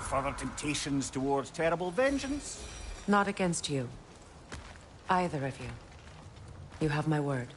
further temptations towards terrible vengeance? Not against you. Either of you. You have my word.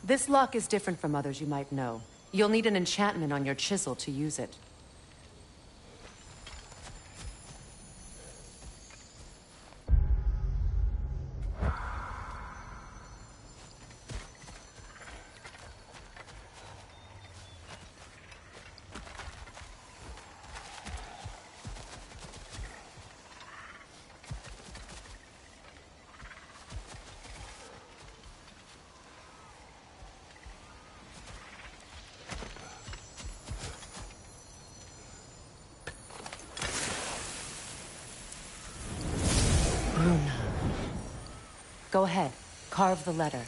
This lock is different from others you might know. You'll need an enchantment on your chisel to use it. Go ahead. Carve the letter.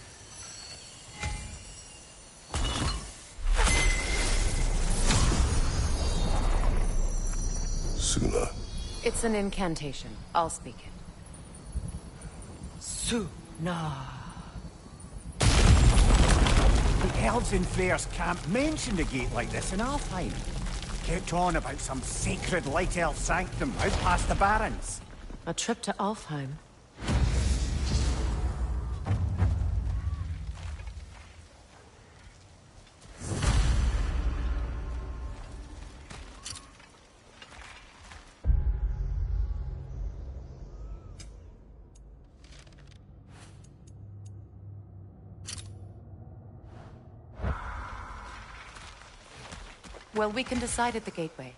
Suna. It's an incantation. I'll speak it. Suna. The elves in Freyr's camp mentioned a gate like this in Alfheim. Kept on about some sacred light elf sanctum out past the barrens. A trip to Alfheim. Well, we can decide at the gateway.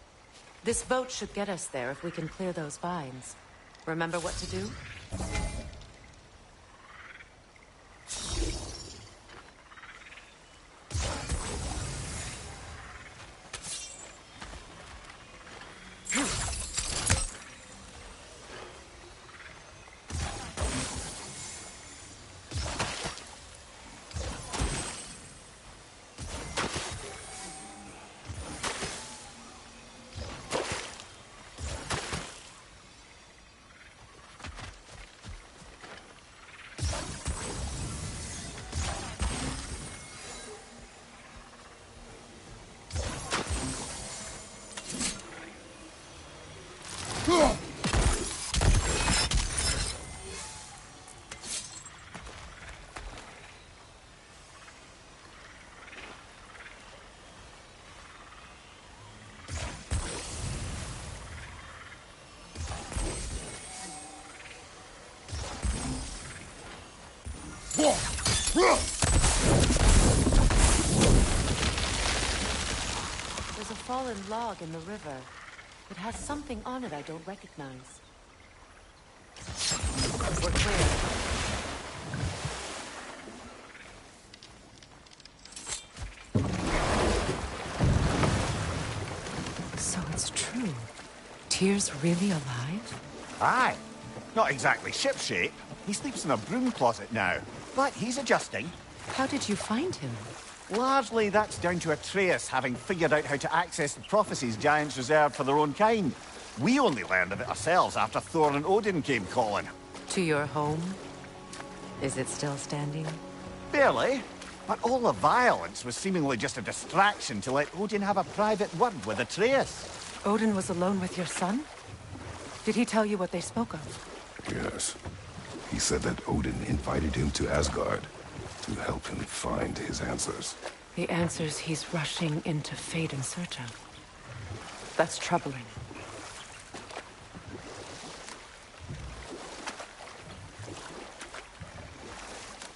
This vote should get us there if we can clear those vines. Remember what to do? There's a fallen log in the river. It has something on it I don't recognize. We're clear. So it's true. Tyr's really alive? Aye. Not exactly shipshape. He sleeps in a broom closet now. But he's adjusting. How did you find him? Largely, that's down to Atreus having figured out how to access the prophecies giants reserved for their own kind. We only learned of it ourselves after Thor and Odin came calling. To your home? Is it still standing? Barely. But all the violence was seemingly just a distraction to let Odin have a private word with Atreus. Odin was alone with your son? Did he tell you what they spoke of? Yes. He said that Odin invited him to Asgard to help him find his answers. The answers he's rushing into fate in search of. That's troubling.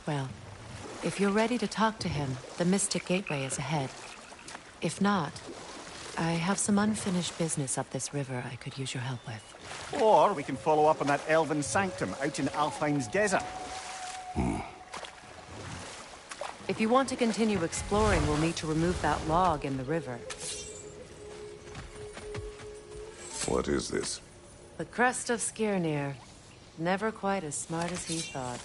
Well, if you're ready to talk to him, the Mystic Gateway is ahead. If not, I have some unfinished business up this river I could use your help with. Or we can follow up on that elven sanctum out in Alfheim's desert. If you want to continue exploring, we'll need to remove that log in the river. What is this? The crest of Skirnir. Never quite as smart as he thought.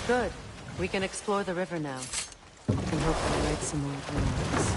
Good. We can explore the river now. And hopefully right some more ruins.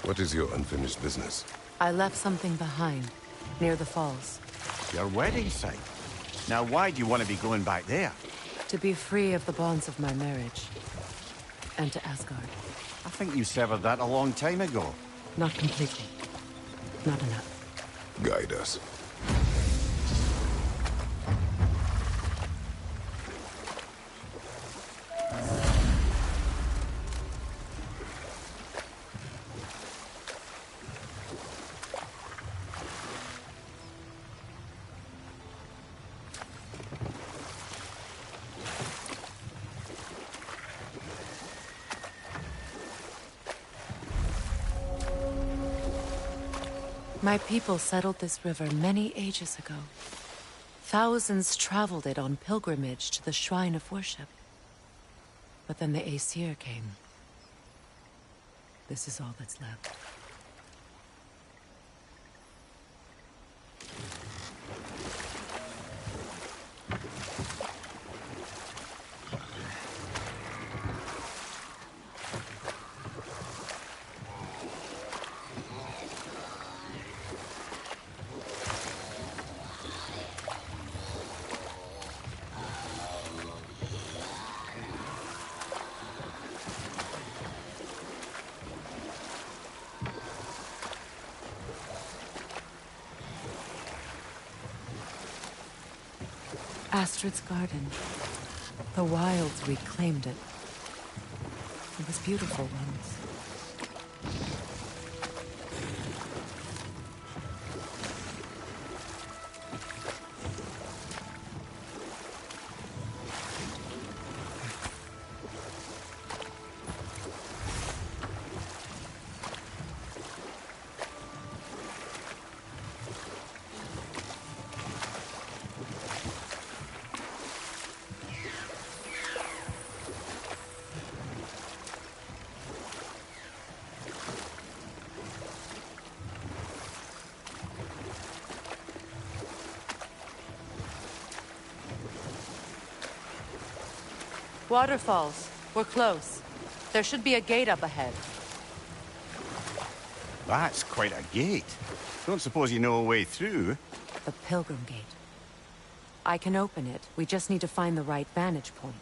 What is your unfinished business? I left something behind, near the falls. Your wedding site. Now why do you want to be going back there? To be free of the bonds of my marriage. And to Asgard. I think you severed that a long time ago. Not completely. Not enough. Guide us. My people settled this river many ages ago. Thousands traveled it on pilgrimage to the shrine of worship. But then the Aesir came. This is all that's left. Astrid's garden. The wilds reclaimed it. It was beautiful once. Waterfalls. We're close. There should be a gate up ahead. That's quite a gate. Don't suppose you know a way through? The Pilgrim Gate. I can open it. We just need to find the right vantage point.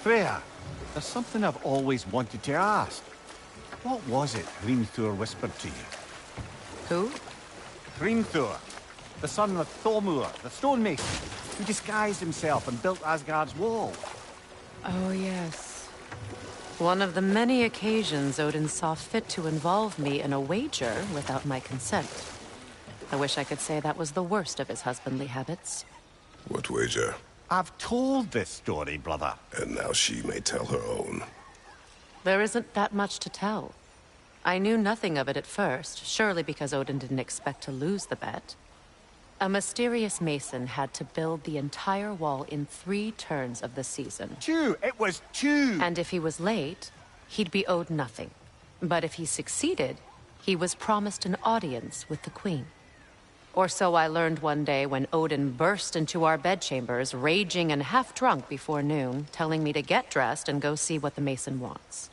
Freya, there's something I've always wanted to ask. What was it Hrimthur whispered to you? Who? Hrimthur, the son of Thormur, the stonemason, who disguised himself and built Asgard's wall. Oh, yes. One of the many occasions Odin saw fit to involve me in a wager without my consent. I wish I could say that was the worst of his husbandly habits. What wager? I've told this story, brother. And now she may tell her own. There isn't that much to tell. I knew nothing of it at first, surely because Odin didn't expect to lose the bet. A mysterious mason had to build the entire wall in 3 turns of the season. 2! It was 2! And if he was late, he'd be owed nothing. But if he succeeded, he was promised an audience with the queen. Or so I learned one day when Odin burst into our bedchambers, raging and half-drunk before noon, telling me to get dressed and go see what the mason wants.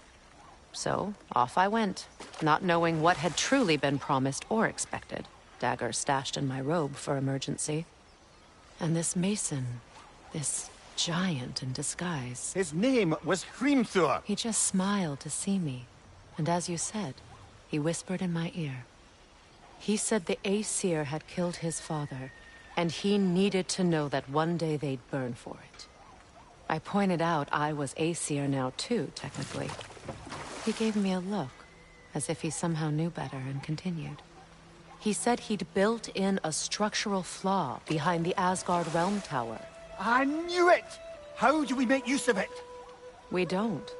So, off I went, not knowing what had truly been promised or expected. Dagger stashed in my robe for emergency. And this mason, this giant in disguise... His name was Hrimthur! He just smiled to see me. And as you said, he whispered in my ear. He said the Aesir had killed his father, and he needed to know that one day they'd burn for it. I pointed out I was Aesir now too, technically. He gave me a look, as if he somehow knew better, and continued. He said he'd built in a structural flaw behind the Asgard Realm Tower. I knew it! How do we make use of it? We don't.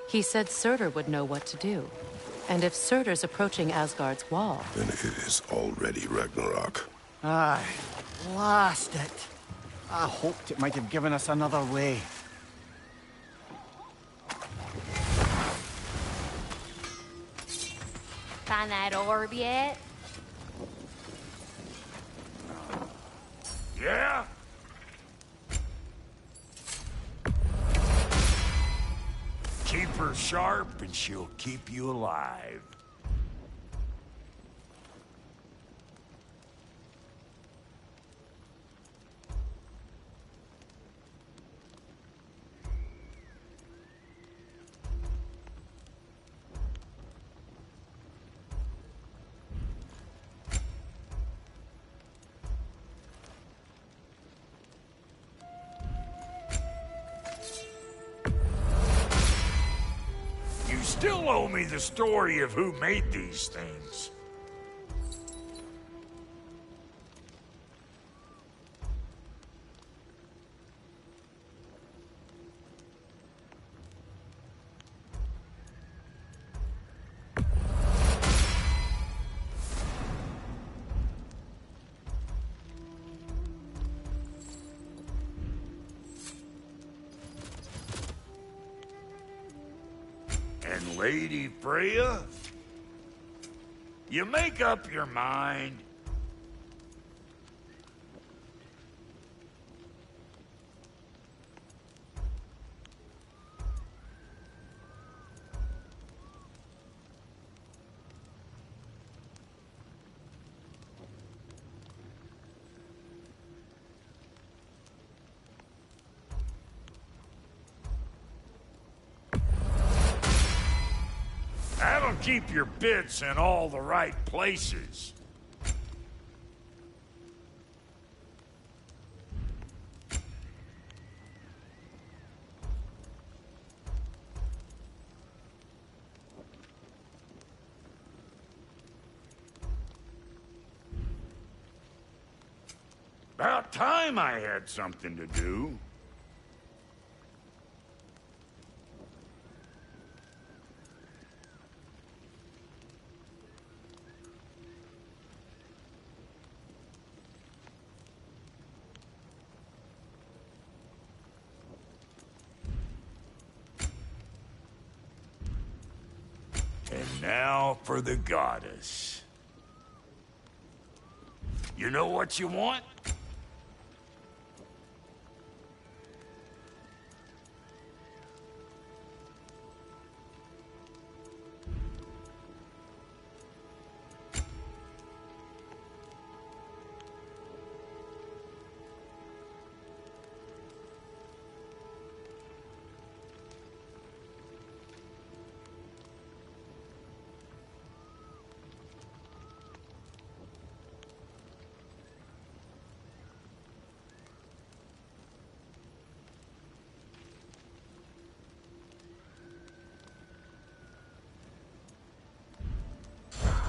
He said Surtur would know what to do. And if Surtur's approaching Asgard's wall... Then it is already Ragnarok. Aye, blast it. I hoped it might have given us another way. find that orb yet? Yeah? Keep her sharp and she'll keep you alive. You still owe me the story of who made these things. And Lady Freya? You make up your mind. That'll keep your bits in all the right places. About time I had something to do. And now for the goddess. You know what you want?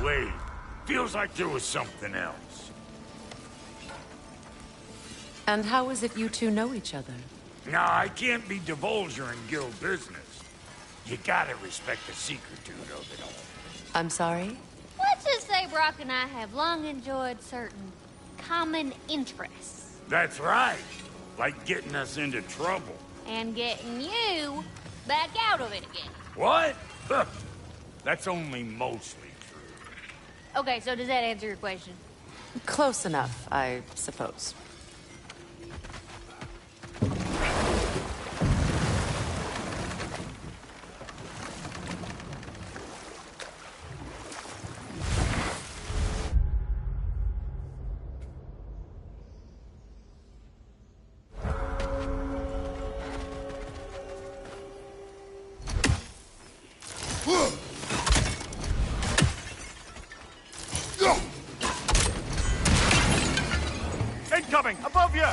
Wait, feels like there was something else. And how is it you two know each other? Nah, I can't be divulger in guild business. You gotta respect the secretude of it all. I'm sorry? Let's just say Brock and I have long enjoyed certain common interests. That's right. Like getting us into trouble. And getting you back out of it again. What? Huh. That's only mostly true. Okay, so does that answer your question? Close enough, I suppose. Incoming! Above you!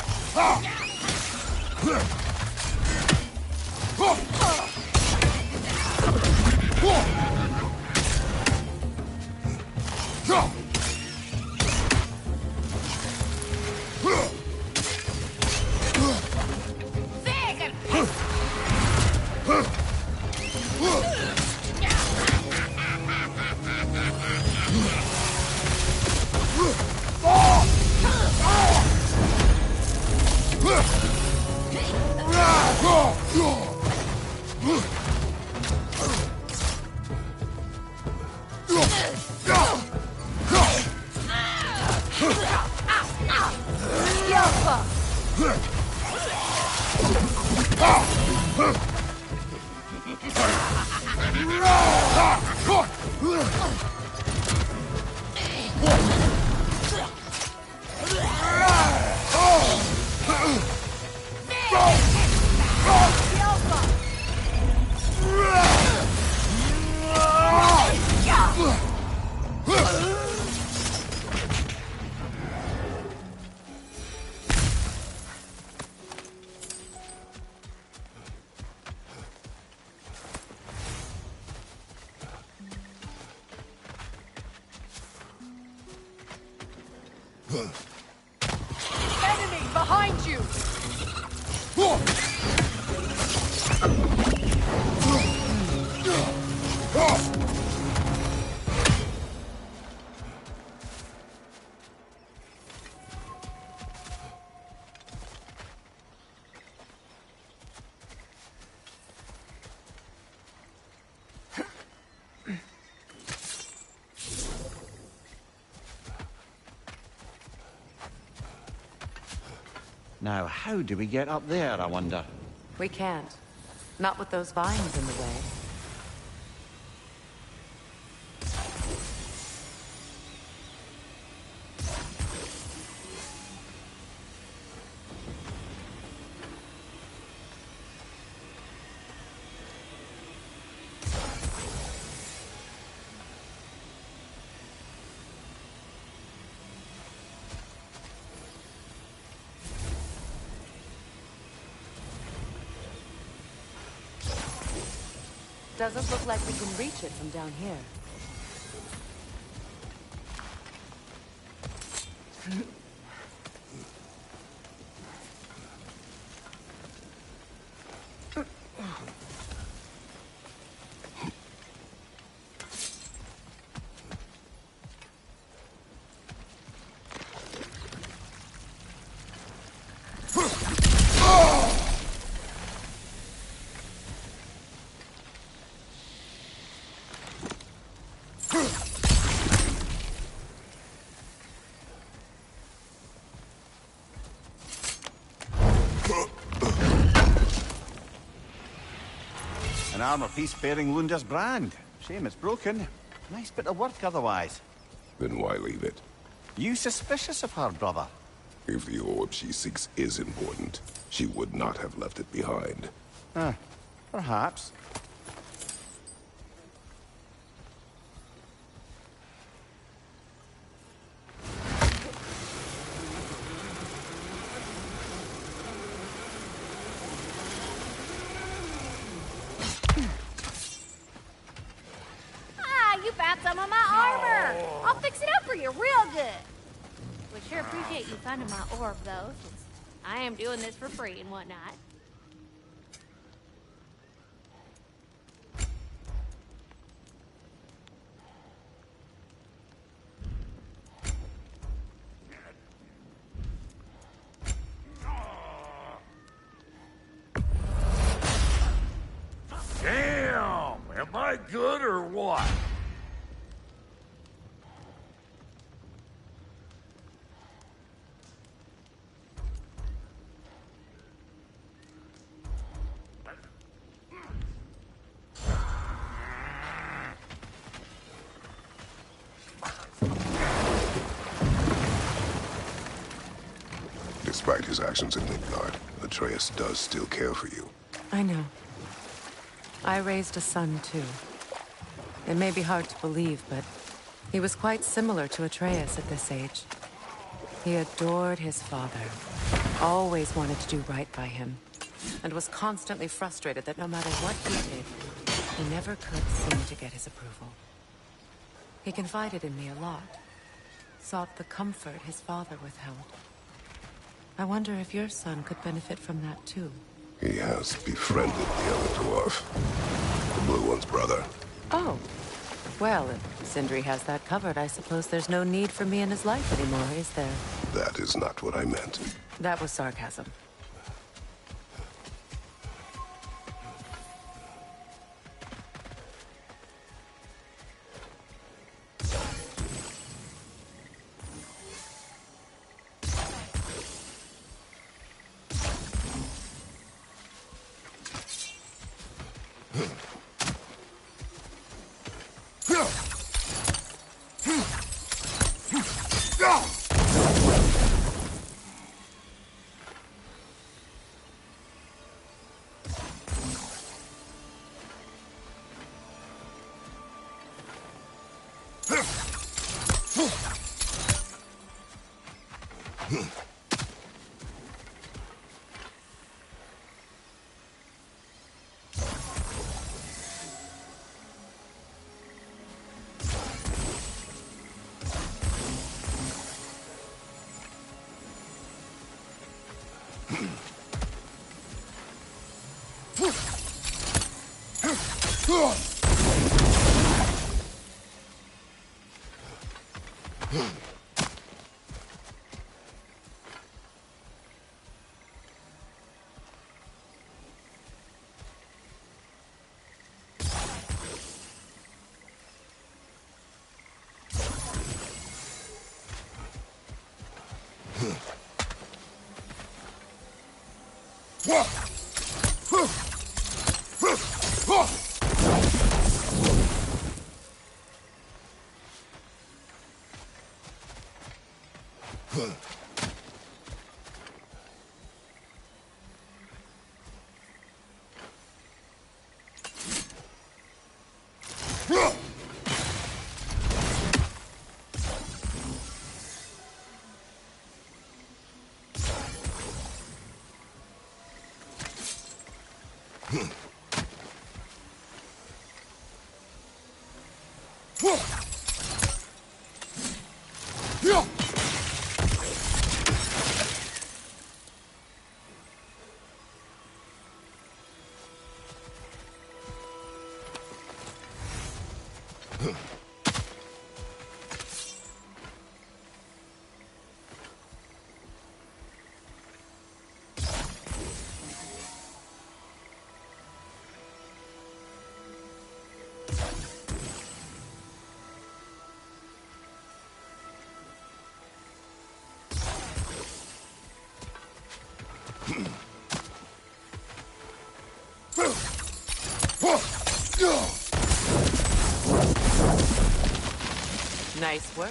Enemy behind you! Now, how do we get up there, I wonder? We can't. Not with those vines in the way. Doesn't look like we can reach it from down here. An armor piece bearing Lunda's brand. Shame it's broken. Nice bit of work otherwise. Then why leave it? You suspicious of her, brother? If the orb she seeks is important, she would not have left it behind. Perhaps. You found some of my armor. I'll fix it up for you real good. Would sure appreciate you finding my orb, though, since I am doing this for free and whatnot. Damn! Am I good or what? Despite his actions in Midgard, Atreus does still care for you. I know. I raised a son, too. It may be hard to believe, but he was quite similar to Atreus at this age. He adored his father, always wanted to do right by him, and was constantly frustrated that no matter what he did, he never could seem to get his approval. He confided in me a lot, sought the comfort his father withheld. I wonder if your son could benefit from that, too. He has befriended the other dwarf. The blue one's brother. Oh. Well, if Sindri has that covered, I suppose there's no need for me in his life anymore, is there? That is not what I meant. That was sarcasm. Nice work.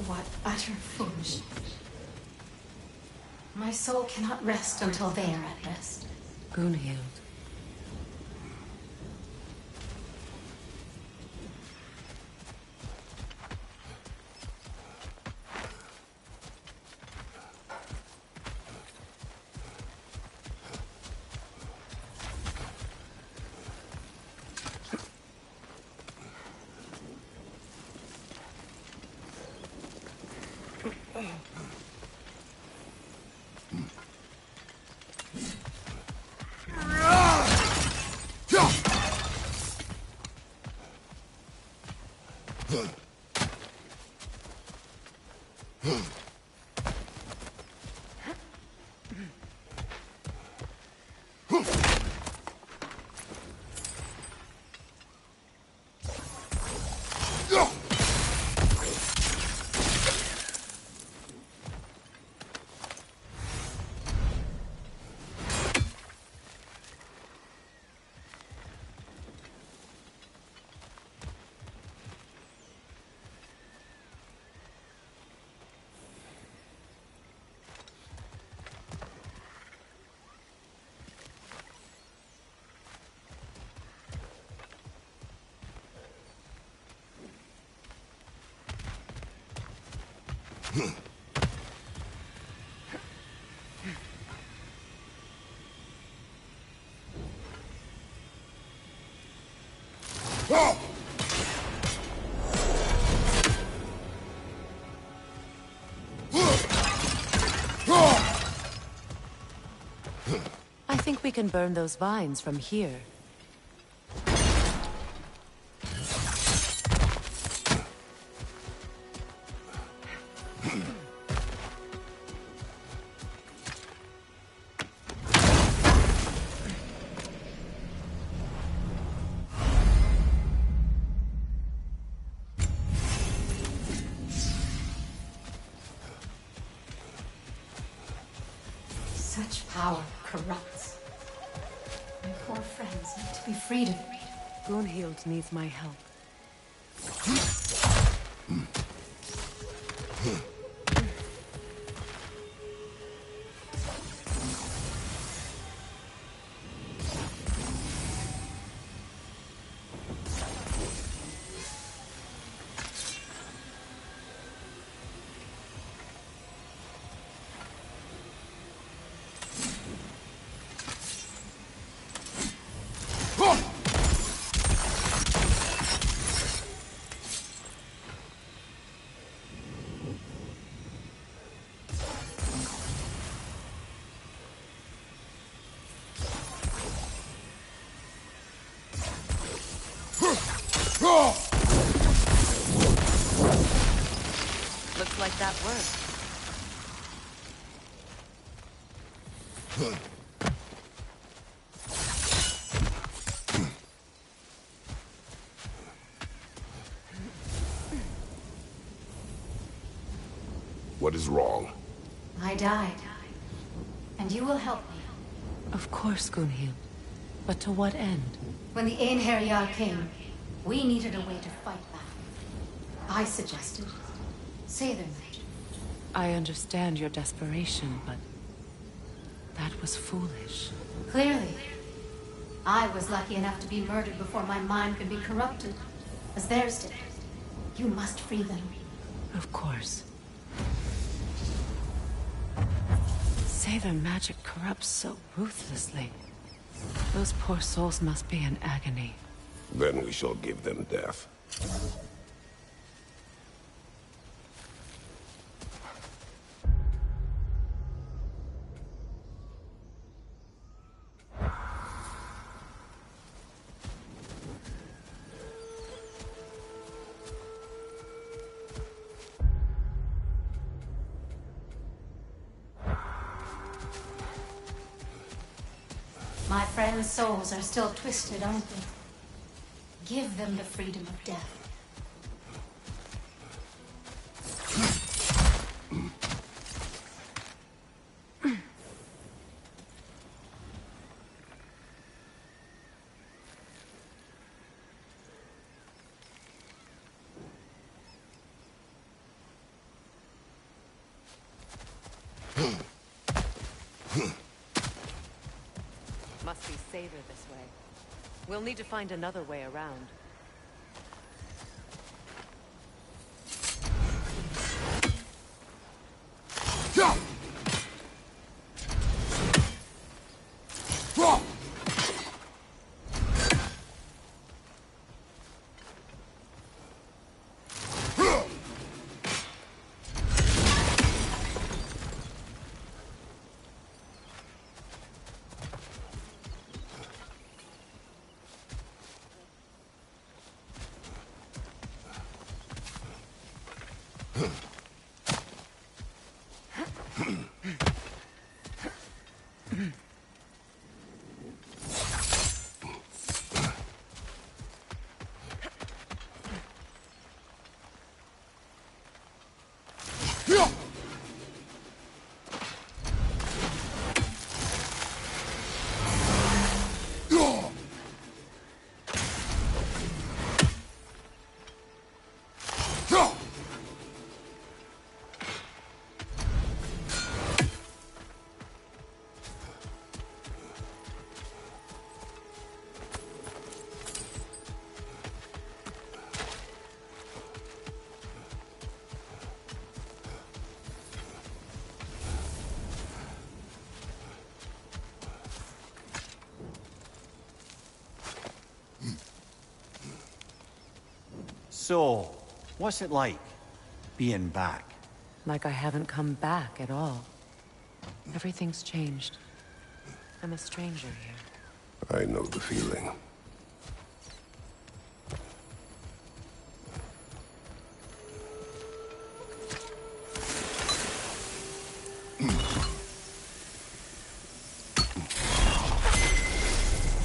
What utter foolishness. My soul cannot rest until they are at rest. Gunhild. I think we can burn those vines from here. Such power corrupts. My poor friends need to be freed of it. Gunhild needs my help. Looks like that worked. What is wrong? I died. And you will help me. Of course, Gunhild. But to what end? When the Einherjar came, we needed a way to fight back. I suggested Sather magic. I understand your desperation, but that was foolish. Clearly. I was lucky enough to be murdered before my mind could be corrupted, as theirs did. You must free them. Of course. Sather magic corrupts so ruthlessly. Those poor souls must be in agony. Then we shall give them death. My friends' souls are still twisted, aren't they? Give them the freedom of death. Must be Sather this way. We'll need to find another way around. So, what's it like, being back? Like I haven't come back at all. Everything's changed. I'm a stranger here. I know the feeling.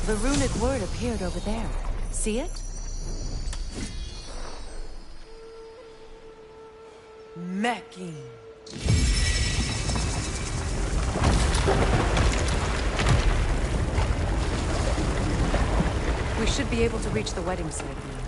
The runic word appeared over there. See it? Mecking. We should be able to reach the wedding site now.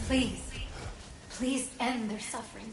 Please. Please end their suffering.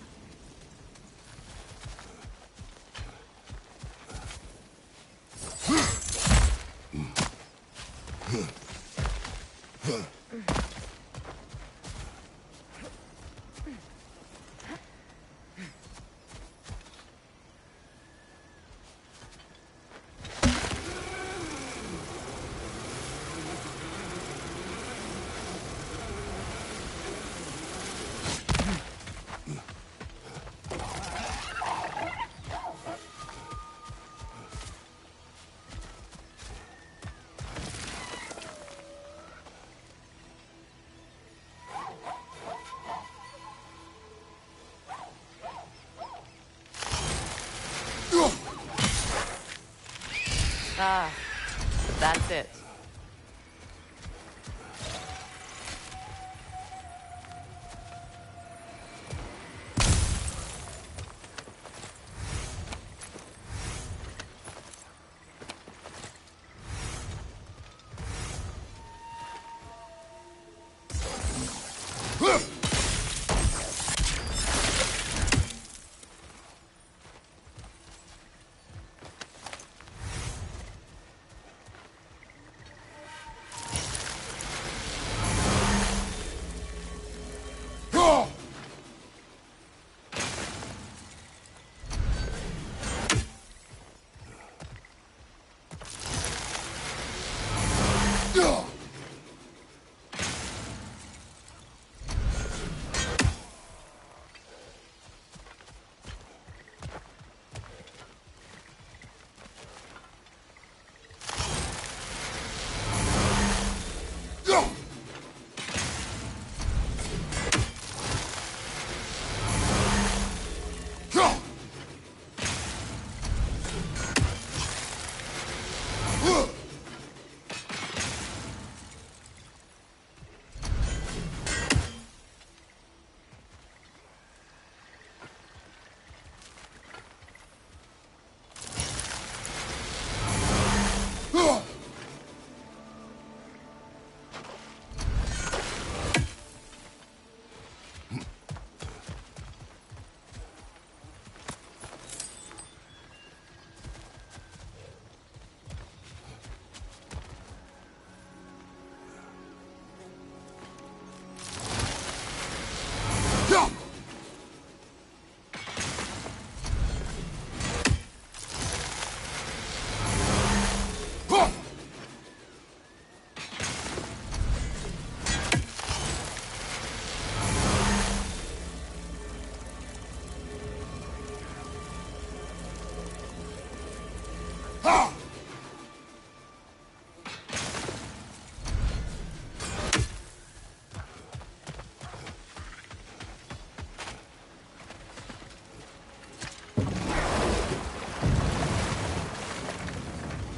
Ah, that's it.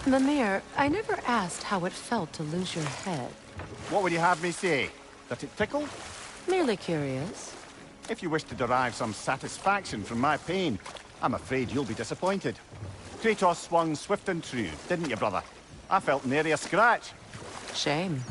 Mimir, I never asked how it felt to lose your head. What would you have me say? That it tickled? Merely curious. If you wish to derive some satisfaction from my pain, I'm afraid you'll be disappointed. Kratos swung swift and true, didn't you, brother? I felt nary a scratch. Shame.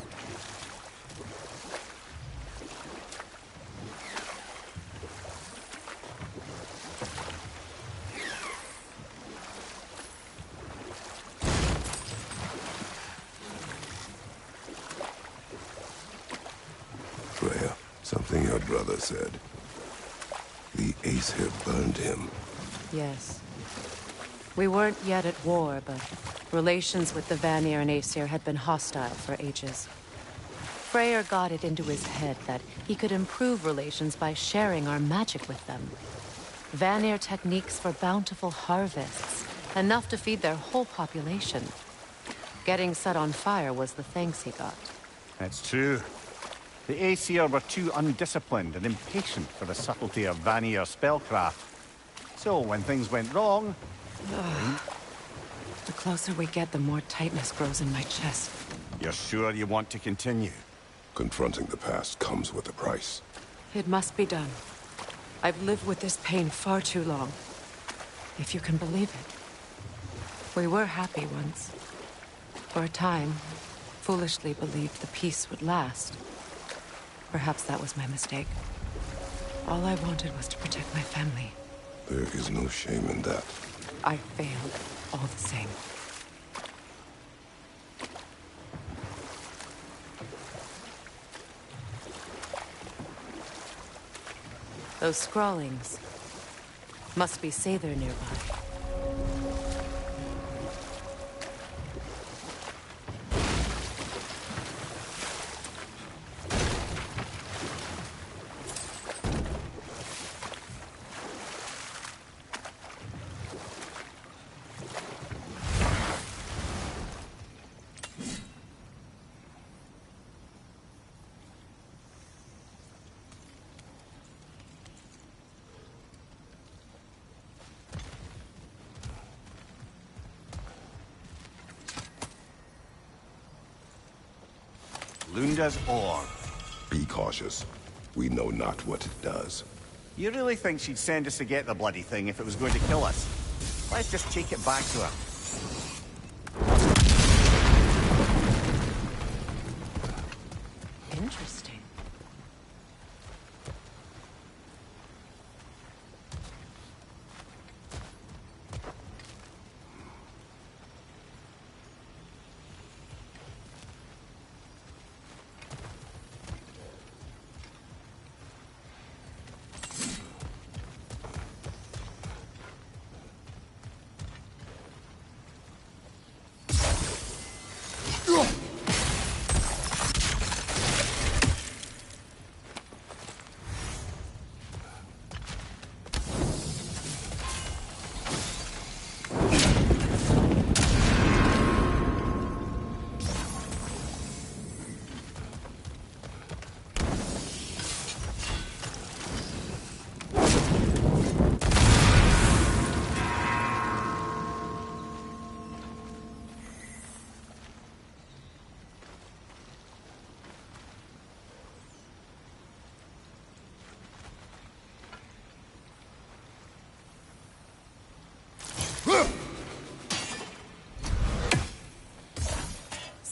Freya, something your brother said. The Aesir burned him. Yes. We weren't yet at war, but relations with the Vanir and Aesir had been hostile for ages. Freyr got it into his head that he could improve relations by sharing our magic with them. Vanir techniques for bountiful harvests, enough to feed their whole population. Getting set on fire was the thanks he got. It's true. The Aesir were too undisciplined and impatient for the subtlety of Vanir spellcraft. So when things went wrong... The closer we get, the more tightness grows in my chest. You're sure you want to continue? Confronting the past comes with a price. It must be done. I've lived with this pain far too long. If you can believe it. We were happy once. For a time, foolishly believed the peace would last. Perhaps that was my mistake. All I wanted was to protect my family. There is no shame in that. I failed, all the same. Those scrawlings must be Sather nearby. Lunda's ore. Be cautious. We know not what it does. You really think she'd send us to get the bloody thing if it was going to kill us? Let's just take it back to her. Interesting.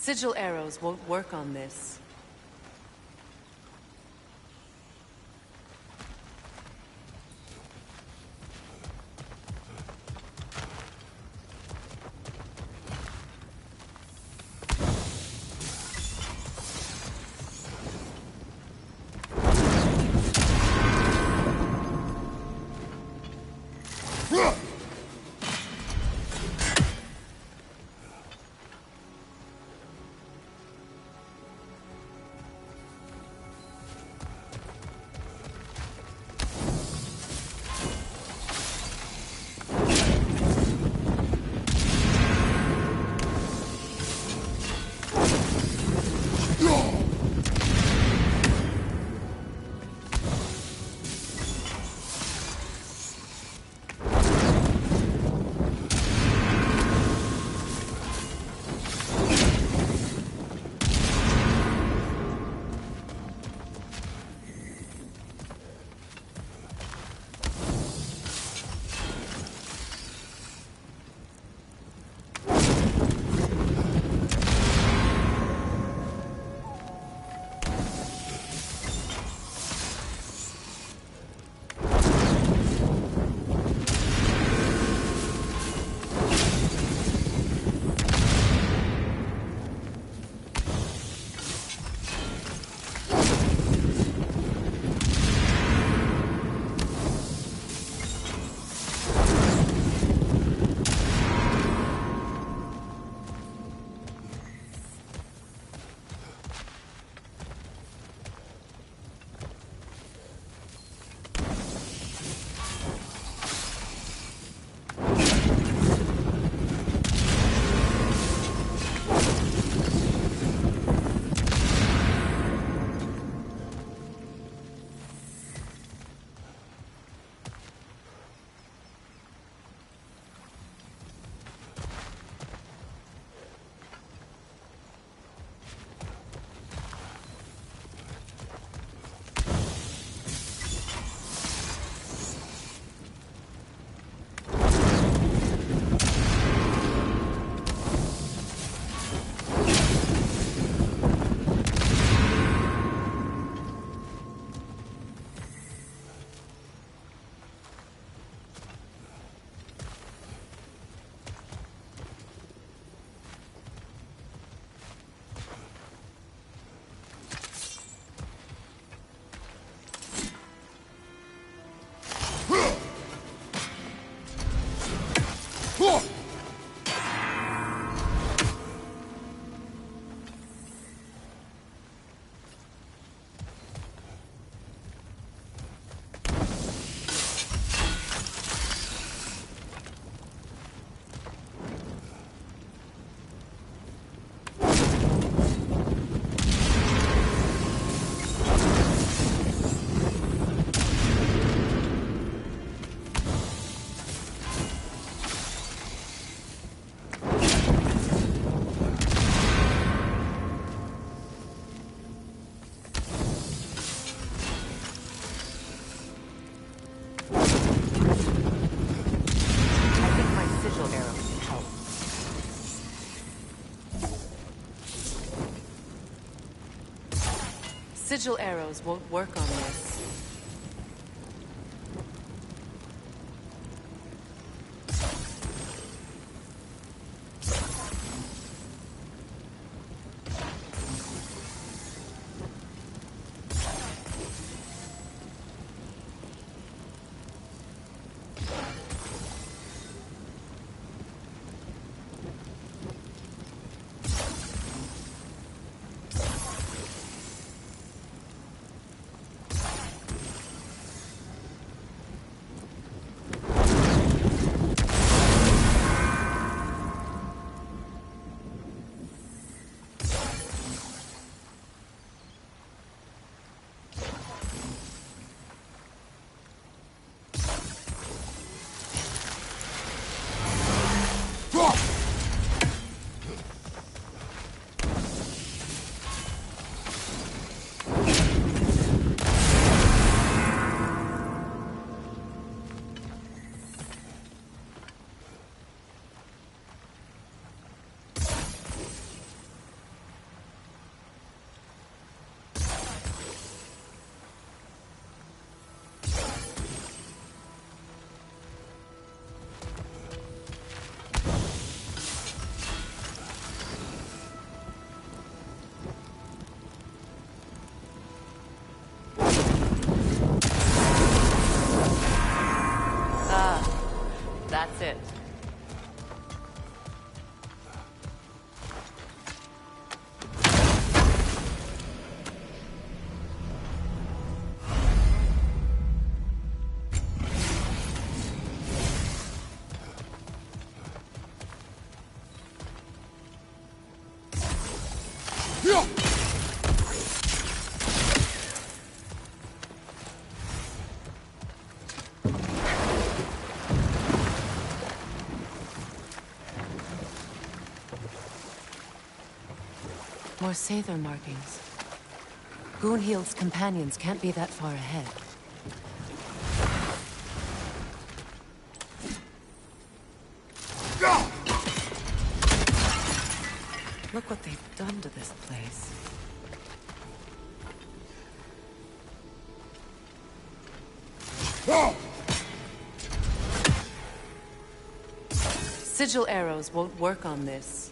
Sigil arrows won't work on this. Sigil arrows won't work on this. That's it. More Sather markings. Gunhild's companions can't be that far ahead. Look what they've done to this place. Sigil arrows won't work on this.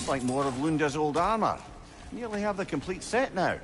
Looks like more of Lunda's old armor. Nearly have the complete set now.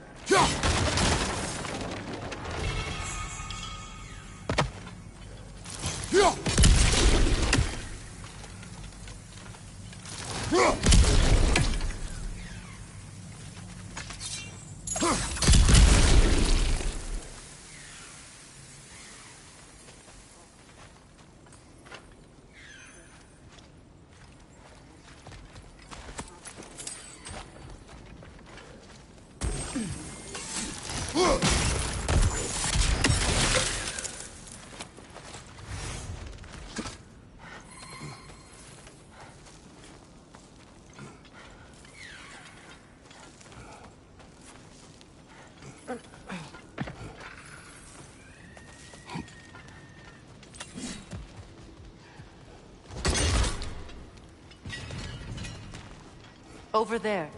Over there.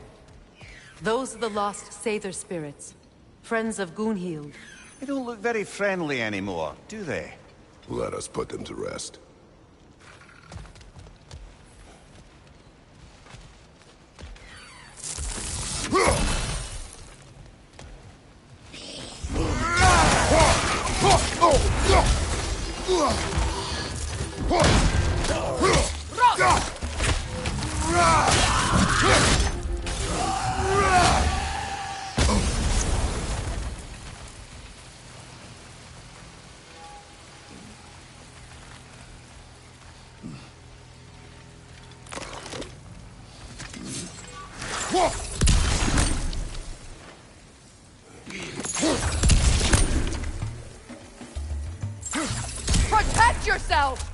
Those are the lost Sather spirits. Friends of Gunhild. They don't look very friendly anymore, do they? Let us put them to rest. Protect yourself!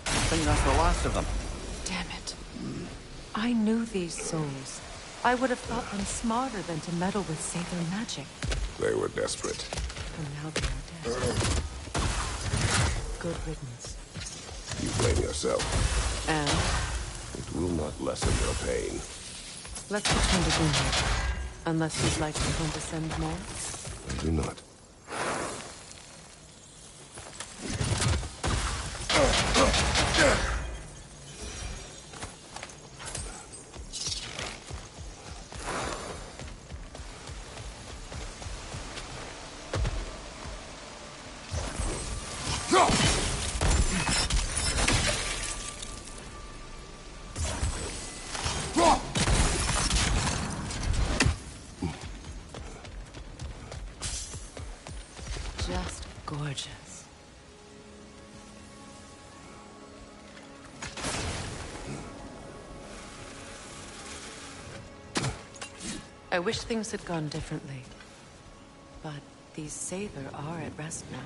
I think that's the last of them. Damn it. I knew these souls. I would have thought them smarter than to meddle with Saber magic. They were desperate. And now they are dead. Good riddance. You blame yourself. And It will not lessen your pain. let's pretend to do more. Unless you'd like me to send more. I do not. Just gorgeous. I wish things had gone differently. But these Saber are at rest now.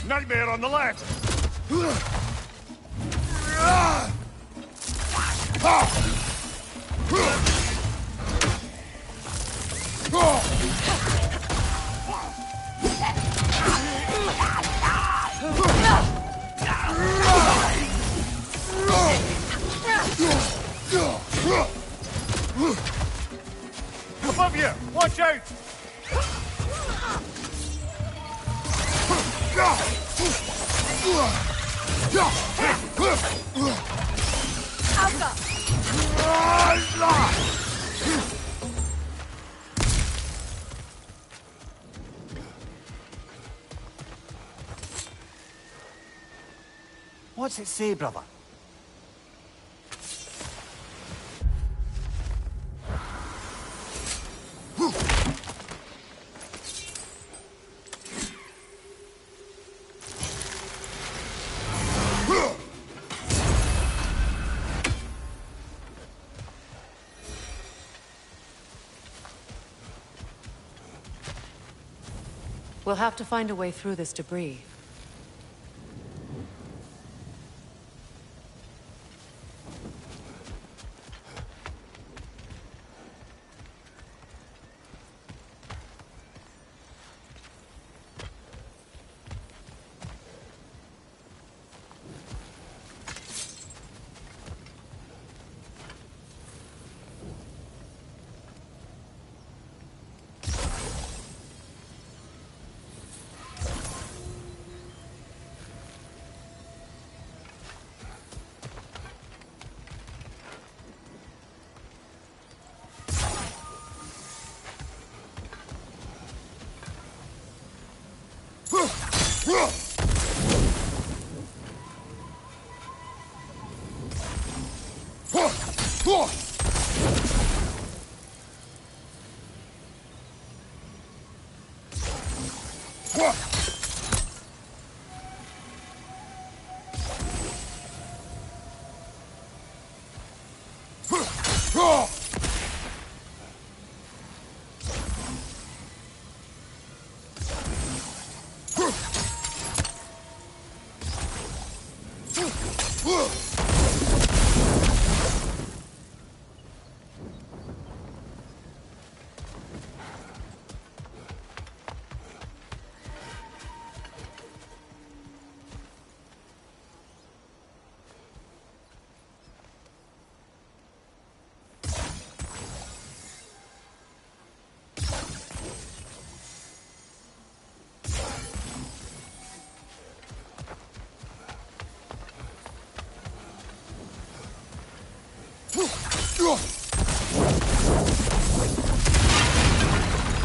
Nightmare on the left! Above you! Watch out! What's it say, brother? We'll have to find a way through this debris.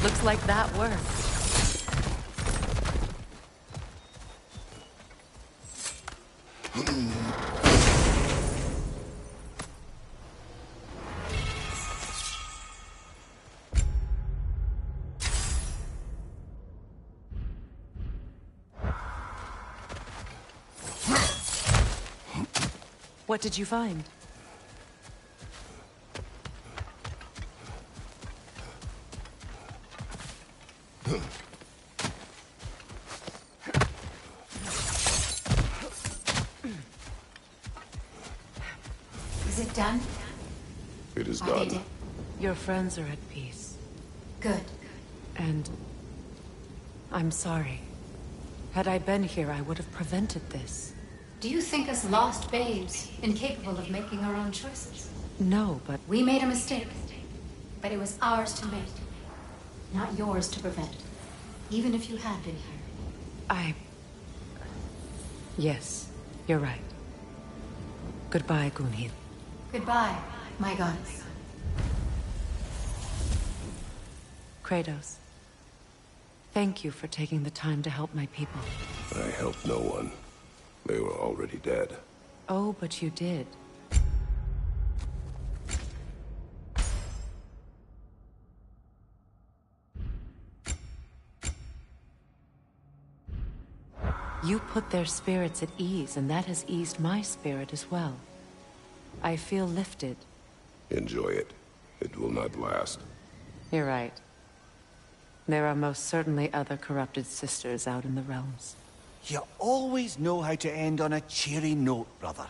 Looks like that worked. What did you find? Is it done? It is Are they done. dead? Your friends are at peace. Good. And I'm sorry. Had I been here, I would have prevented this. Do you think us lost babes, incapable of making our own choices? No, but We made a mistake, but it was ours to make, not yours to prevent. Even if you had been here. Yes, you're right. Goodbye, Gunhild. Goodbye, my goddess. Kratos. Thank you for taking the time to help my people. I helped no one. They were already dead. Oh, but you did. You put their spirits at ease, and that has eased my spirit as well. I feel lifted. Enjoy it. It will not last. You're right. There are most certainly other corrupted sisters out in the realms. You always know how to end on a cheery note, brother.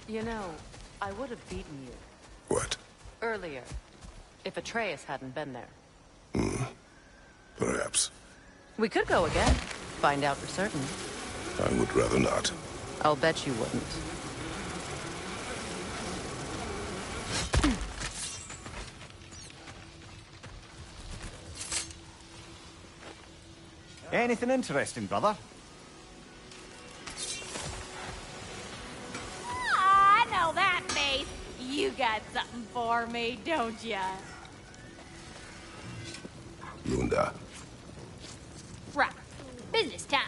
You know, I would have beaten you What? earlier, if Atreus hadn't been there. Perhaps. We could go again, find out for certain. I would rather not. I'll bet you wouldn't. Anything interesting, brother? I know that face. You got something for me, don't ya? Lunda. Right. Business time.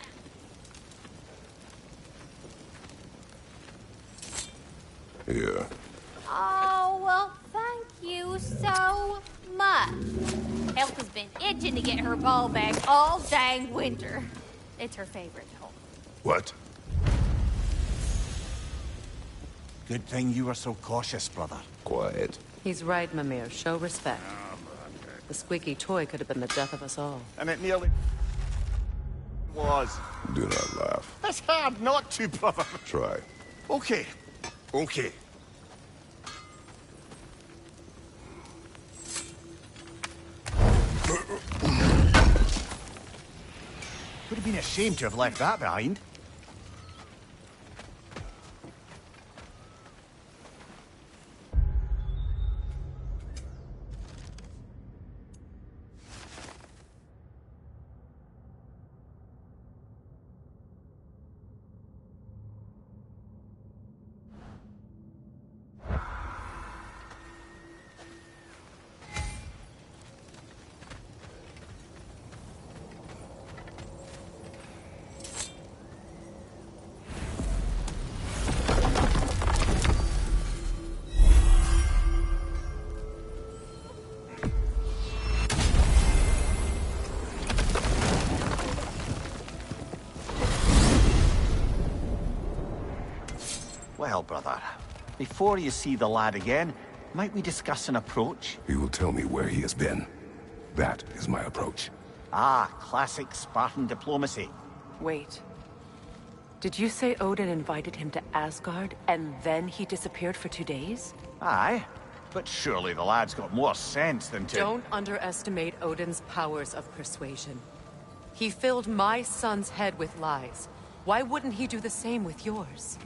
Here. Oh, well, thank you so much. Elf has been itching to get her ball back all dang winter. It's her favorite home. What? Good thing you were so cautious, brother. Quiet. He's right, Mimir. Show respect. The squeaky toy could have been the death of us all. And it nearly was. Do not laugh. It's hard not to, brother. Try. Okay. Okay. Would have been a shame to have left that behind. Well, brother, before you see the lad again, might we discuss an approach? He will tell me where he has been. That is my approach. Ah, classic Spartan diplomacy. Wait. Did you say Odin invited him to Asgard, and then he disappeared for 2 days? Aye, but surely the lad's got more sense than to... Don't underestimate Odin's powers of persuasion. He filled my son's head with lies. Why wouldn't he do the same with yours?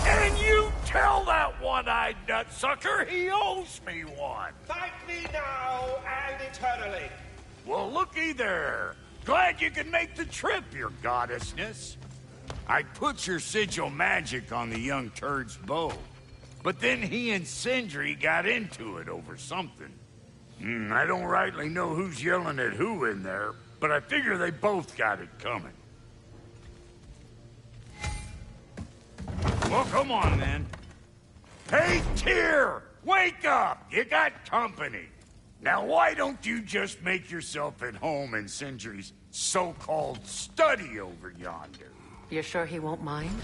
And you tell that one-eyed nutsucker he owes me one. Thank me now and eternally. Well, looky there. Glad you can make the trip, your goddessness. I put your sigil magic on the young turd's bow. But then he and Sindri got into it over something. I don't rightly know who's yelling at who in there, but I figure they both got it coming. Well, come on, then. Hey, Tyr! Wake up! You got company. Now, why don't you just make yourself at home in Sindri's so-called study over yonder? You're sure he won't mind?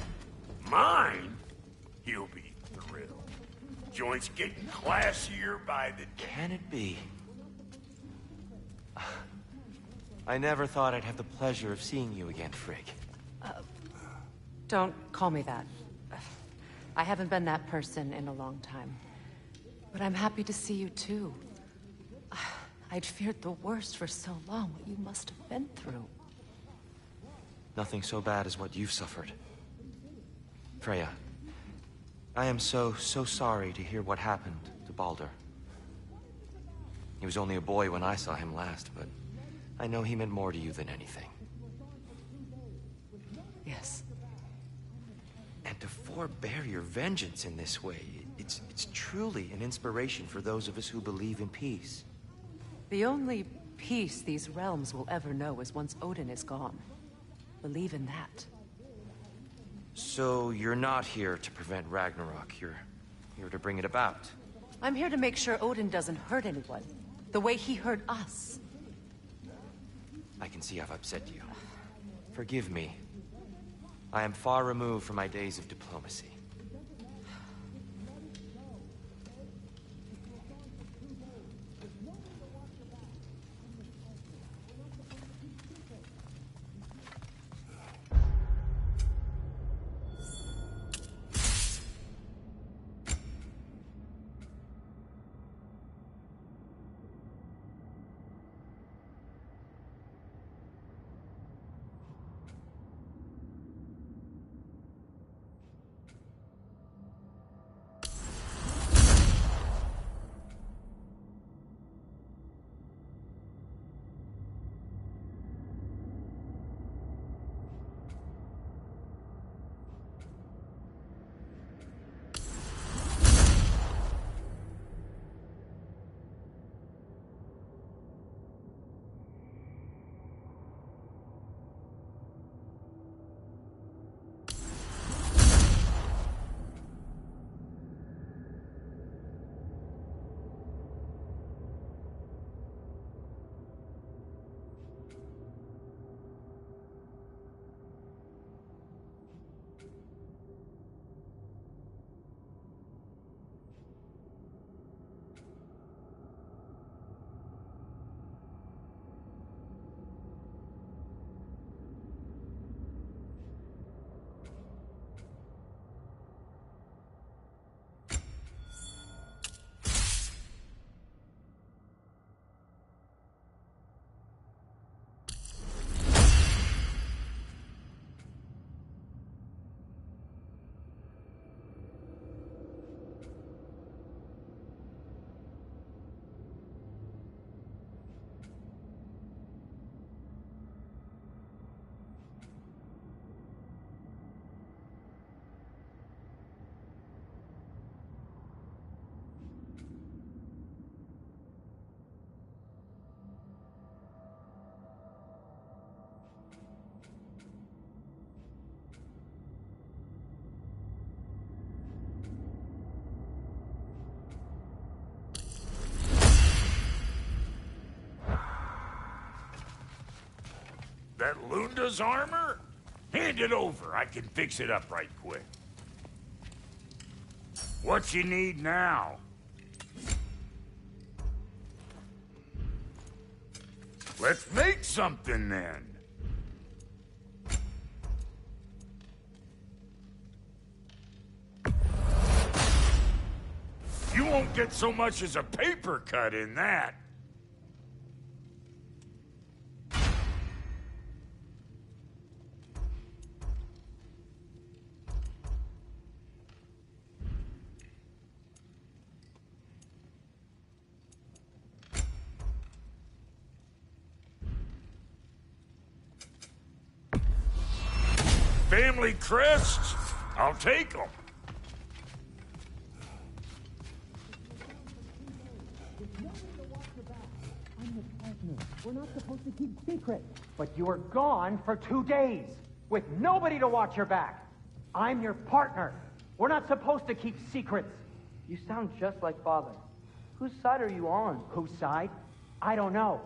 Mine? He'll be thrilled. Joint's getting classier by the day. Can it be? I never thought I'd have the pleasure of seeing you again, Frigg. Don't call me that. I haven't been that person in a long time. But I'm happy to see you too. I'd feared the worst for so long, what you must have been through. Nothing so bad as what you've suffered. Freya, I am so sorry to hear what happened to Baldur. He was only a boy when I saw him last, but I know he meant more to you than anything. Yes. And to forbear your vengeance in this way, it's truly an inspiration for those of us who believe in peace. The only peace these realms will ever know is once Odin is gone. Believe in that. So you're not here to prevent Ragnarok, you're here to bring it about. I'm here to make sure Odin doesn't hurt anyone, the way he hurt us. I can see I've upset you. Forgive me. I am far removed from my days of diplomacy. that Lunda's armor? Hand it over. I can fix it up right quick. What you need now? Let's make something then. You won't get so much as a paper cut in that. Family crests? I'll take them. We're not supposed to keep secrets. But you were gone for 2 days, with nobody to watch your back. I'm your partner. We're not supposed to keep secrets. You sound just like Father. Whose side are you on? Whose side? I don't know.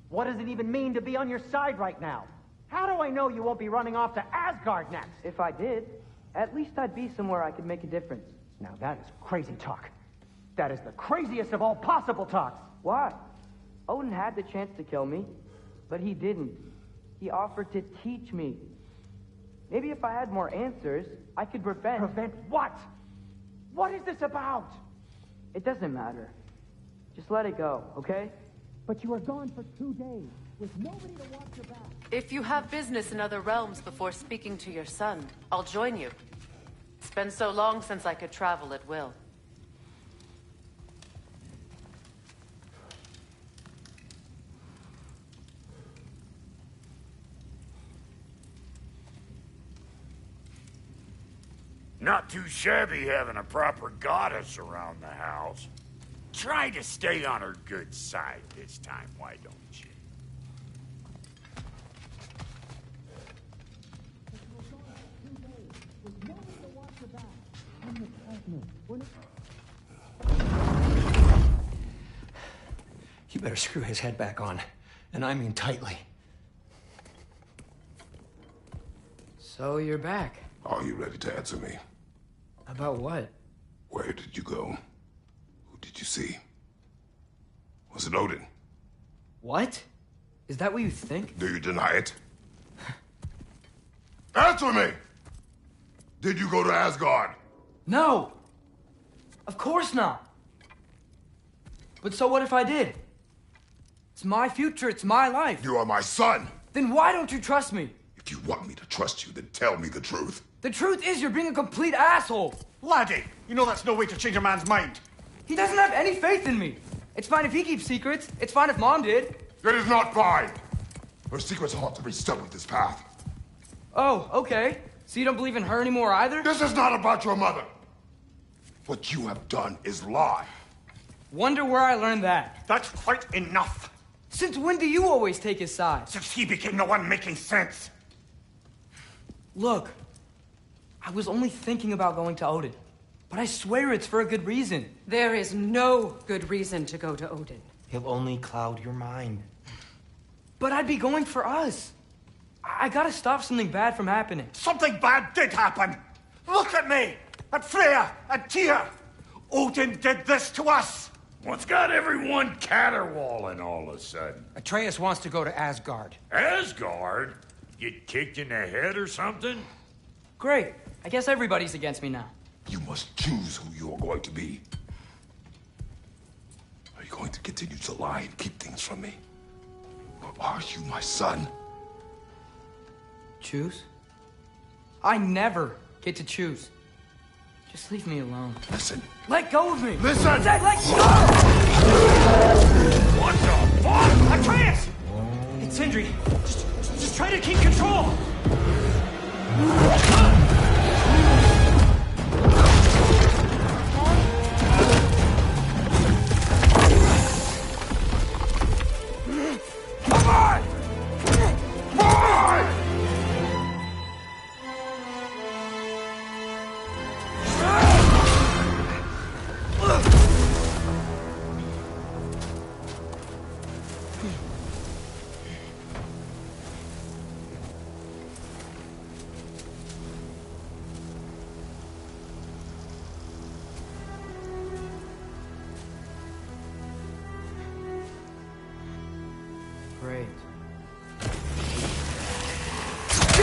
What does it even mean to be on your side right now? How do I know you won't be running off to Asgard next? If I did, at least I'd be somewhere I could make a difference. Now that is crazy talk. That is the craziest of all possible talks. Why? Odin had the chance to kill me, but he didn't. He offered to teach me. Maybe if I had more answers, I could prevent... Prevent what? What is this about? It doesn't matter. Just let it go, okay? But you were gone for 2 days, with nobody to watch your back. If you have business in other realms before speaking to your son, I'll join you. It's been so long since I could travel at will. Not too shabby having a proper goddess around the house. Try to stay on her good side this time, why don't you? You better screw his head back on, and I mean tightly. So you're back. Are you ready to answer me? About what? Where did you go? Who did you see? Was it Odin? What? Is that what you think? Do you deny it? Answer me! Did you go to Asgard? No! Of course not! But so what if I did? It's my future, it's my life. You are my son! Then why don't you trust me? If you want me to trust you, then tell me the truth. The truth is you're being a complete asshole. Laddie, you know that's no way to change a man's mind. He doesn't have any faith in me. It's fine if he keeps secrets. It's fine if Mom did. It is not fine! Her secrets ought to be stuck with this path. Oh, okay. So you don't believe in her anymore either? This is not about your mother. What you have done is lie. Wonder where I learned that. That's quite enough. Since when do you always take his side? Since he became the one making sense. Look, I was only thinking about going to Odin, but I swear it's for a good reason. There is no good reason to go to Odin. He'll only cloud your mind. But I'd be going for us. I gotta stop something bad from happening. Something bad did happen. Look at me, at Freya, at Tyr. Odin did this to us. What's got everyone caterwauling all of a sudden? Atreus wants to go to Asgard. Asgard? Get kicked in the head or something? Great. I guess everybody's against me now. You must choose who you are going to be. Are you going to continue to lie and keep things from me? Or are you my son? Choose? I never get to choose. Just leave me alone. Listen. Let go of me! Listen! Let go! What the fuck? Atreus! It's Sindri. Just try to keep control. Come on! Come on!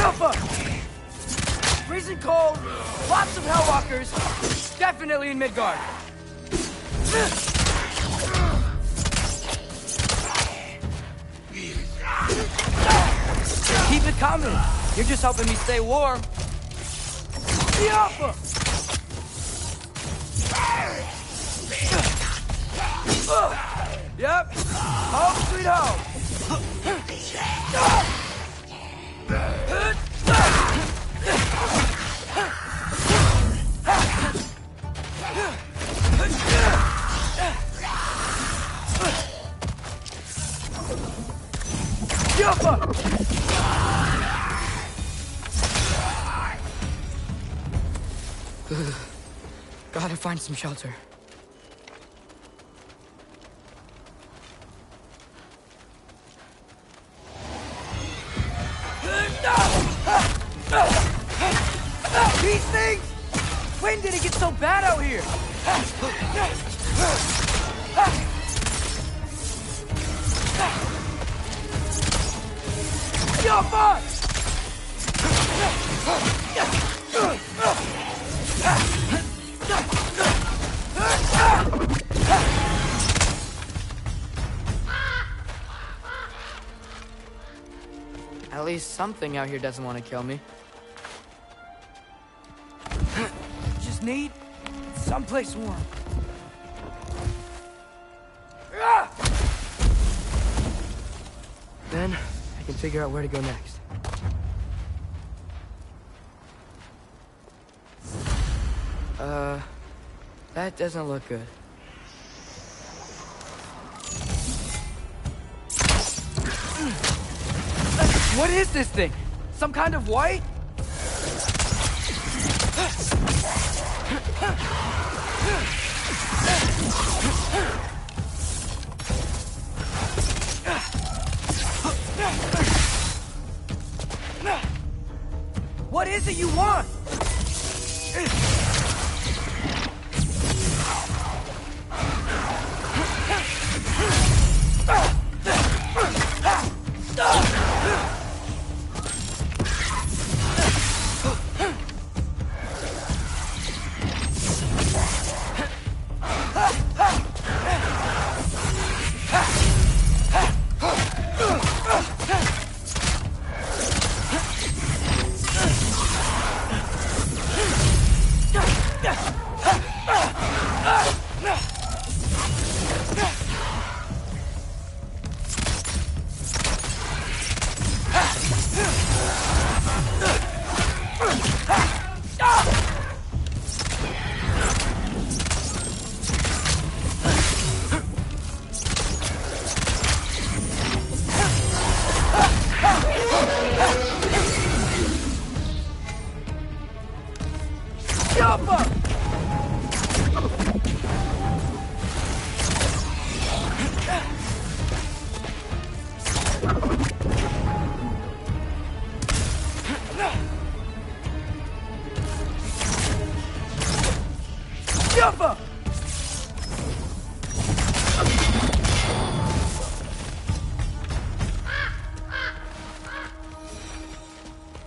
Alpha! Freezing cold, lots of Hellwalkers, definitely in Midgard. Keep it coming. You're just helping me stay warm. The Alpha! Yep. Home sweet home. Gotta find some shelter. These things! When did it get so bad out here? Alpha! At least something out here doesn't want to kill me. Just need someplace warm. Then I can figure out where to go next. That doesn't look good. What is this thing? Some kind of white? What is it you want?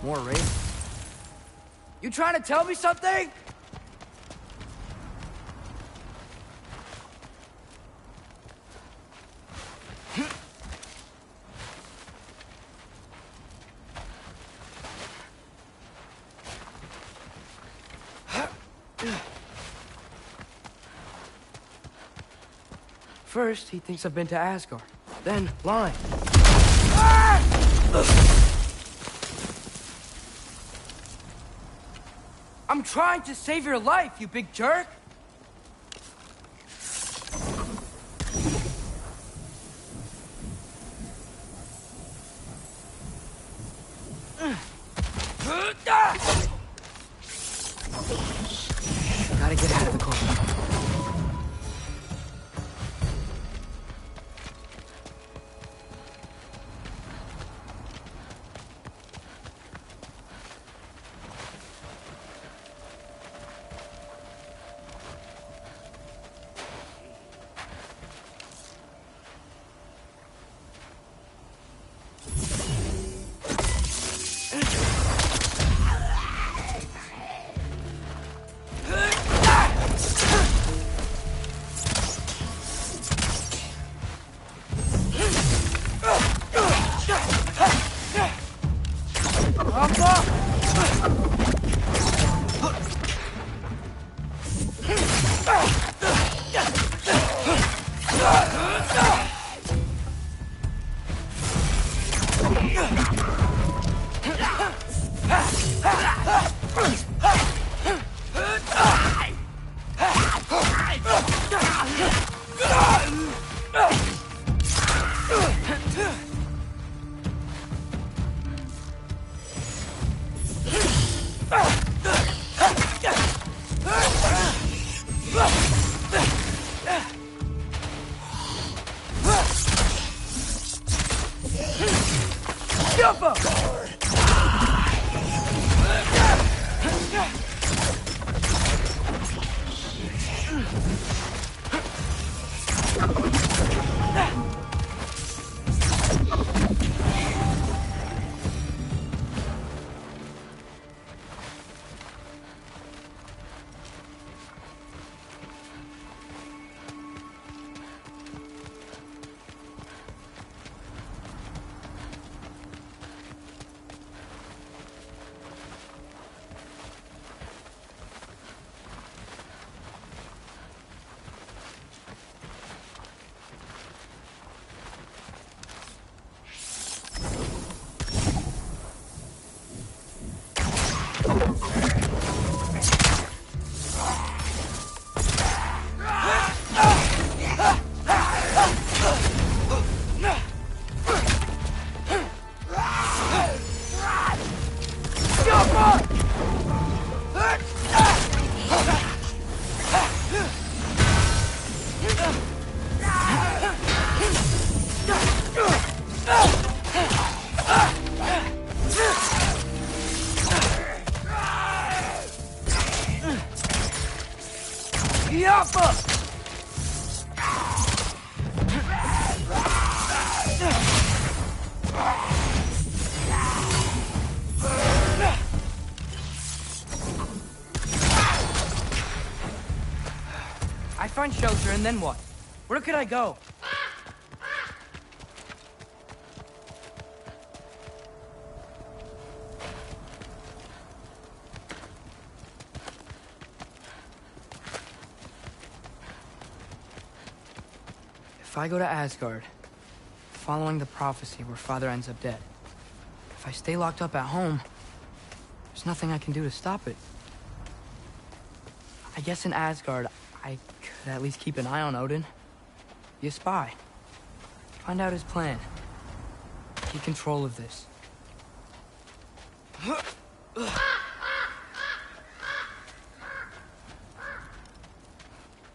More race? You trying to tell me something? First, he thinks I've been to Asgard. Then, lying. I'm trying to save your life, you big jerk! Gotta get out of the cold. I find shelter, and then what? Where could I go? If I go to Asgard, following the prophecy where Father ends up dead, if I stay locked up at home, there's nothing I can do to stop it. I guess in Asgard, I could at least keep an eye on Odin. Be a spy. Find out his plan. Take control of this.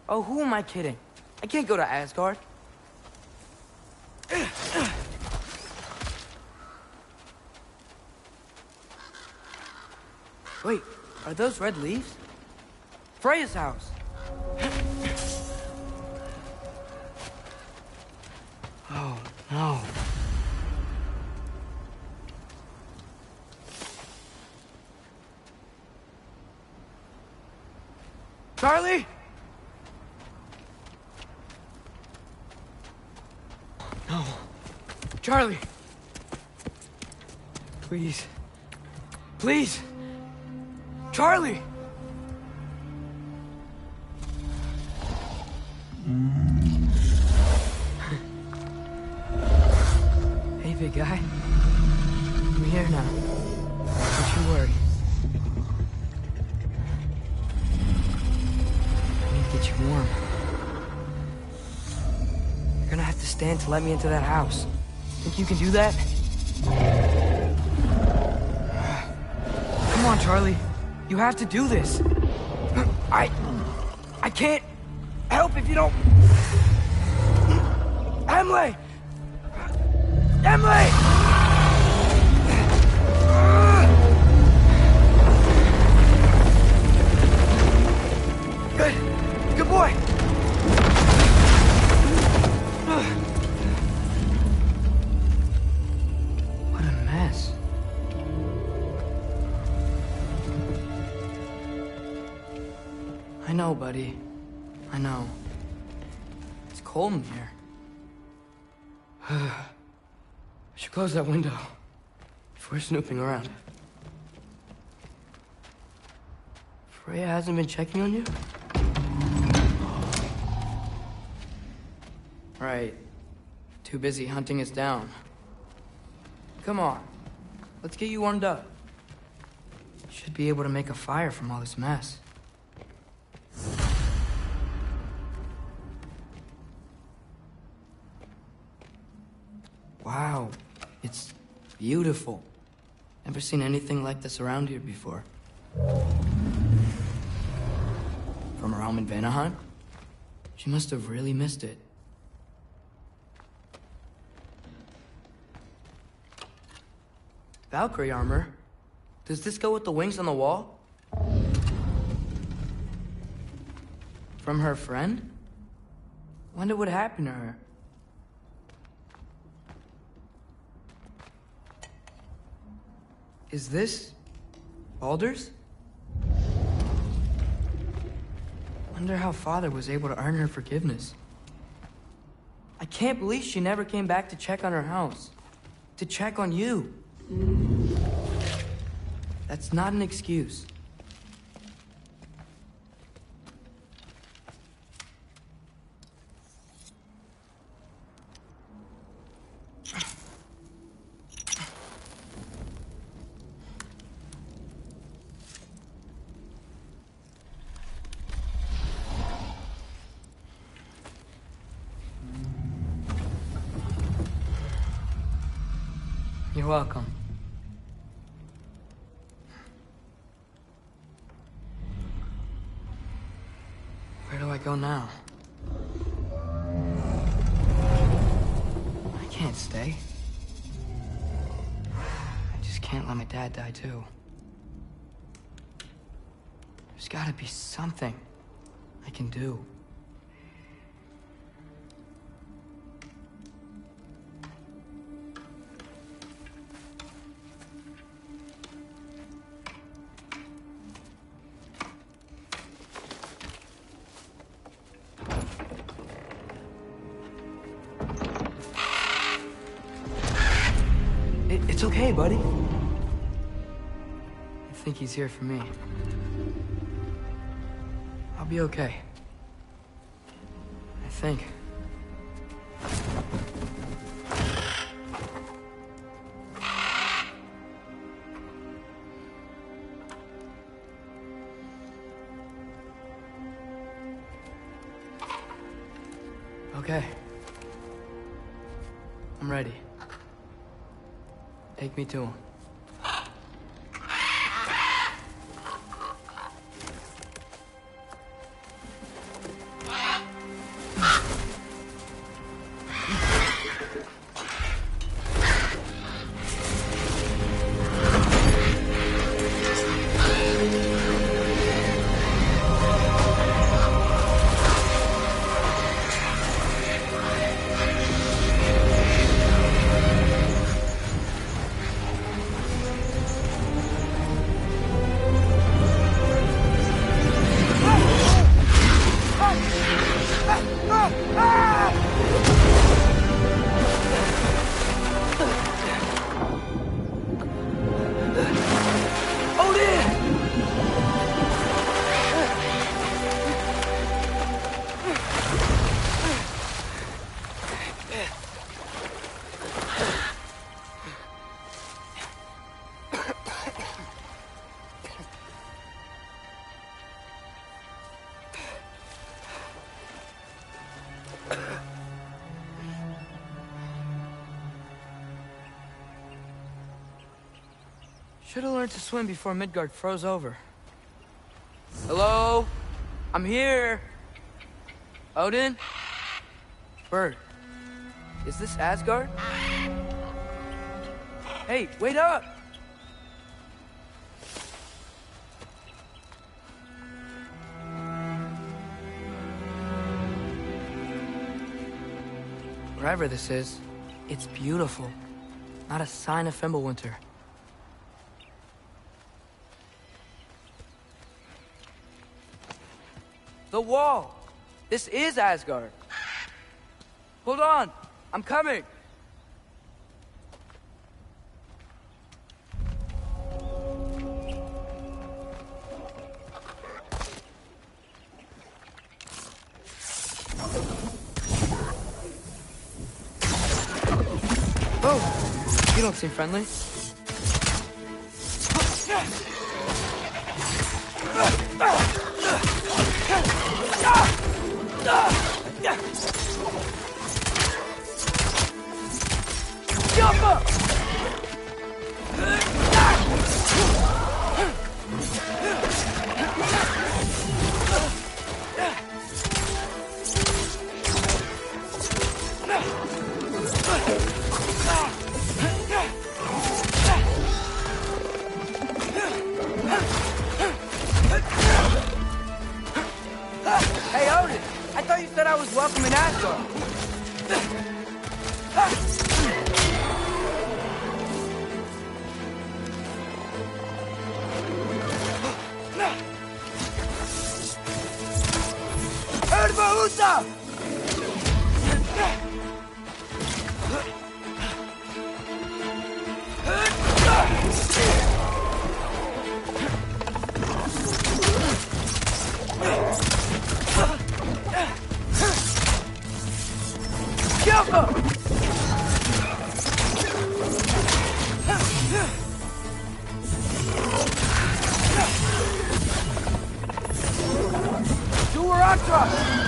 Oh, who am I kidding? I can't go to Asgard. Wait, are those red leaves? Freya's house. Oh, no. Charlie? No. Charlie. Please. Please. Charlie! Hey, big guy. I'm here now. Don't you worry. I need to get you warm. You're gonna have to stand to let me into that house. Think you can do that? Come on, Charlie. You have to do this. I can't help if you don't... Emily! Emily! Good. Good boy. What a mess. I know, buddy. I know. It's cold in here. I should close that window if we're snooping around. Freya hasn't been checking on you? Right. Too busy hunting us down. Come on. Let's get you warmed up. Should be able to make a fire from all this mess. Wow, it's beautiful. Never seen anything like this around here before. From her home in Vanaheim? She must have really missed it. Valkyrie armor? Does this go with the wings on the wall? From her friend? Wonder what happened to her. Is this Baldur's? Wonder how Father was able to earn her forgiveness. I can't believe she never came back to check on her house. To check on you. That's not an excuse. You're welcome. Where do I go now? I can't stay. I just can't let my dad die too. There's gotta be something I can do. It's okay, buddy. I think he's here for me. I'll be okay. I think. Okay. I'm ready. Take me to him. Should have learned to swim before Midgard froze over. Hello? I'm here. Odin? Bird. Is this Asgard? Hey, wait up! Wherever this is, it's beautiful. Not a sign of Fimbulwinter. The wall! This is Asgard! Hold on! I'm coming! Oh! You don't seem friendly. Jump up! I was welcome in Asgard. Uta!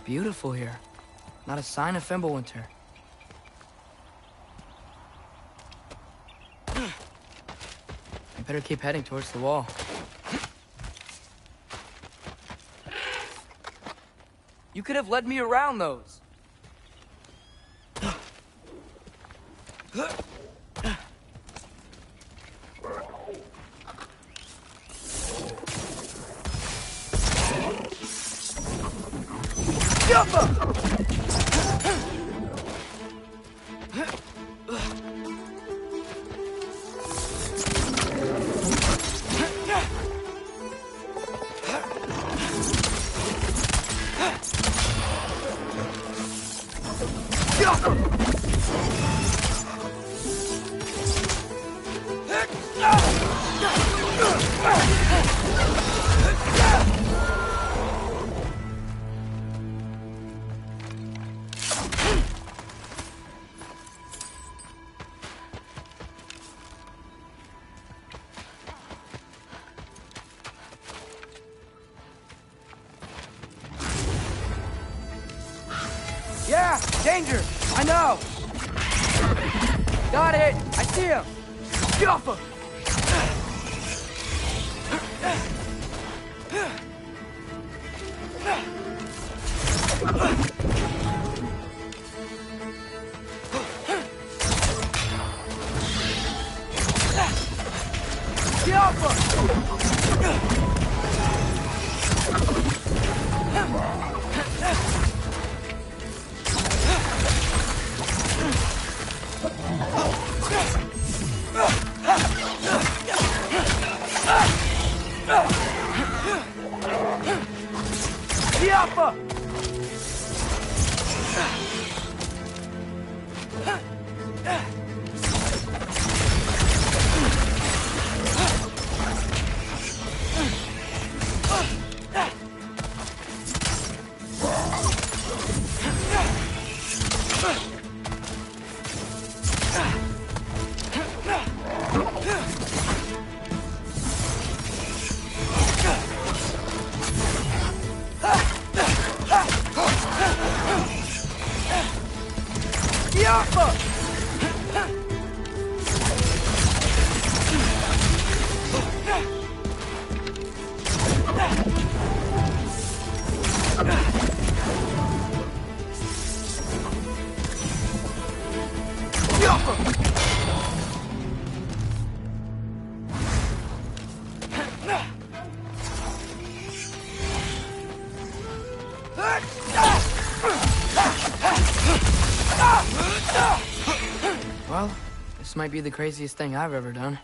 Beautiful here. Not a sign of Fimbulwinter. I better keep heading towards the wall. You could have led me around those. Yeah, danger! I know! Got it! I see him! Get off him! Get off him! Yappa! Well, this might be the craziest thing I've ever done.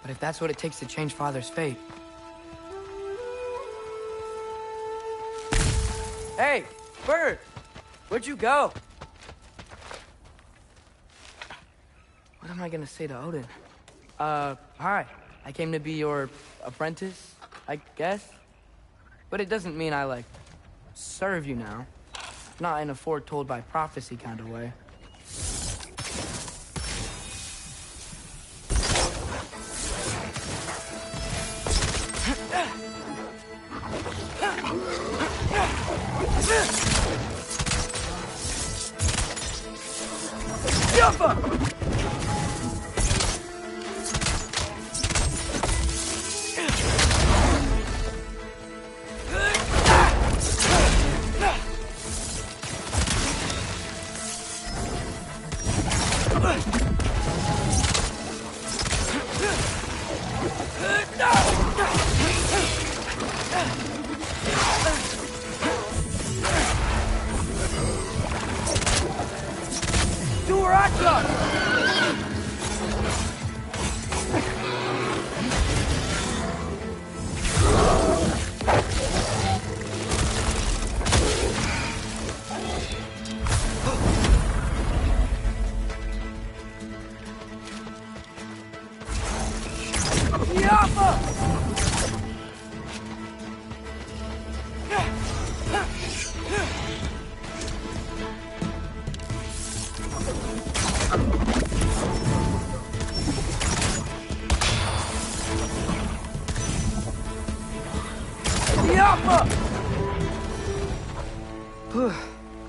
But if that's what it takes to change Father's fate... Hey, Bird! Where'd you go? What am am I gonna say to Odin? Hi. I came to be your apprentice, I guess? But it doesn't mean I, like, serve you now. Not in a foretold by prophecy kind of way.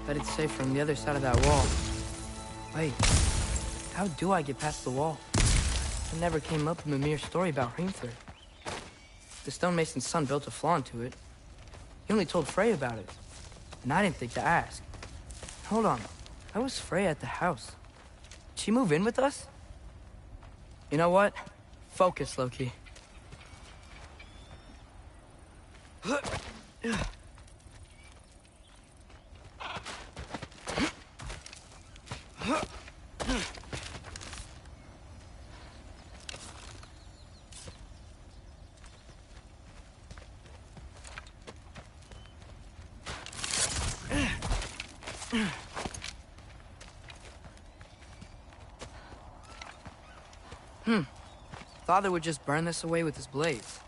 Bet it's safe from the other side of that wall. Wait, how do I get past the wall? It never came up in the mere story about Hrimthur. The stonemason's son built a flaw into it. He only told Freya about it, and I didn't think to ask. Hold on, how was Freya at the house? Did she move in with us? You know what? Focus, Loki. Father would just burn this away with his blades.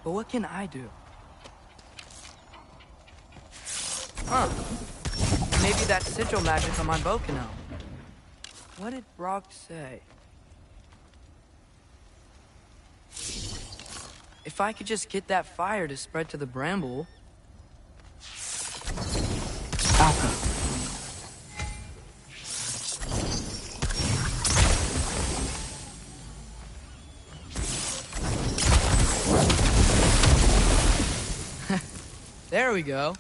But what can I do? Huh. Maybe that sigil magic on my bow can help. What did Brock say? If I could just get that fire to spread to the bramble... Alpha. There we go.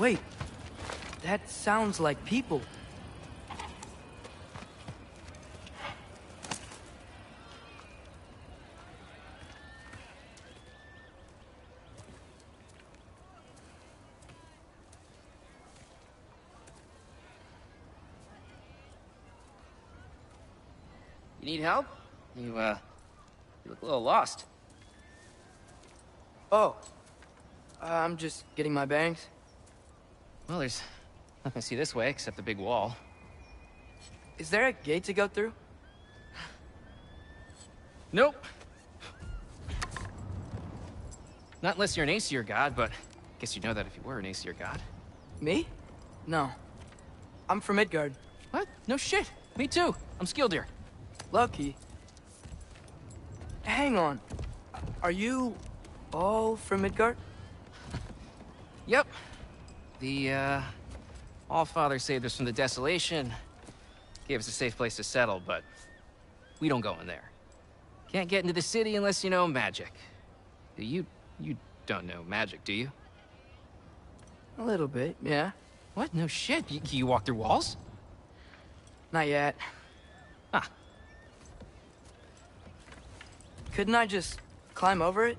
Wait, that sounds like people. You need help? You look a little lost. Oh, I'm just getting my bearings. Well, there's nothing to see this way except the big wall. Is there a gate to go through? Nope. Not unless you're an Aesir god, but I guess you'd know that if you were an Aesir god. Me? No. I'm from Midgard. What? No shit. Me too. I'm Skildir. Lucky. Hang on. Are you all from Midgard? Yep. The, Allfather saved us from the desolation. Gave us a safe place to settle, but we don't go in there. Can't get into the city unless you know magic. You don't know magic, do you? A little bit, yeah. What? No shit. You walk through walls? Not yet. Huh. Couldn't I just climb over it?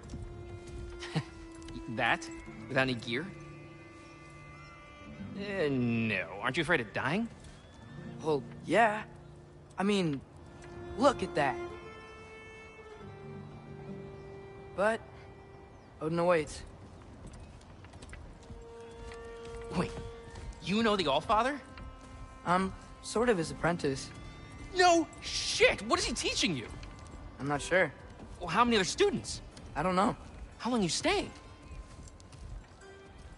That? Without any gear? No. Aren't you afraid of dying? Well, yeah. I mean, look at that. But Odin awaits. Wait, you know the Allfather? I'm sort of his apprentice. No shit! What is he teaching you? I'm not sure. Well, how many other students? I don't know. How long you staying?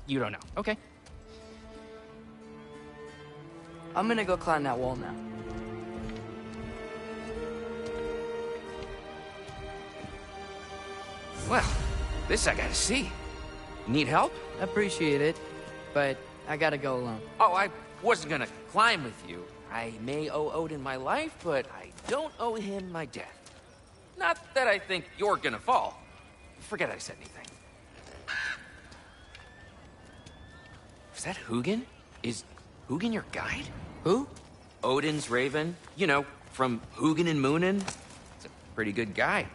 You don't know. Okay. I'm gonna go climb that wall now. Well, this I gotta see. Need help? Appreciate it, but I gotta go alone. Oh, I wasn't gonna climb with you. I may owe Odin my life, but I don't owe him my death. Not that I think you're gonna fall. Forget I said anything. Is that Hugin? Is Hugin your guide? Who? Odin's raven. You know, from Hugin and Moonin. He's a pretty good guy.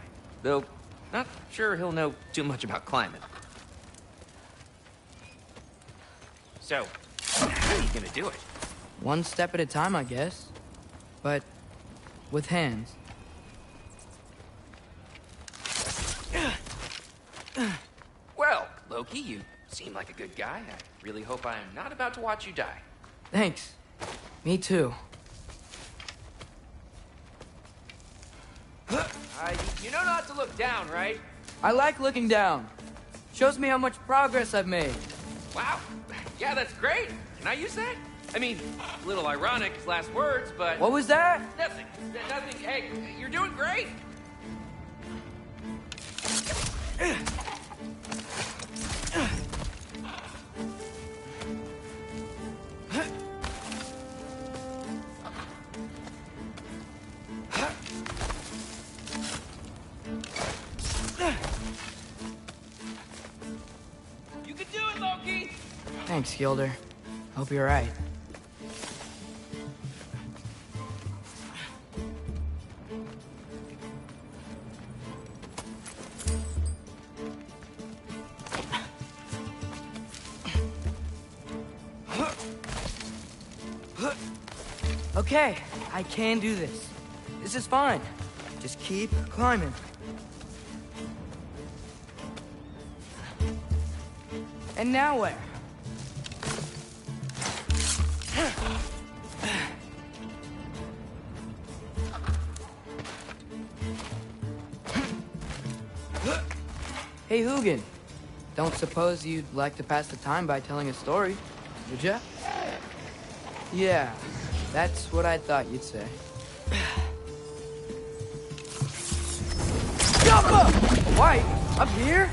Though, not sure he'll know too much about climbing. So, how are you gonna do it? One step at a time, I guess. But with hands. Well, Loki, you seem like a good guy. I really hope I am not about to watch you die. Thanks. Me too. You know not to look down, right? I like looking down. Shows me how much progress I've made. Wow. Yeah, that's great. Can I use that? I mean, a little ironic, his last words, but... What was that? Nothing. Nothing. Hey, you're doing great. You can do it, Loki! Thanks, Gilder. Hope you're right. Okay, I can do this. This is fine. Just keep climbing. And now where? Hey, Hugin. Don't suppose you'd like to pass the time by telling a story, would ya? Yeah, that's what I thought you'd say. Jumpa! Why? Up here?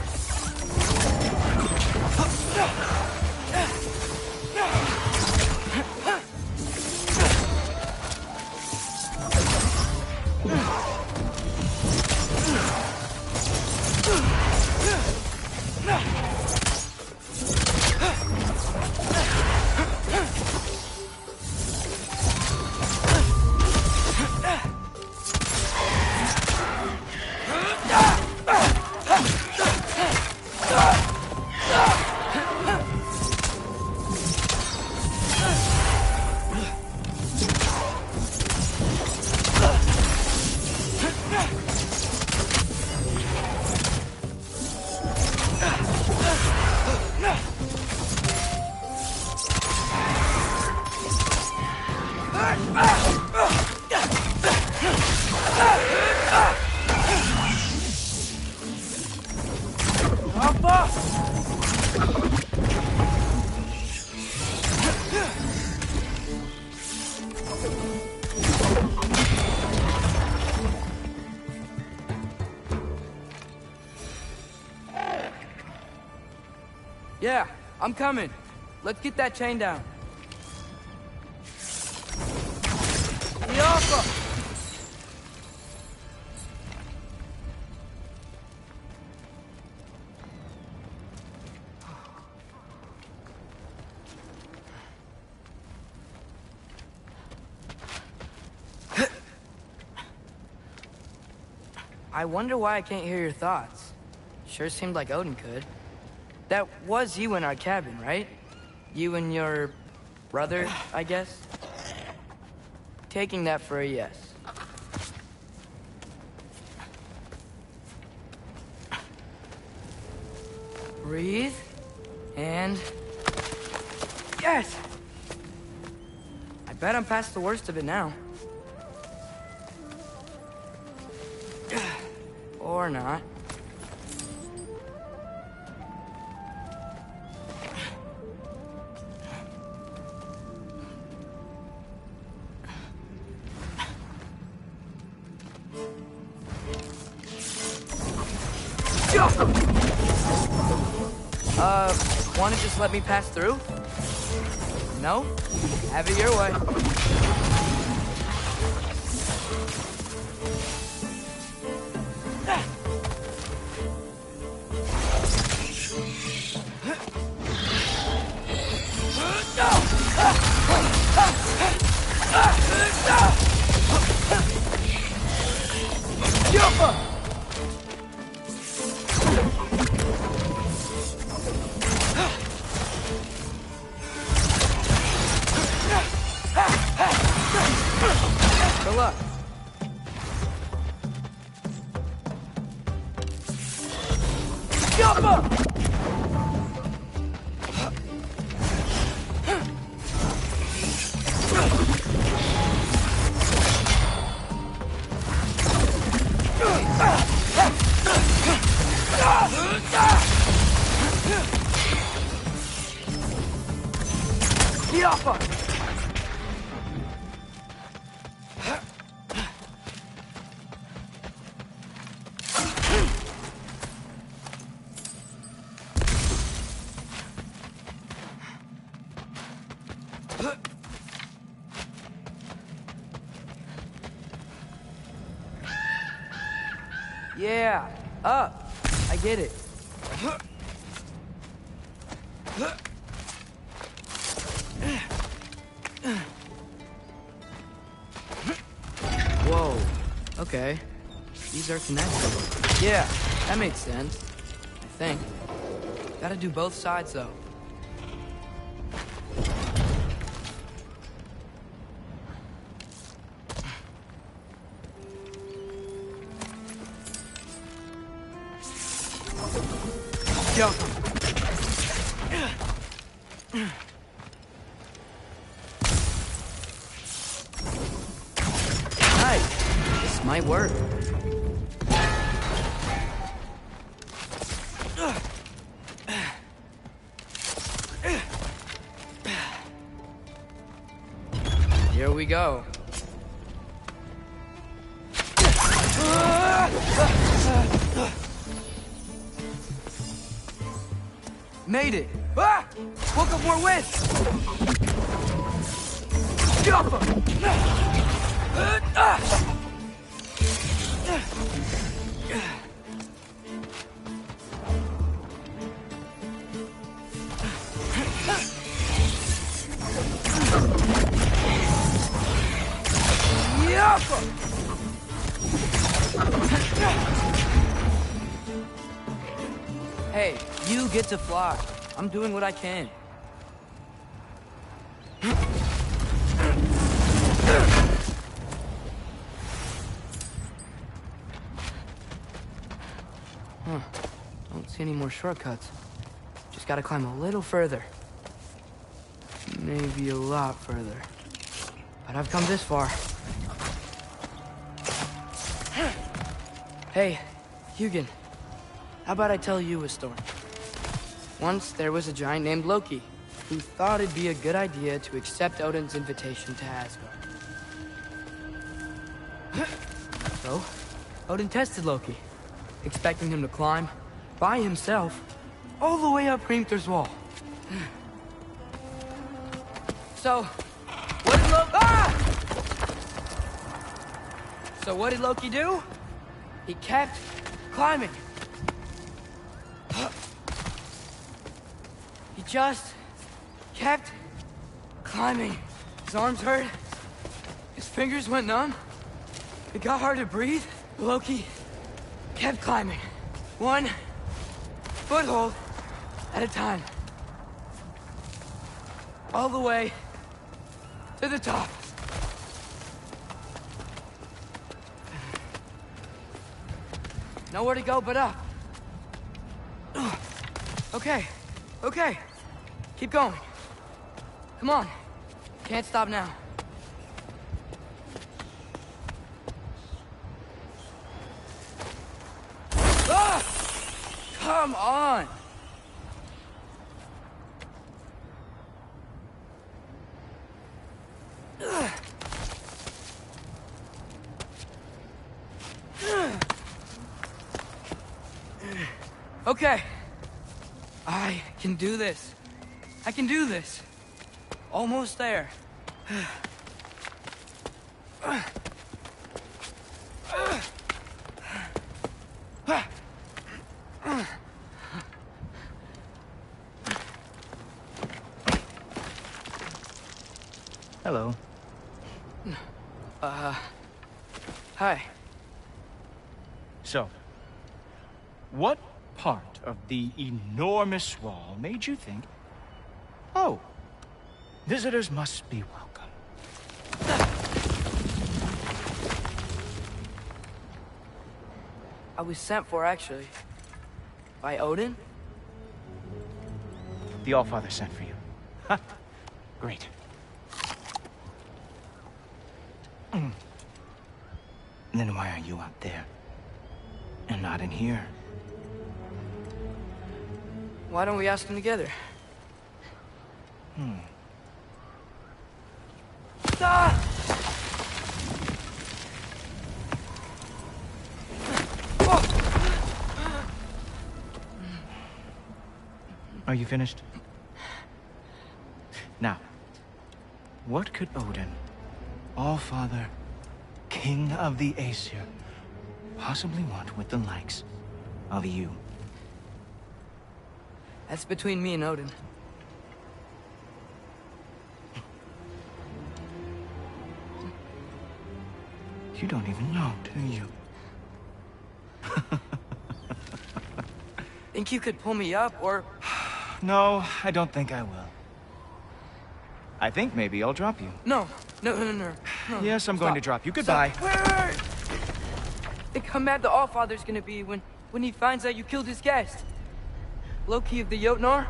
Yeah, I'm coming. Let's get that chain down. Yoko! I wonder why I can't hear your thoughts. Sure seemed like Odin could. That was you in our cabin, right? You and your brother, I guess? Taking that for a yes. Breathe. And... yes! I bet I'm past the worst of it now. Or not. Wanna just let me pass through? No? Have it your way. Good luck. Jump up! Yeah, up. I get it. Whoa. Okay. These are connected. Yeah, that makes sense. I think. Gotta do both sides, though. Jump. Nice. This might work. Here we go. Made it! Ah! Woke up more wind! Jump! Hey, you get to fly. I'm doing what I can. Huh. Don't see any more shortcuts. Just gotta climb a little further. Maybe a lot further. But I've come this far. Hey, Hugin. How about I tell you a story? Once there was a giant named Loki, who thought it'd be a good idea to accept Odin's invitation to Asgard. So, Odin tested Loki, expecting him to climb by himself all the way up Hrimthur's wall. So, what did Loki... Ah! So what did Loki do? He kept climbing. He just kept climbing. His arms hurt. His fingers went numb. It got hard to breathe. Loki kept climbing. One foothold at a time. All the way to the top. Nowhere to go but up. Okay, okay. Keep going. Come on. Can't stop now. Ah! Come on! Okay. I can do this. I can do this. Almost there. Hello. Hi. So, what part of the enormous wall made you think, oh, visitors must be welcome? I was sent for, actually. By Odin? The Allfather sent for you. Ha! Great. Then why are you out there? And not in here? Why don't we ask them together? Ah! Are you finished? Now, what could Odin, Allfather, King of the Aesir, possibly want with the likes of you? That's between me and Odin. You don't even know, do you? Think you could pull me up, or... No, I don't think I will. I think maybe I'll drop you. No. Yes, I'm going to drop you. Goodbye. Wait. Think how mad the Allfather's gonna be when he finds out you killed his guest. Loki of the Jotnar?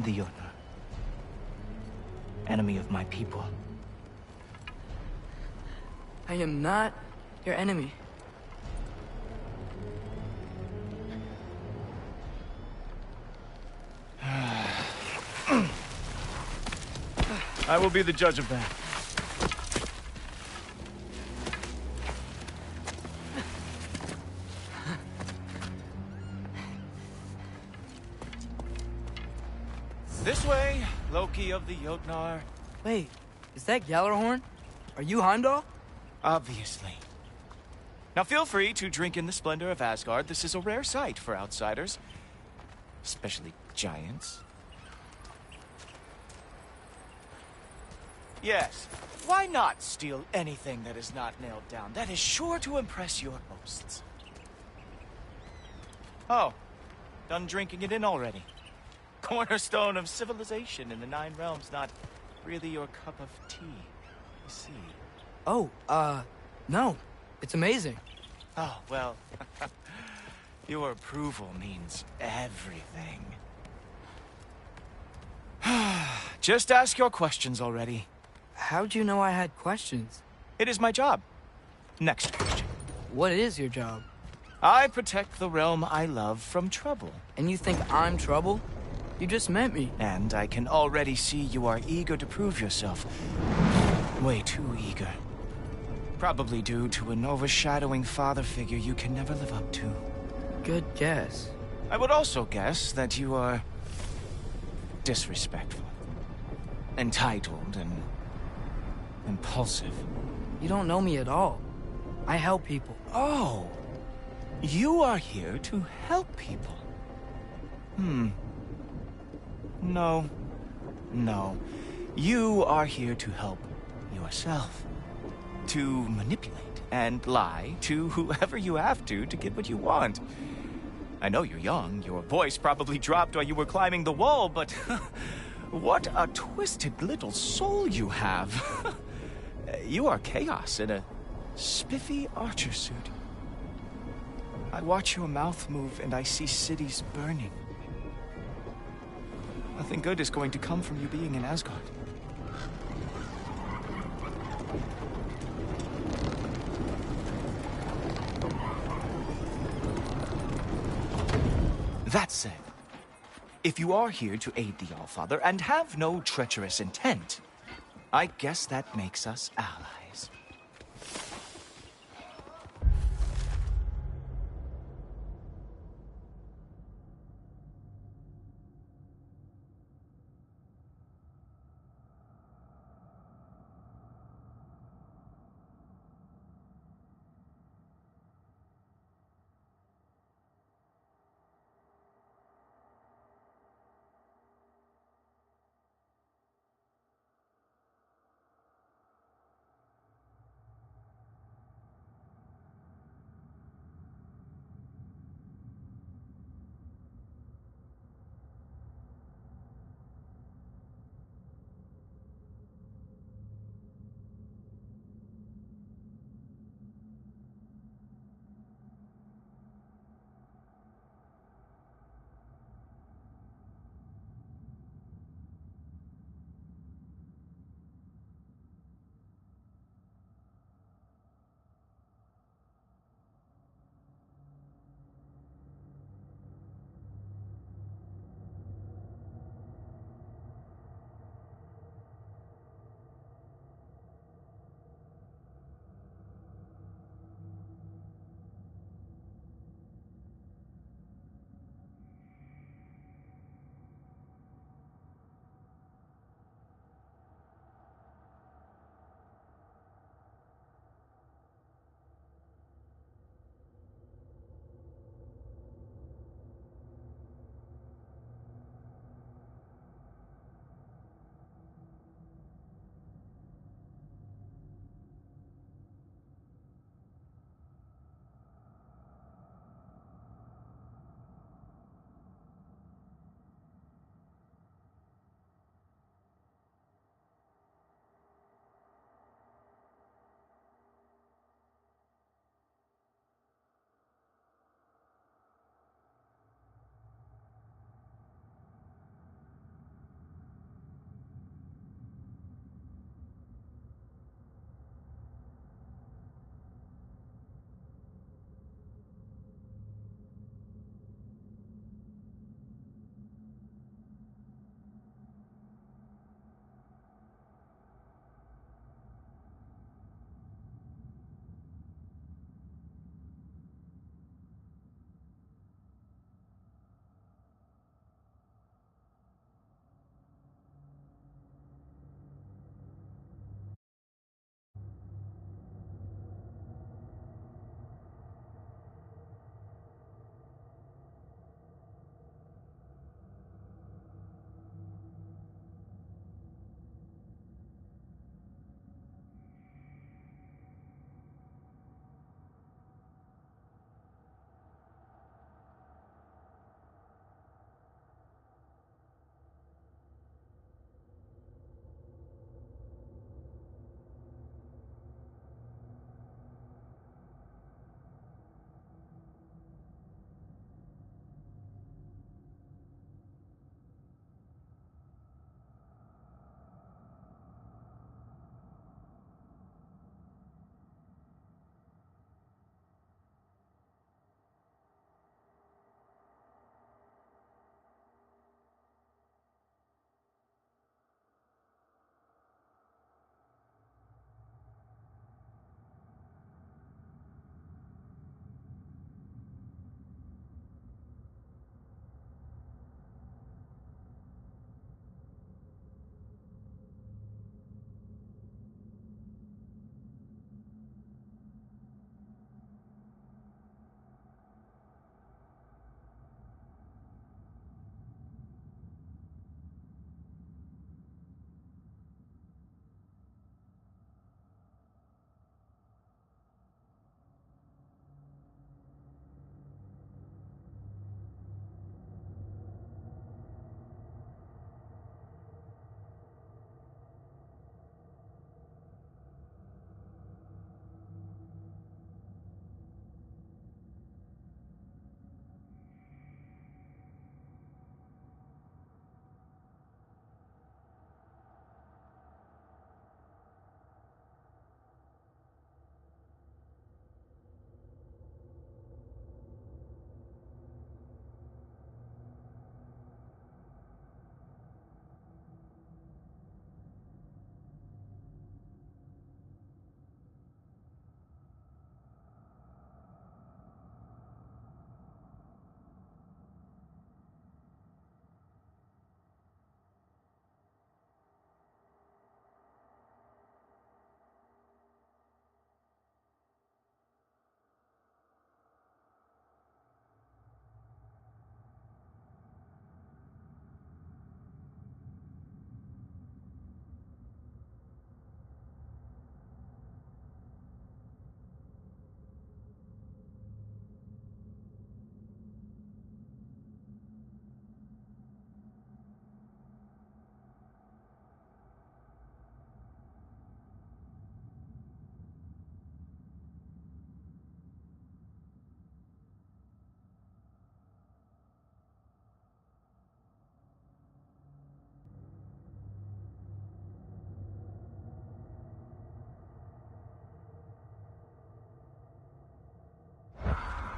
The Jotnar. Enemy of my people. I am not your enemy. I will be the judge of that. This way, Loki of the Jotnar. Wait, is that Gjallarhorn? Are you Heimdall? Obviously. Now feel free to drink in the splendor of Asgard. This is a rare sight for outsiders. Especially giants. Yes, why not steal anything that is not nailed down? That is sure to impress your hosts. Oh, done drinking it in already. Cornerstone of civilization in the Nine Realms, not really your cup of tea, you see. Oh, no. It's amazing. Oh, well, your approval means everything. Just ask your questions already. How'd you know I had questions? It is my job. Next question. What is your job? I protect the realm I love from trouble. And you think I'm trouble? You just met me. And I can already see you are eager to prove yourself. Way too eager. Probably due to an overshadowing father figure you can never live up to. Good guess. I would also guess that you are disrespectful, entitled, and impulsive. You don't know me at all. I help people. Oh, you are here to help people. No. No. You are here to help yourself. To manipulate and lie to whoever you have to get what you want. I know you're young. Your voice probably dropped while you were climbing the wall, but what a twisted little soul you have. You are chaos in a spiffy archer suit. I watch your mouth move and I see cities burning. Nothing good is going to come from you being in Asgard. That said, if you are here to aid the Allfather and have no treacherous intent, I guess that makes us allies.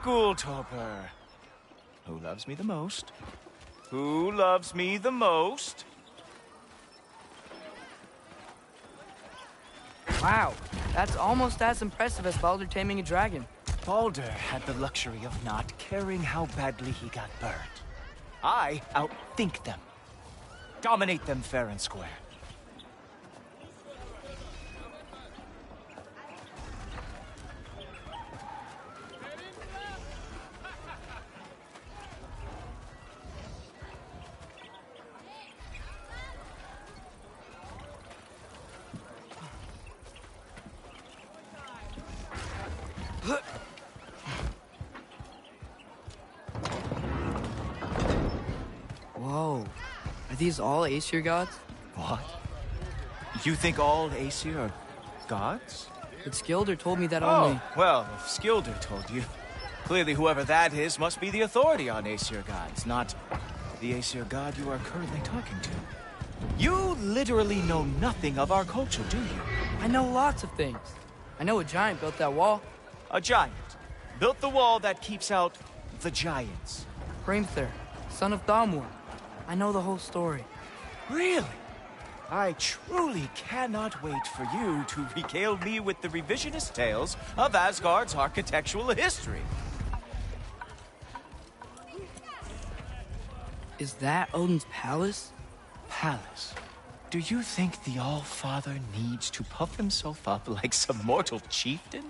Skulltoper. Who loves me the most? Who loves me the most? Wow, that's almost as impressive as Baldur taming a dragon. Baldur had the luxury of not caring how badly he got burned. I outthink them. Dominate them fair and square. Whoa. Are these all Aesir gods? What? You think all Aesir are gods? But Skilder told me that only... Oh, well, if Skilder told you, clearly whoever that is must be the authority on Aesir gods, not the Aesir god you are currently talking to. You literally know nothing of our culture, do you? I know lots of things. I know a giant built that wall. A giant built the wall that keeps out the giants. Hrimthur, son of Thamur. I know the whole story. Really? I truly cannot wait for you to regale me with the revisionist tales of Asgard's architectural history. Is that Odin's palace? Palace? Do you think the All-Father needs to puff himself up like some mortal chieftain?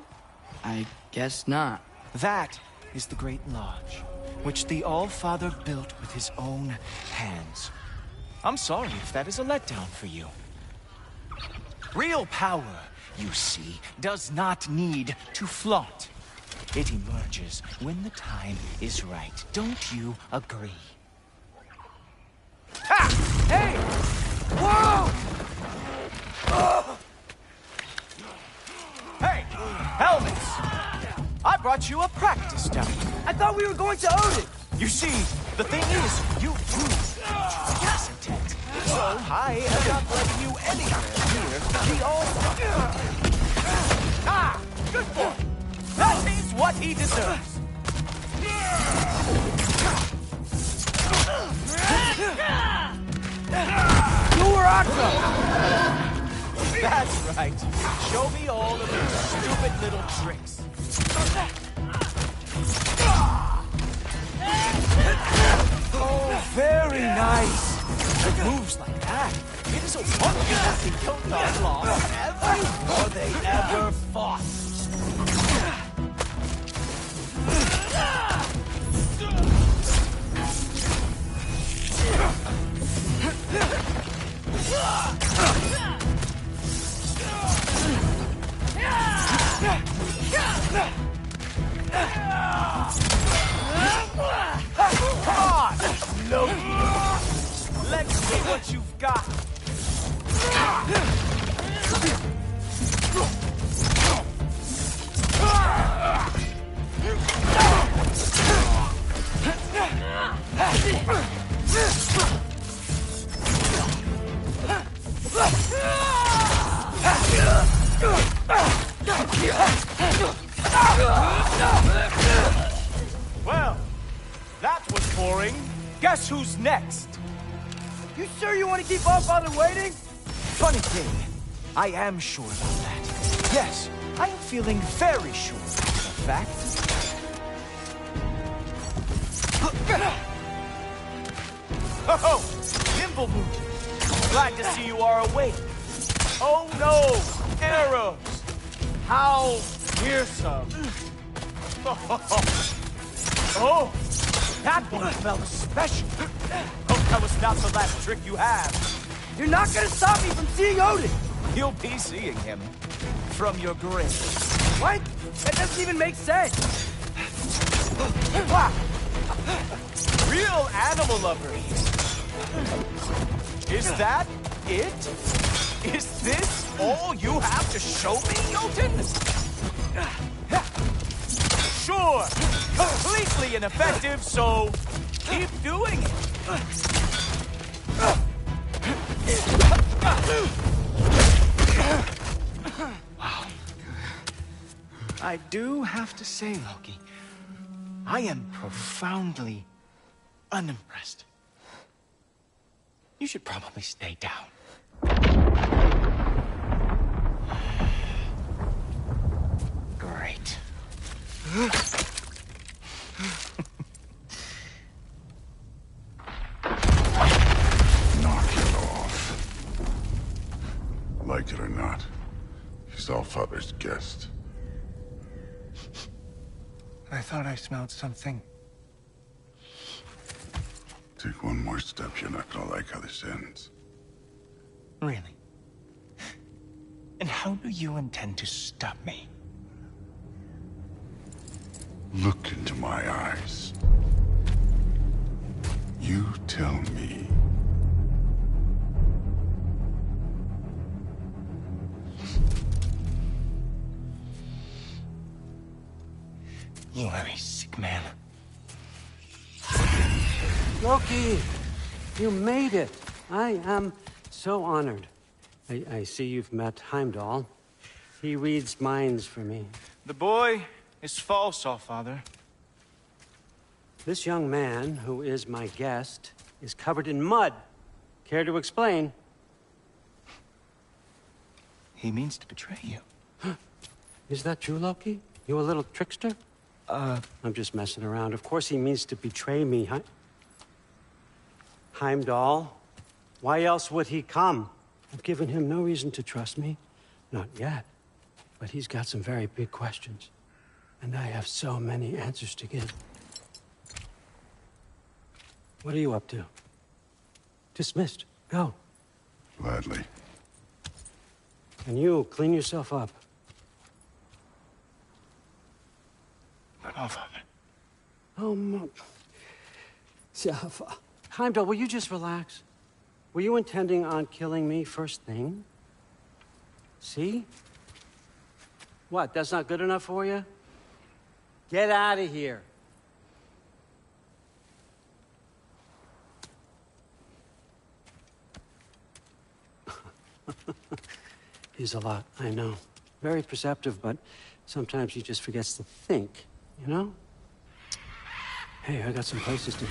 I guess not. That is the Great Lodge, which the All-Father built with his own hands. I'm sorry if that is a letdown for you. Real power, you see, does not need to flaunt. It emerges when the time is right. Don't you agree? Ha! Hey! Whoa! Hey! Helmets! I brought you a practice dummy. I thought we were going to Odin! You see, the thing is, you proved incapacitated. So I am not letting you anywhere near the All-Father. Ah! Good boy! That is what he deserves. That's right. Show me all of your stupid little tricks. Oh, very nice. It moves like that. It is a wonder that the Jotun lost every war they ever fought. Come on, Loki. Let's see what you've got. Well, that was boring. Guess who's next? You sure you want to keep All-Father waiting? Funny thing, I am sure about that. Yes, I am feeling very sure of the fact. Oh, nimble move. Glad to see you are awake. Oh no, arrows. How fearsome. Oh, that one felt special. Hope that was not the last trick you have. You're not gonna stop me from seeing Odin! You'll be seeing him from your grave. What? That doesn't even make sense! Real animal lovers. Is that it? Is this all you have to show me, Jotun? Sure, completely ineffective, so keep doing it. Wow. I do have to say, Loki, I am profoundly unimpressed. You should probably stay down. Great. Knock it off. Like it or not, he's Allfather's guest. I thought I smelled something. Take one more step, you're not gonna like how this ends. Really? And how do you intend to stop me? Look into my eyes. You tell me. You are a sick man. Loki, you made it. I am so honored. I see you've met Heimdall. He reads minds for me. The boy is false, Allfather. This young man, who is my guest, is covered in mud. Care to explain? He means to betray you. Is that true, Loki? You a little trickster? I'm just messing around. Of course he means to betray me, huh? Heimdall? Why else would he come? I've given him no reason to trust me. Not yet. But he's got some very big questions. And I have so many answers to give. What are you up to? Dismissed. Go. Gladly. And you, clean yourself up. But Allfather. Oh, Heimdall, will you just relax? Were you intending on killing me first thing? See? What, that's not good enough for you? Get out of here. He's a lot, I know. Very perceptive, but sometimes he just forgets to think, you know? Hey, I got some places to be.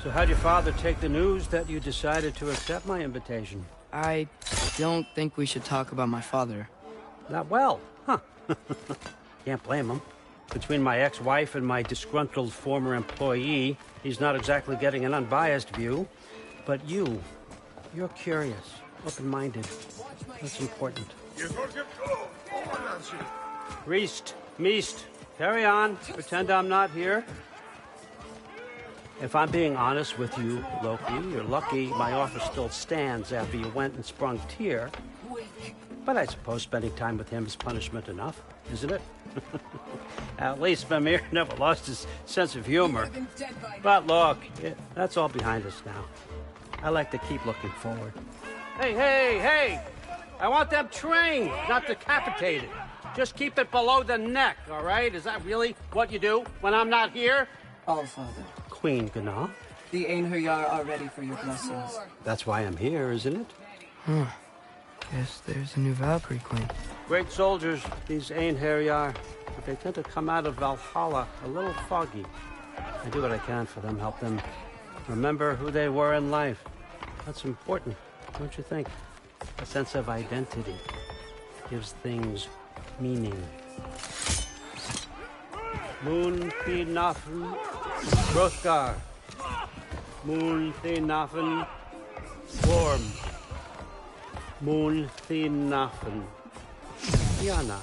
So how'd your father take the news that you decided to accept my invitation? I don't think we should talk about my father. Not well, huh? Can't blame him. Between my ex-wife and my disgruntled former employee, he's not exactly getting an unbiased view. But you're curious, open-minded. That's important. Reist, Meest, carry on. Pretend I'm not here. If I'm being honest with you, Loki, you're lucky my offer still stands after you went and sprung Tyr. But I suppose spending time with him is punishment enough, isn't it? At least Mimir never lost his sense of humor. But look, that's all behind us now. I like to keep looking forward. Hey! I want them trained, not decapitated. Just keep it below the neck, all right? Is that really what you do when I'm not here? Allfather. Queen Gná. The Einherjar are ready for your blessings. That's why I'm here, isn't it? Guess there's a new Valkyrie queen. Great soldiers, these Einherjar. But they tend to come out of Valhalla a little foggy. I do what I can for them, help them remember who they were in life. That's important, don't you think? A sense of identity gives things meaning. Moon Thinafen Hrothgar. Moon Thinafen Worm. Moon Thinafen Yana.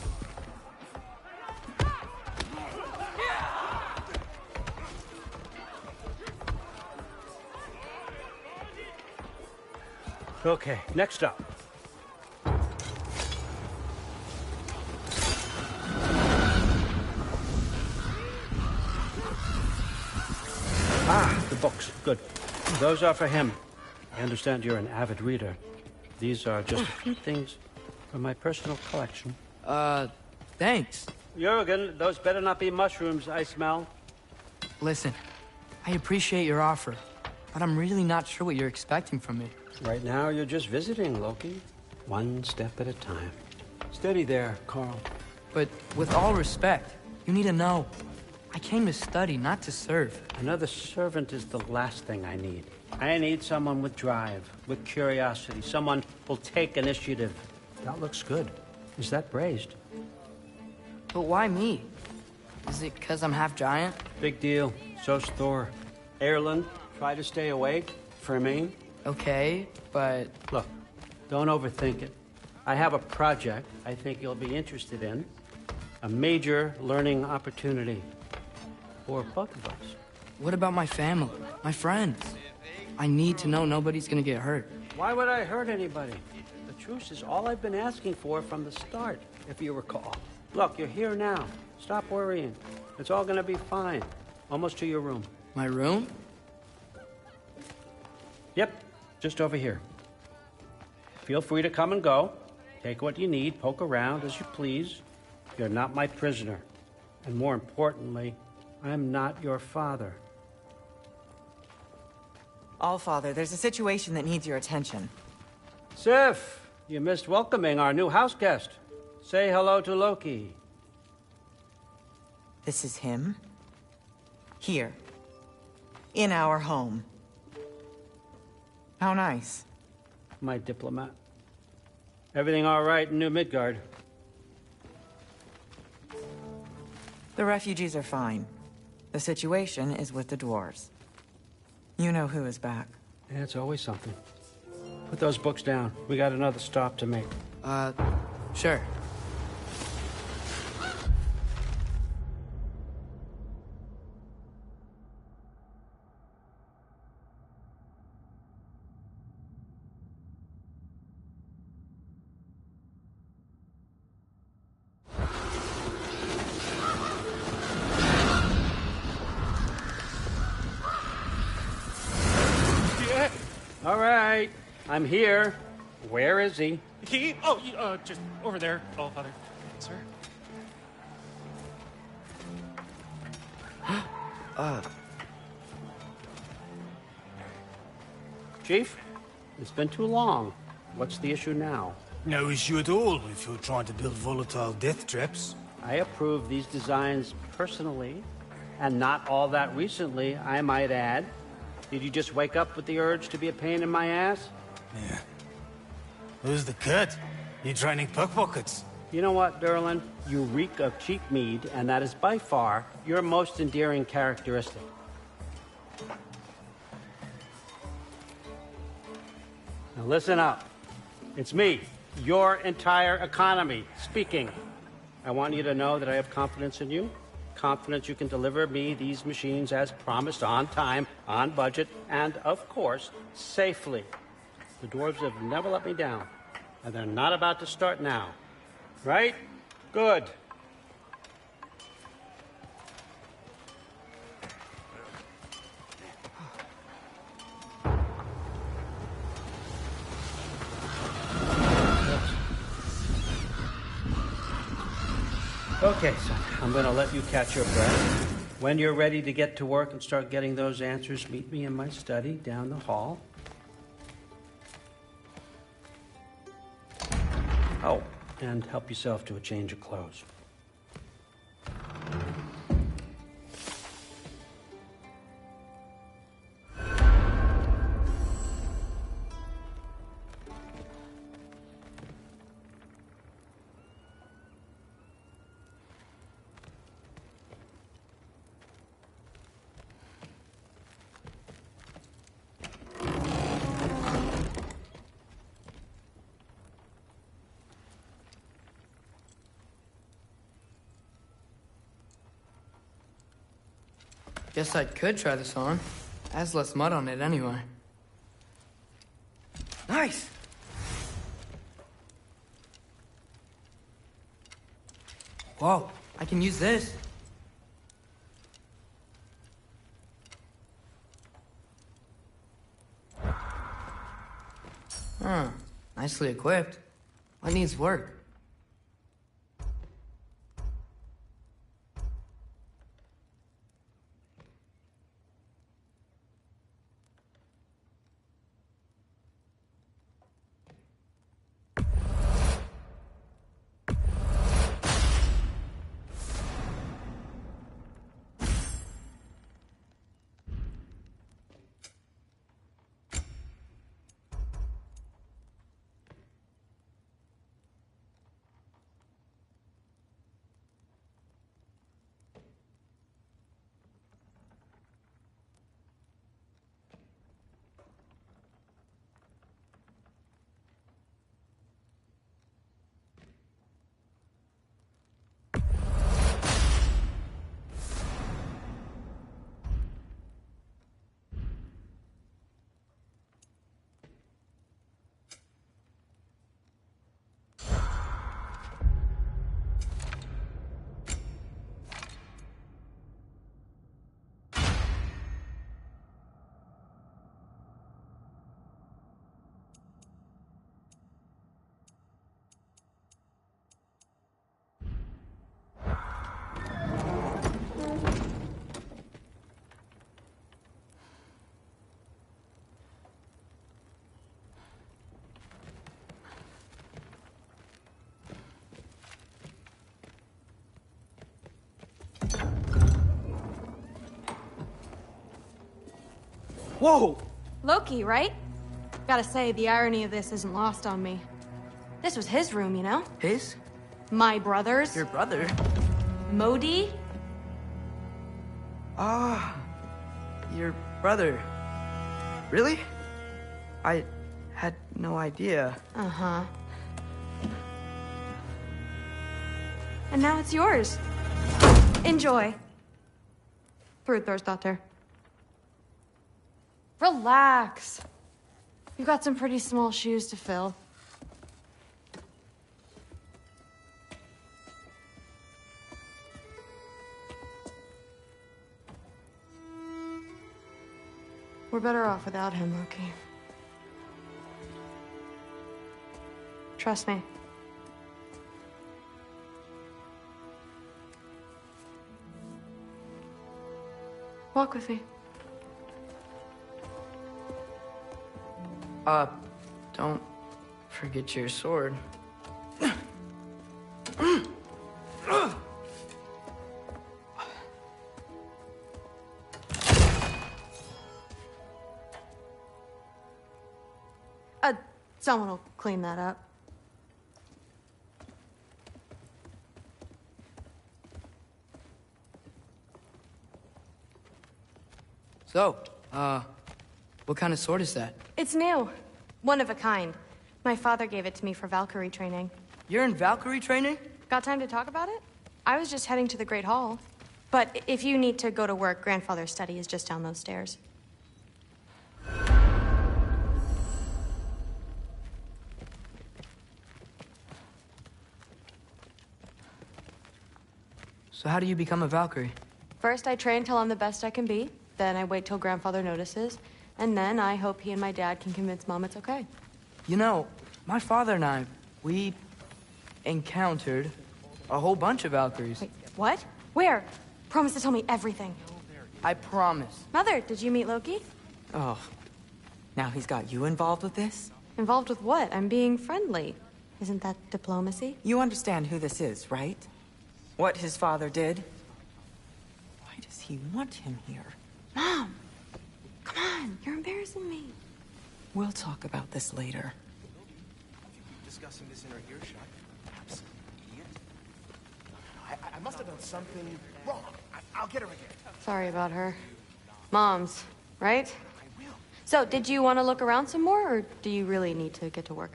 Okay, next up. The books. Good. Those are for him. I understand you're an avid reader. These are just a few things from my personal collection. Thanks. Jurgen, those better not be mushrooms I smell. Listen, I appreciate your offer, but I'm really not sure what you're expecting from me. Right now, you're just visiting, Loki. One step at a time. Steady there, Carl. But with all respect, you need to know. I came to study, not to serve. Another servant is the last thing I need. I need someone with drive, with curiosity, someone who'll take initiative. That looks good. Is that braised? But why me? Is it because I'm half giant? Big deal. So's Thor. Erland, try to stay awake. Fermine. Okay, but... Look, don't overthink it. I have a project I think you'll be interested in. A major learning opportunity. For both of us. What about my family? My friends? I need to know nobody's gonna get hurt. Why would I hurt anybody? The truce is all I've been asking for from the start, if you recall. Look, you're here now. Stop worrying. It's all gonna be fine. Almost to your room. My room? Yep, just over here. Feel free to come and go. Take what you need, poke around as you please. You're not my prisoner. And more importantly, I'm not your father. Allfather, there's a situation that needs your attention. Sif, you missed welcoming our new house guest. Say hello to Loki. This is him? Here. In our home. How nice. My diplomat. Everything all right in New Midgard? The refugees are fine. The situation is with the dwarves. You know who is back. Yeah, it's always something. Put those books down. We got another stop to make. Sure. All right, I'm here. Where is he? He? Oh, just over there, Allfather. Sir? Chief, it's been too long. What's the issue now? No issue at all if you're trying to build volatile death traps. I approve these designs personally, and not all that recently, I might add. Did you just wake up with the urge to be a pain in my ass? Yeah. Who's the cut? You training pickpockets? You know what, Derlin? You reek of cheap mead, and that is by far your most endearing characteristic. Now listen up. It's me, your entire economy, speaking. I want you to know that I have confidence in you. Confidence you can deliver me these machines as promised, on time, on budget, and, of course, safely. The dwarves have never let me down, and they're not about to start now. Right? Good. Okay, son, I'm gonna let you catch your breath. When you're ready to get to work and start getting those answers, meet me in my study down the hall. Oh, and help yourself to a change of clothes. Guess I could try this on. Has less mud on it anyway. Nice! Whoa, I can use this. Huh, nicely equipped. What needs work? Whoa! Loki, right? Gotta say, the irony of this isn't lost on me. This was his room, you know? His? My brother's. Your brother? Modi? Ah, your brother. Really? I had no idea. Uh-huh. And now it's yours. Enjoy. Frukostdotter. Relax. You've got some pretty small shoes to fill. We're better off without him, Loki. Trust me. Walk with me. Don't forget your sword. Someone will clean that up. So, what kind of sword is that? It's new. One of a kind. My father gave it to me for Valkyrie training. You're in Valkyrie training? Got time to talk about it? I was just heading to the Great Hall. But if you need to go to work, Grandfather's study is just down those stairs. So how do you become a Valkyrie? First, I train till I'm the best I can be. Then I wait till Grandfather notices. And then I hope he and my dad can convince Mom it's okay. You know, my father and I, we encountered a whole bunch of Valkyries. Wait, what? Where? Promise to tell me everything. I promise. Mother, did you meet Loki? Oh, now he's got you involved with this? Involved with what? I'm being friendly. Isn't that diplomacy? You understand who this is, right? What his father did? Why does he want him here? Mom! Come on, you're embarrassing me. We'll talk about this later. Discussing this in our earshot. Absolute idiot. I must have done something wrong. I'll get her again. Sorry about her. Mom's, right? I will. So, did you want to look around some more, or do you really need to get to work?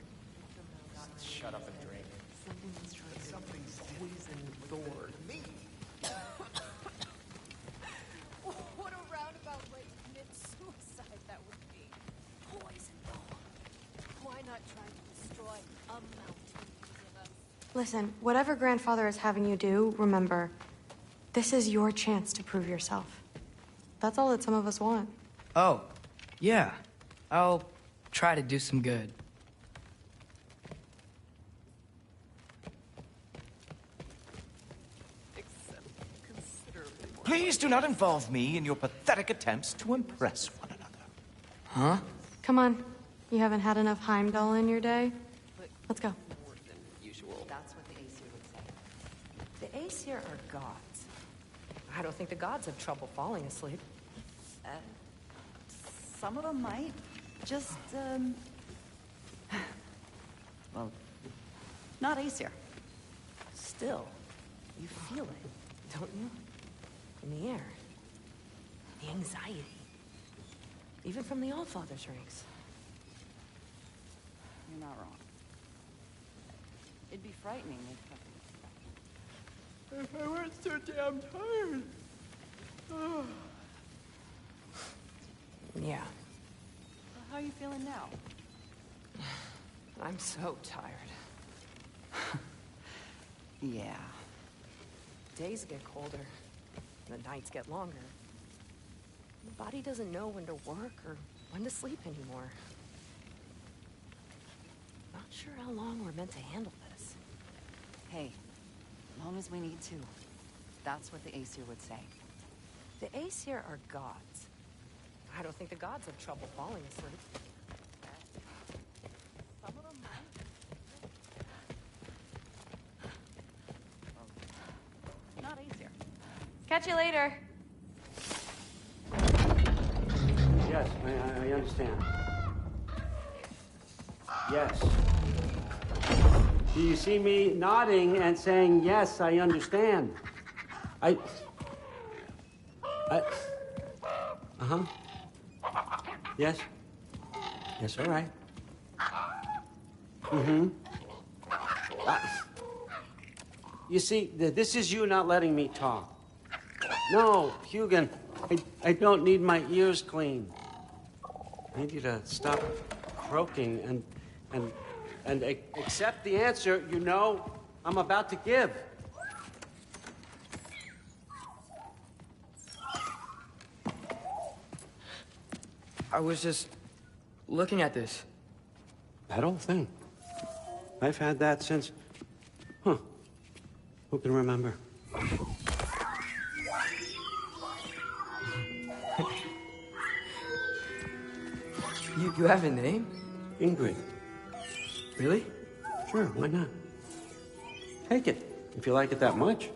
Shut up and drink. Something's poison Thor. Me. What a roundabout way to commit suicide that would be. Poison Thor. Why not try to destroy a mountain using them? Listen, whatever Grandfather is having you do, remember, this is your chance to prove yourself. That's all that some of us want. Oh, yeah. I'll try to do some good. Please do not involve me in your pathetic attempts to impress one another. Huh? Come on. You haven't had enough Heimdall in your day? Let's go. That's what the Aesir would say. The Aesir are gods. I don't think the gods have trouble falling asleep. Some of them might. Just, well, not Aesir. Still, you feel it, don't you? In the air. The anxiety. Even from the Allfather's ranks. You're not wrong. It'd be frightening if I weren't so damn tired. Yeah. Well, how are you feeling now? I'm so tired. Yeah. Days get colder. The nights get longer. The body doesn't know when to work or when to sleep anymore. Not sure how long we're meant to handle this. Hey, long as we need to. That's what the Aesir would say. The Aesir are gods. I don't think the gods have trouble falling asleep. Some of them might. Not Aesir. Catch you later. Yes, I understand. Yes. Do you see me nodding and saying, yes, I understand? Uh-huh. Yes? Yes, all right. Mm-hmm. You see, this is you not letting me talk. No, Hugin, I don't need my ears cleaned. I need you to stop croaking and accept the answer you know I'm about to give. I was just looking at this. That old thing. I've had that since... Huh. Who can remember? You have a name? Ingrid. Really? Sure, why not? Take it, if you like it that much.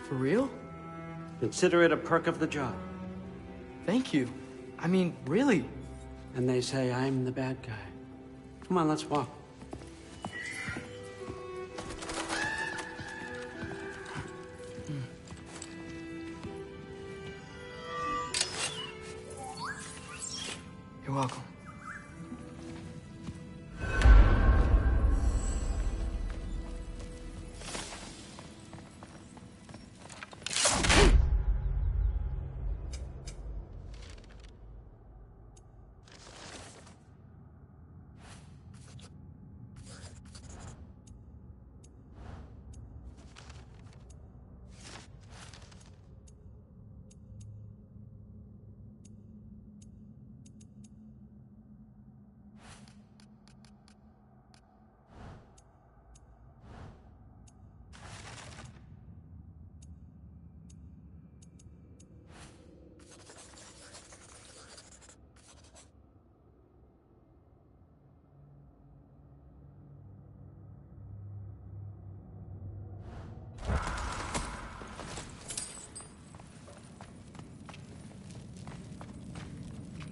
For real? Consider it a perk of the job. Thank you. I mean, really. And they say I'm the bad guy. Come on, let's walk. You're welcome.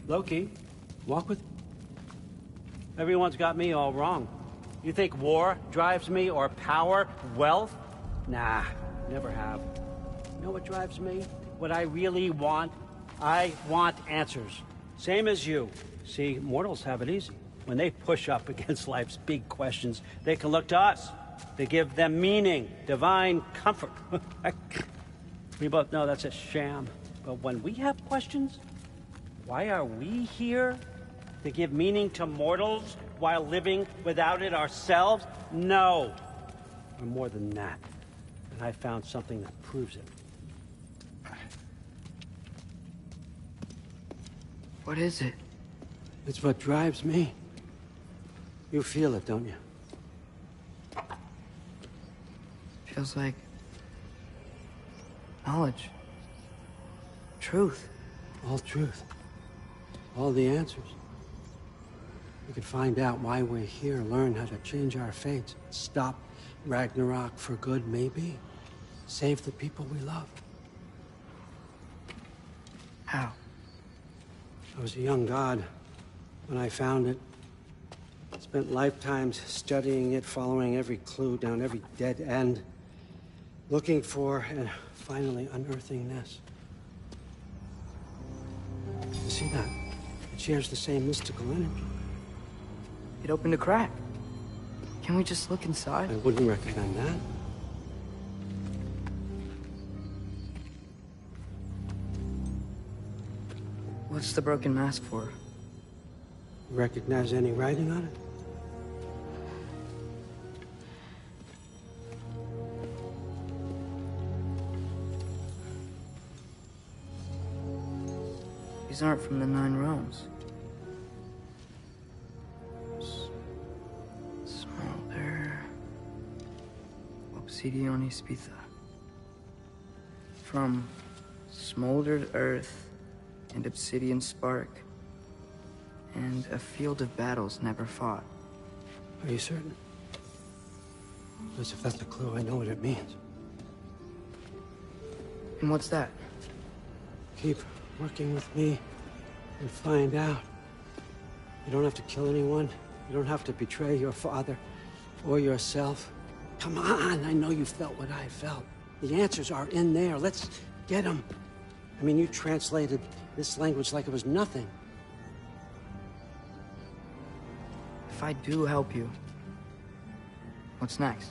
Loki, walk with... Everyone's got me all wrong. You think war drives me, or power, wealth? Nah, never have. You know what drives me? What I really want? I want answers. Same as you. See, mortals have it easy. When they push up against life's big questions, they can look to us. They give them meaning, divine comfort. We both know that's a sham. But when we have questions, why are we here? To give meaning to mortals while living without it ourselves? No. We're more than that. And I found something that proves it. What is it? It's what drives me. You feel it, don't you? Feels like knowledge. Truth. All truth. All the answers. We could find out why we're here, learn how to change our fates, stop Ragnarok for good, maybe. Save the people we love. How? I was a young god when I found it. Spent lifetimes studying it, following every clue down every dead end, looking for and finally unearthing this. You see that? It shares the same mystical energy. It opened a crack. Can we just look inside? I wouldn't recommend that. What's the broken mask for? Recognize any writing on it? These aren't from the Nine Realms. Smolder. Obsidion Ispitha. From smoldered earth and obsidian spark, and a field of battles never fought. Are you certain? Because if that's a clue, I know what it means. And what's that? Keep working with me and find out. You don't have to kill anyone. You don't have to betray your father or yourself. Come on, I know you felt what I felt. The answers are in there. Let's get them. I mean, you translated this language like it was nothing. If I do help you, what's next?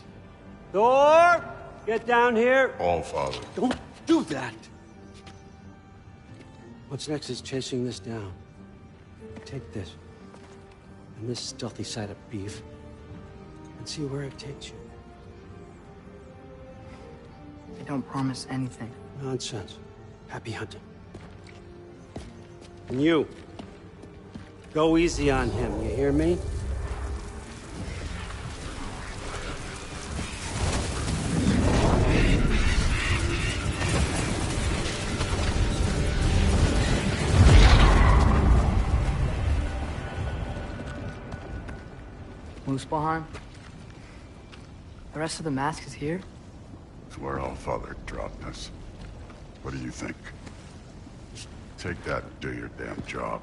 Thor! Get down here! All Father. Don't do that! What's next is chasing this down. Take this, and this stealthy side of beef, and see where it takes you. I don't promise anything. Nonsense. Happy hunting. And you, go easy on him, you hear me? Muspelheim? The rest of the mask is here? It's where All Father dropped us. What do you think? Take that and do your damn job.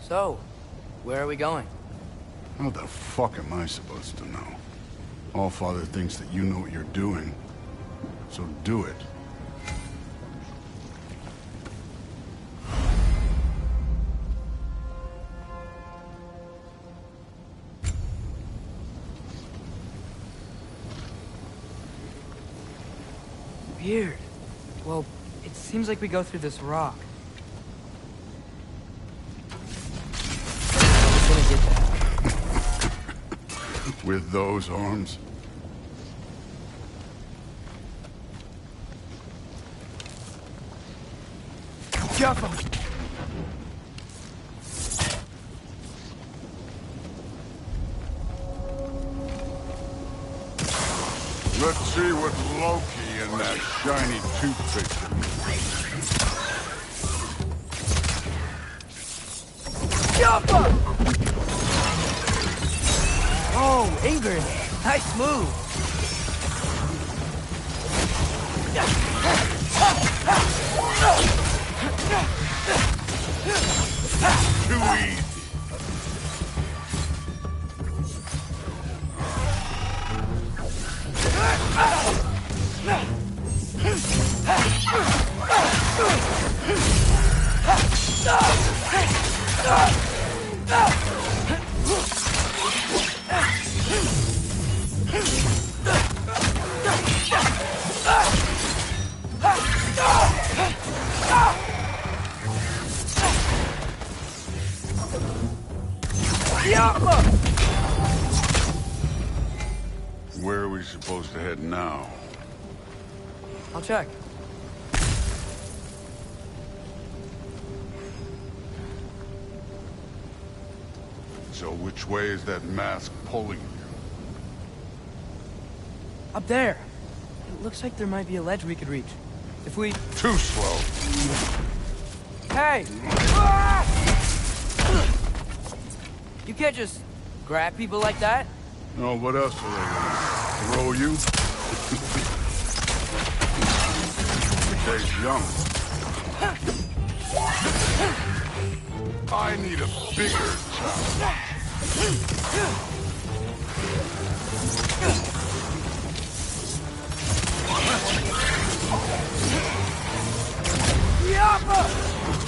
So, where are we going? How the fuck am I supposed to know? All Father thinks that you know what you're doing, so do it. Weird. Well, it seems like we go through this rock. I'm gonna get that. With those arms? Careful! Let's see what Loki and that shiny toothpick can do. Oh, Ingrid! Nice move! Too easy. Where are we supposed to head now? I'll check. So which way is that mask pulling you? Up there. It looks like there might be a ledge we could reach. If we... Too slow. Hey! You can't just grab people like that. Oh, what else are they gonna throw you? They're young. I need a bigger challenge.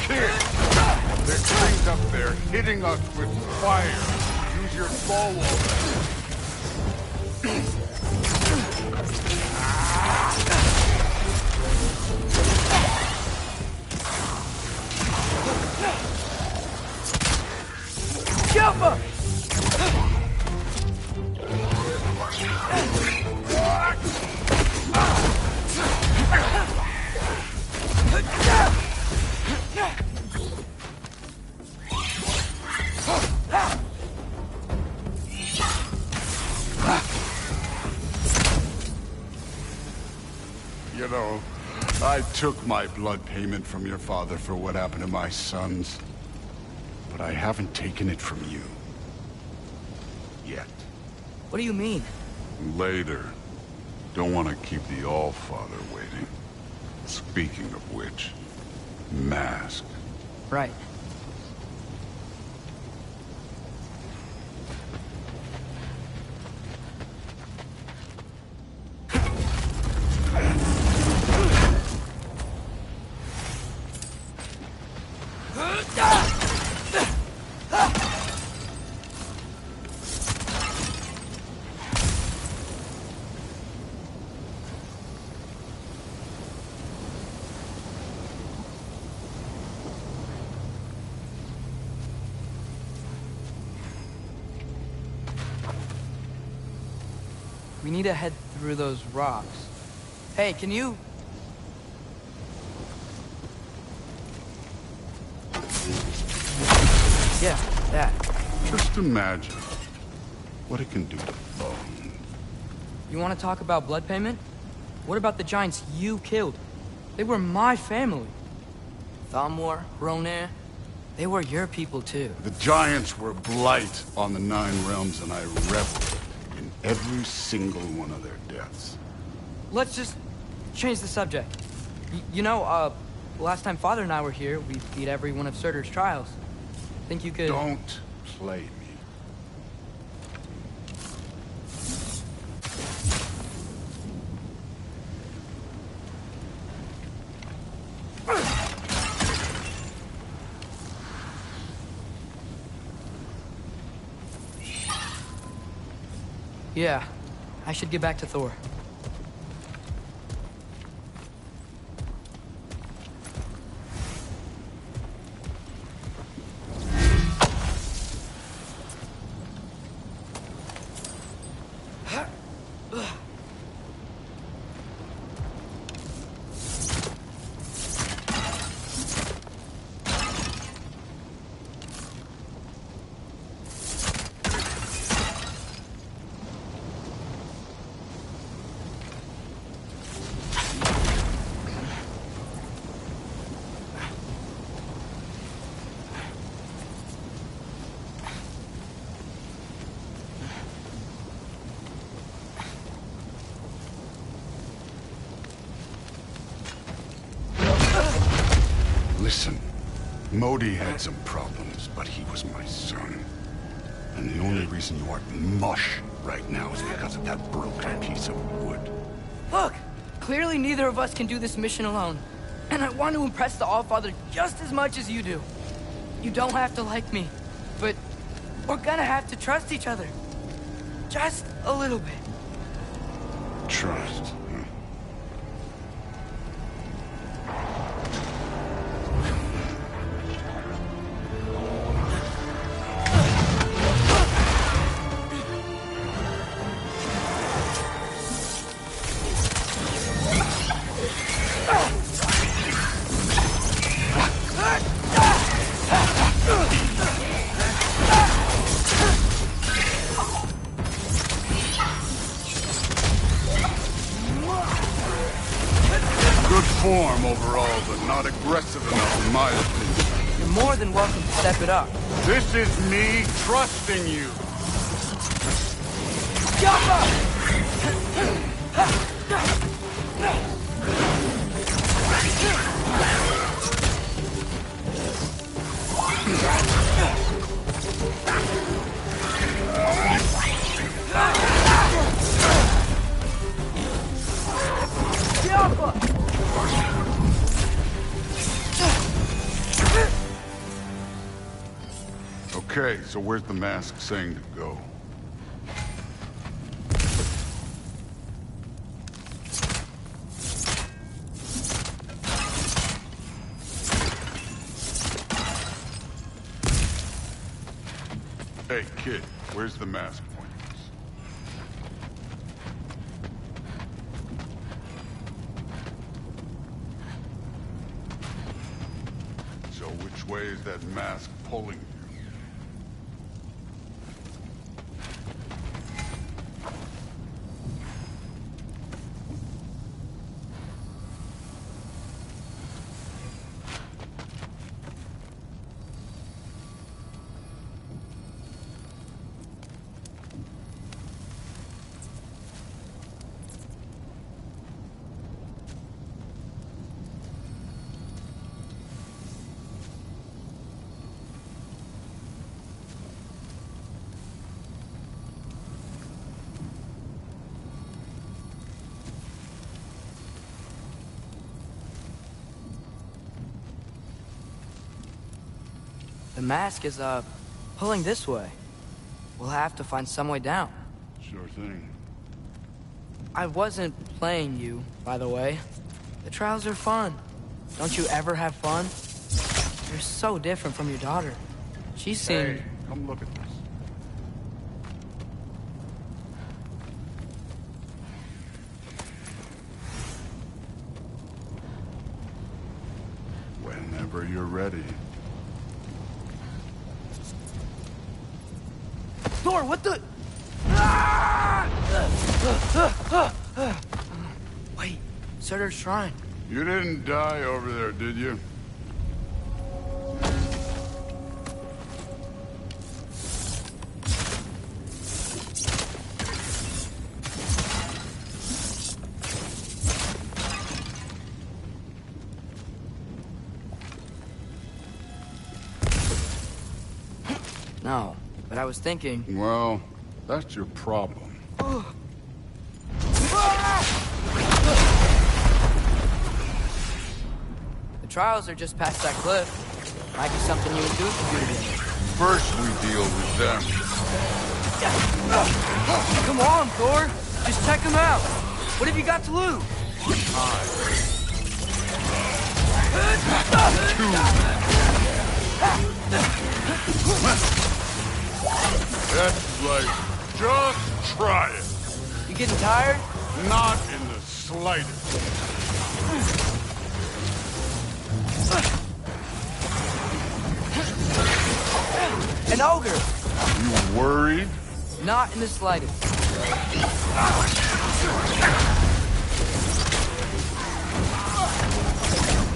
Kid, there's things up there hitting us with fire. Use your bow. Jumper! You know, I took my blood payment from your father for what happened to my sons. But I haven't taken it from you. yet. What do you mean? Later. Don't want to keep the Allfather waiting. Speaking of which, mask. Right. We need to head through those rocks. Hey, can you... Yeah, that. Just imagine what it can do to bone. You want to talk about blood payment? What about the giants you killed? They were my family. Thamor, Ronair, they were your people too. The giants were blight on the Nine Realms, and I reveled in every single one of their deaths. Let's just change the subject. Last time Father and I were here, we beat every one of Surtur's trials. Think you could... Don't play me. Yeah, I should get back to Thor. Listen, Modi had some problems, but he was my son. And the only reason you aren't mush right now is because of that broken piece of wood. Look! Clearly neither of us can do this mission alone. And I want to impress the Allfather just as much as you do. You don't have to like me, but we're gonna have to trust each other. Just a little bit. Trust. Good form overall, but not aggressive enough in my opinion. You're more than welcome to step it up. This is me trusting you. Okay, so where's the mask saying to go? Hey, kid, where's the mask pointing us? So which way is that mask pulling you? The mask is, pulling this way. We'll have to find some way down. Sure thing. I wasn't playing you, by the way. The trials are fun. Don't you ever have fun? You're so different from your daughter. She seemed... Hey, come look at this. Whenever you're ready. Thor, what the... Wait, Surtur's shrine. You didn't die over there, did you? No, but I was thinking... Well, that's your problem. The trials are just past that cliff. Might be something you and Duke can do together. First we deal with them. Come on, Thor! Just check them out! What have you got to lose? That's like, just try it. You getting tired? Not in the slightest. An ogre! You worried? Not in the slightest.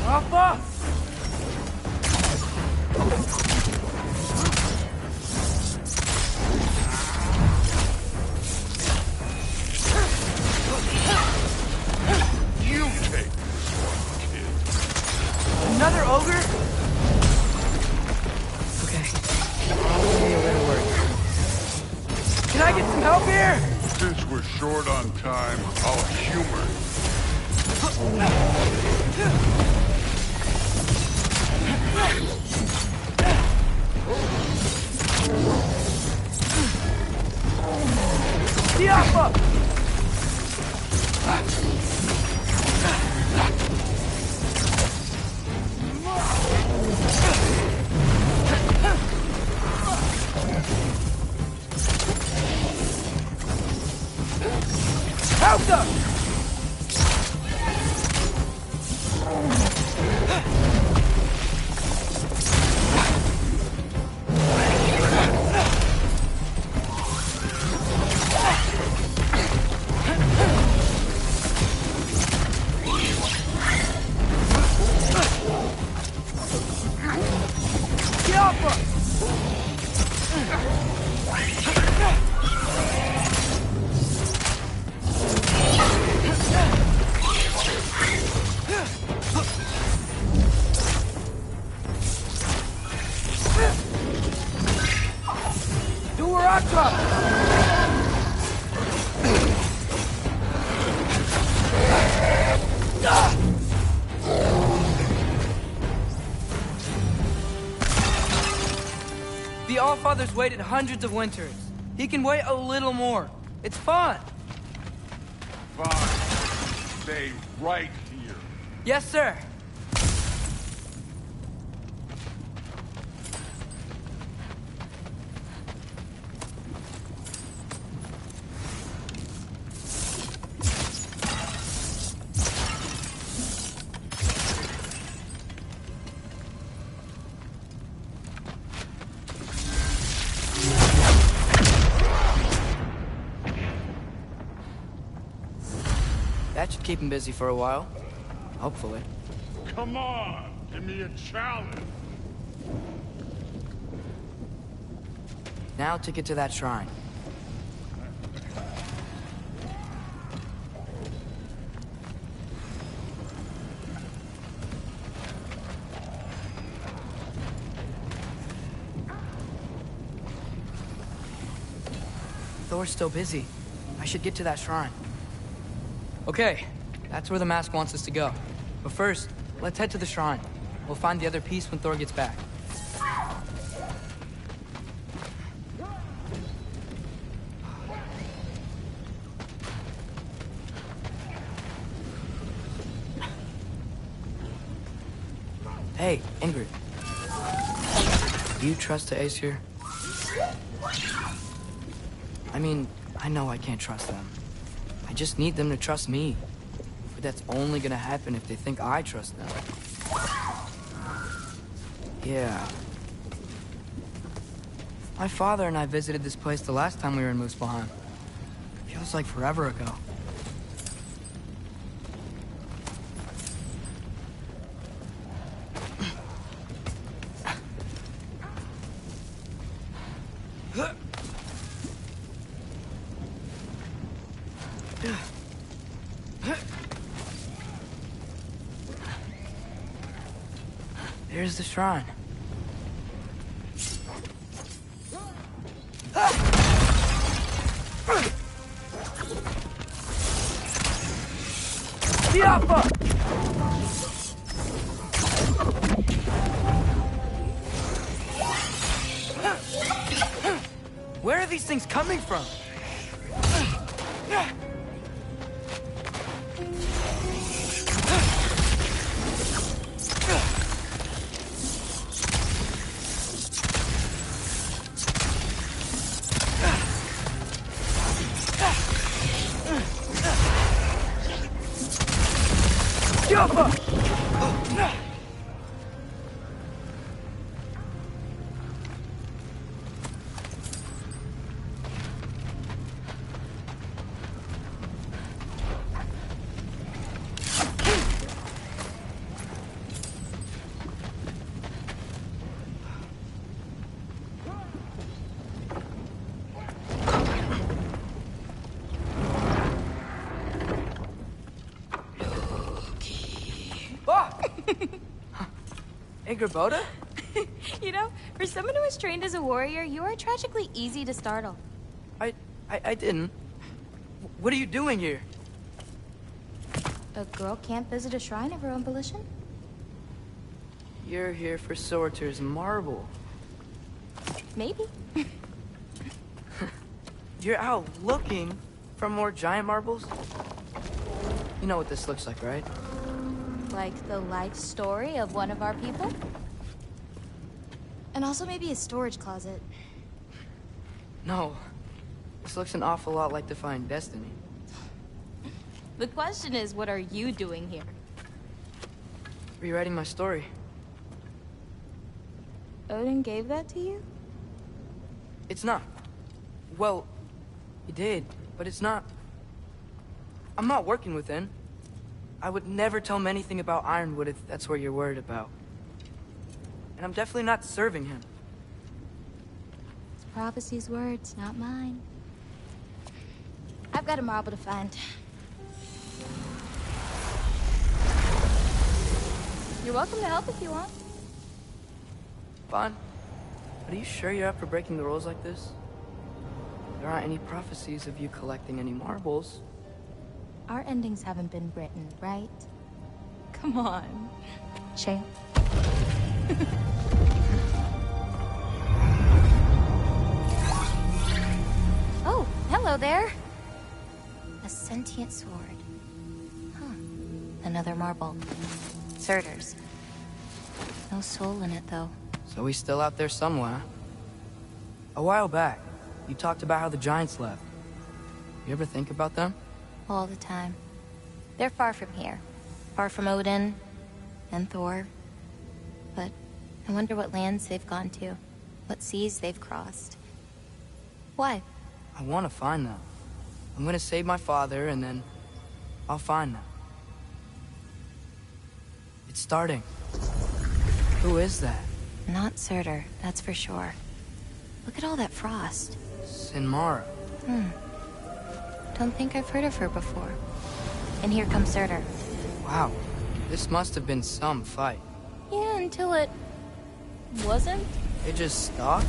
Alpha! You take this one, kid. Another ogre? Okay. I'll be a little worried. Can I get some help here? Since we're short on time, I'll humor you. The Alpha! Help them! The Allfather's waited hundreds of winters. He can wait a little more. It's fun. Fine. Stay right here. Yes, sir. That should keep him busy for a while. Hopefully. Come on! Give me a challenge! Now to get to that shrine. Thor's still busy. I should get to that shrine. Okay, that's where the mask wants us to go. But first, let's head to the shrine. We'll find the other piece when Thor gets back. Hey, Ingrid. Do you trust the Aesir? I mean, I know I can't trust them. I just need them to trust me. But that's only gonna happen if they think I trust them. Yeah. My father and I visited this place the last time we were in Muspelheim. Feels like forever ago. There's the shrine. Where are these things coming from? Boda? You know, for someone who was trained as a warrior, you are tragically easy to startle. I didn't. What are you doing here? A girl can't visit a shrine of her own volition? You're here for Sorter's marble. Maybe. You're out looking for more giant marbles? You know what this looks like, right? Like the life story of one of our people? And also maybe a storage closet. No. This looks an awful lot like Defying Destiny. The question is, what are you doing here? Rewriting my story. Odin gave that to you? It's not. Well, he did, but it's not. I'm not working with him. I would never tell him anything about Ironwood if that's what you're worried about. And I'm definitely not serving him. It's prophecy's words, not mine. I've got a marble to find. You're welcome to help if you want. Fine. But are you sure you're up for breaking the rules like this? There aren't any prophecies of you collecting any marbles. Our endings haven't been written, right? Come on. Shame. Oh, hello there. A sentient sword. Huh. Another marble. Surtur's. No soul in it, though. So he's still out there somewhere. A while back, you talked about how the giants left. You ever think about them? All the time. They're far from here. Far from Odin and Thor. But I wonder what lands they've gone to. What seas they've crossed. Why? I want to find them. I'm gonna save my father, and then I'll find them. It's starting. Who is that? Not Surtur, that's for sure. Look at all that frost. Sinmara. Don't think I've heard of her before. And here comes Surtur. Wow. This must have been some fight. Yeah, until it... wasn't? It just stopped?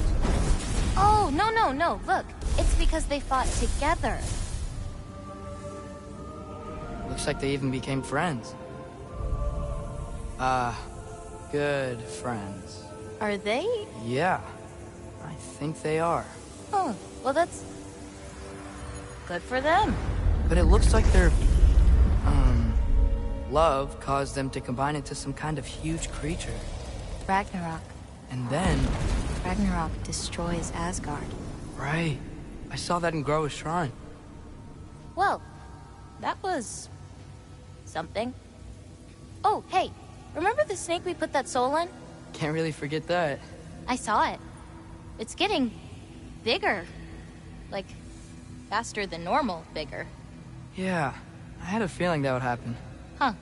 Oh, no. Look, it's because they fought together. Looks like they even became friends. Good friends. Are they? Yeah. I think they are. Oh, well that's... good for them. But it looks like their... love caused them to combine into some kind of huge creature. Ragnarok. And then... Ragnarok destroys Asgard. Right. I saw that in Groa's shrine. Well, that was... something. Oh, hey, remember the snake we put that soul in? Can't really forget that. I saw it. It's getting... bigger. Like, faster than normal bigger. Yeah, I had a feeling that would happen. Huh.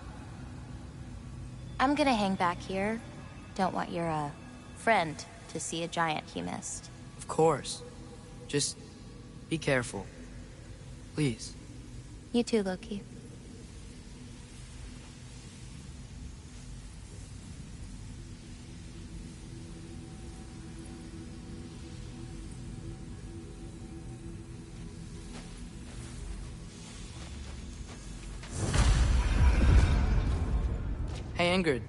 I'm gonna hang back here. Don't want your, friend to see a giant he missed. Of course. Just be careful. Please. You too, Loki. Hey, Ingrid.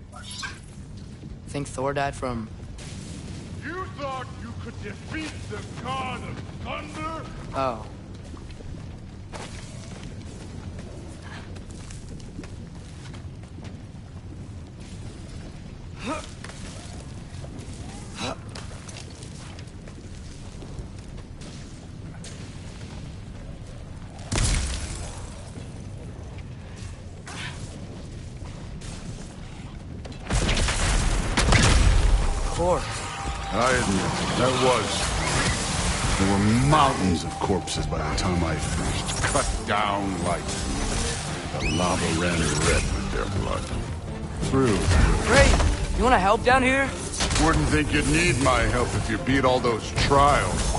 Think Thor died from... You thought you could defeat the god of thunder? Oh. I admit, that was... There were mountains of corpses by the time I finished. Cut down like... The lava ran red with their blood. True. Great! You wanna help down here? Wouldn't think you'd need my help if you beat all those trials.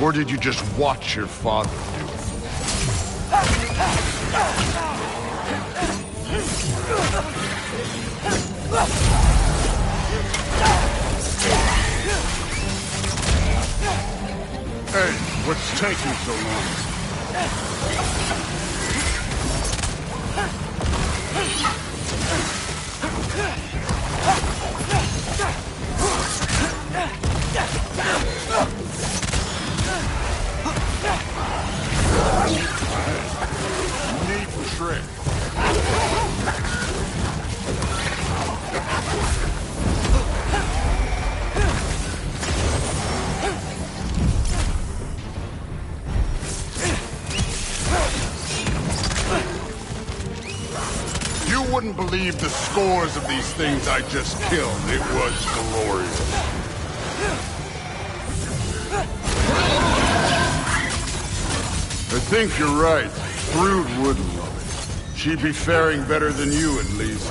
Or did you just watch your father do it? Hey, what's taking so long? Neat trick. You wouldn't believe the scores of these things I just killed. It was glorious. I think you're right. Thrud wouldn't love it. She'd be faring better than you, at least.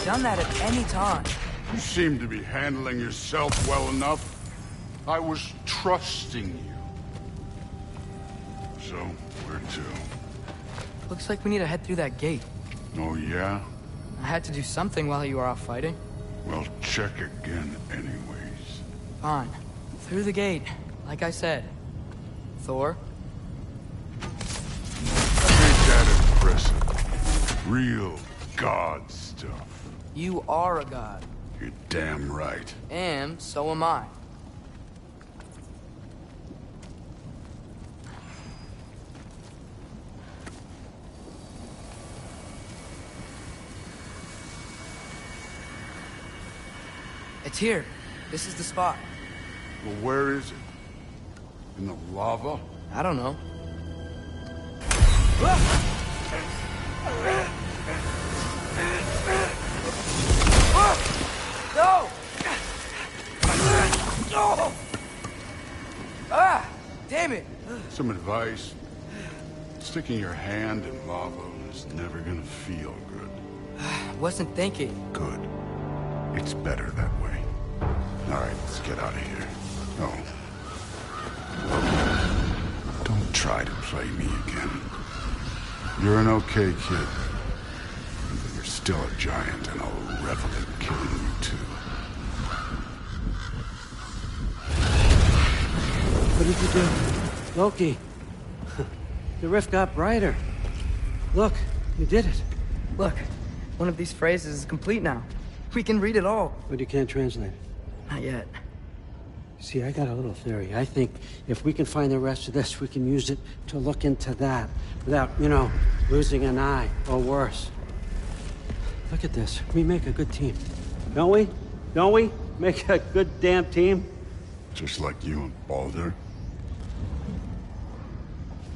done that at any time. You seem to be handling yourself well enough. I was trusting you. So, where to? Looks like we need to head through that gate. Oh, yeah? I had to do something while you were off fighting. Well, check again anyways. Fine. Through the gate, like I said. Thor? Ain't that impressive? Real god stuff. You are a god. You're damn right. And so am I. It's here. This is the spot. Well, where is it? In the lava? I don't know. No! No! Ah! Damn it! Some advice. Sticking your hand in lava is never gonna feel good. Wasn't thinking. Good. It's better that way. All right, let's get out of here. Oh. Don't try to play me again. You're an okay kid. But you're still a giant, and I'll revel in killing you too. What did you do? Loki. The rift got brighter. Look, you did it. Look, one of these phrases is complete now. We can read it all. But you can't translate it. Not yet. See, I got a little theory. I think if we can find the rest of this, we can use it to look into that without, you know, losing an eye or worse. Look at this. We make a good team. Don't we? Don't we? Make a good damn team? Just like you and Baldur.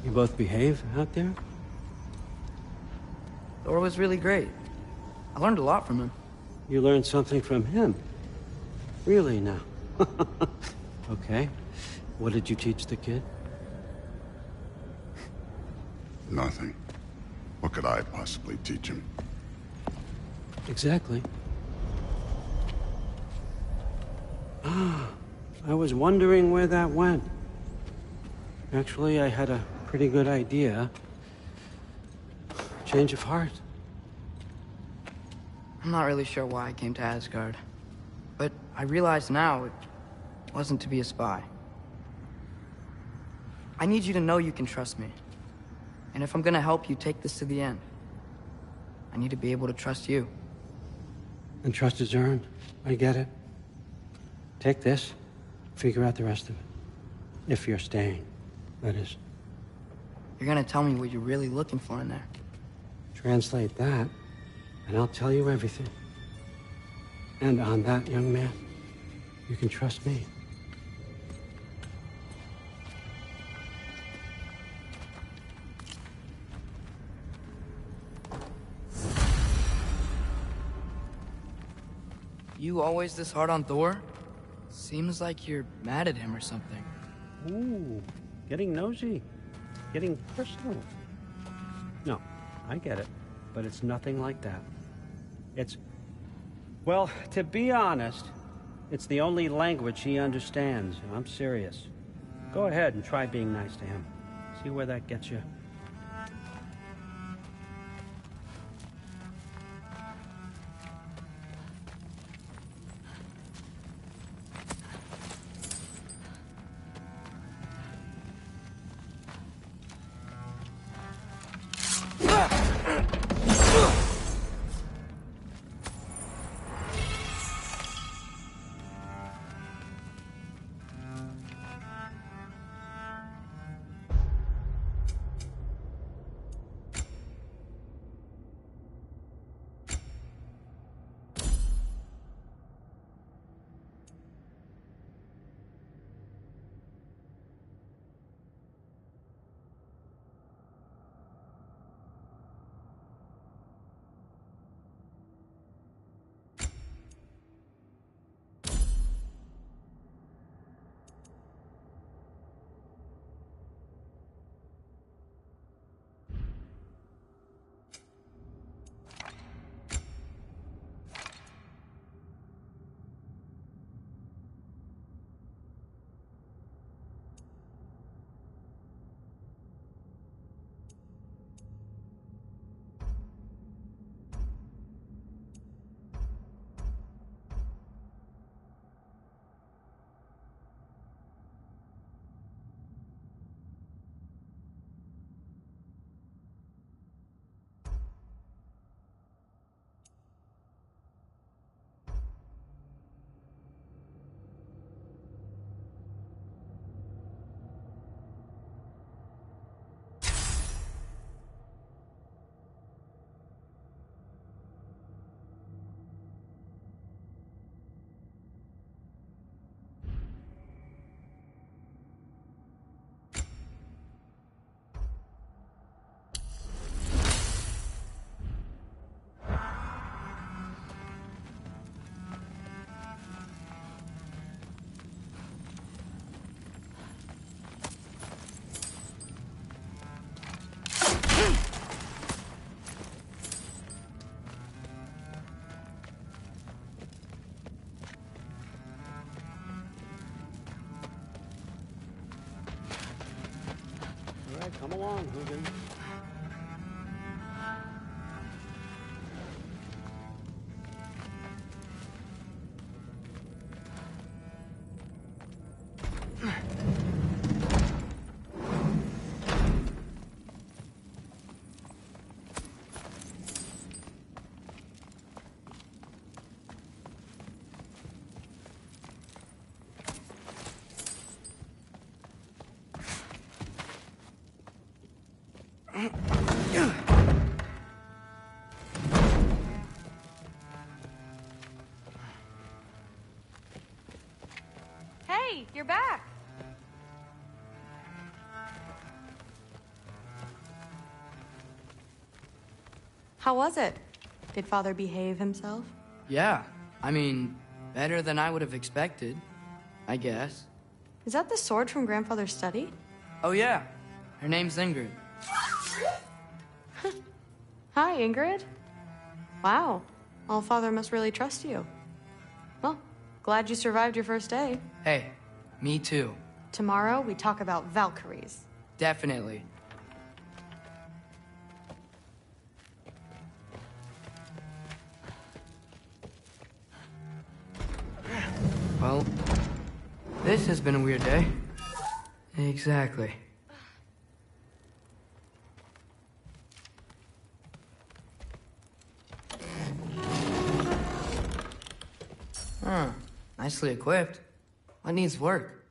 You both behave out there? Thor was really great. I learned a lot from him. You learned something from him? Really now? Okay. What did you teach the kid? Nothing. What could I possibly teach him? Exactly. Ah, I was wondering where that went. Actually, I had a pretty good idea. Change of heart. I'm not really sure why I came to Asgard. But I realize now it wasn't to be a spy. I need you to know you can trust me. And if I'm gonna help you take this to the end, I need to be able to trust you. And trust is earned. I get it. Take this, figure out the rest of it. If you're staying, that is. You're gonna tell me what you're really looking for in there. Translate that, and I'll tell you everything. And on that, young man, you can trust me. You always this hard on Thor? Seems like you're mad at him or something. Ooh, getting nosy. Getting personal. No, I get it. But it's nothing like that. It's... Well, to be honest, it's the only language he understands. I'm serious. Go ahead and try being nice to him. See where that gets you. on, Hugin. Hey, you're back. How was it? Did Father behave himself? Yeah, I mean, better than I would have expected, I guess. Is that the sword from Grandfather's study? Oh yeah, her name's Ingrid. Hi, Ingrid. Wow, All-Father must really trust you. Well, glad you survived your first day. Hey, me too. Tomorrow, we talk about Valkyries. Definitely. Well, this has been a weird day. Exactly. Huh. Nicely equipped. What needs work?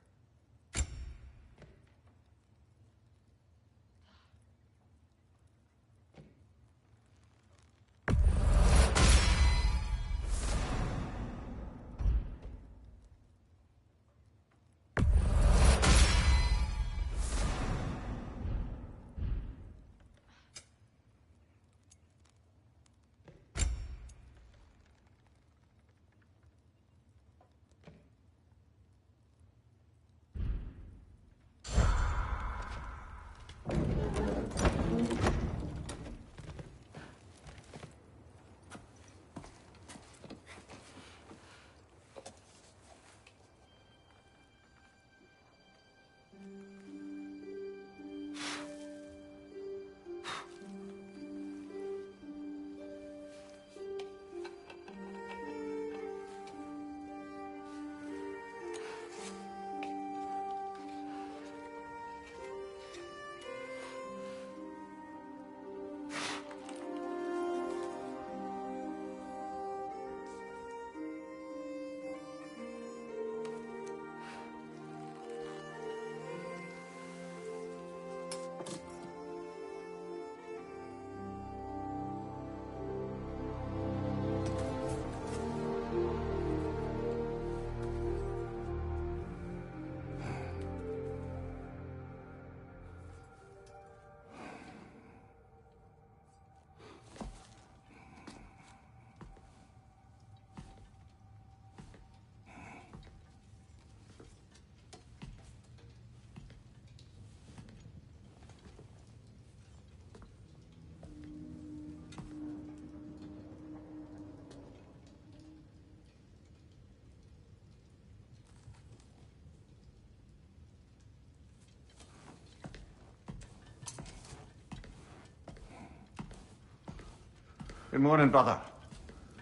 Good morning, brother.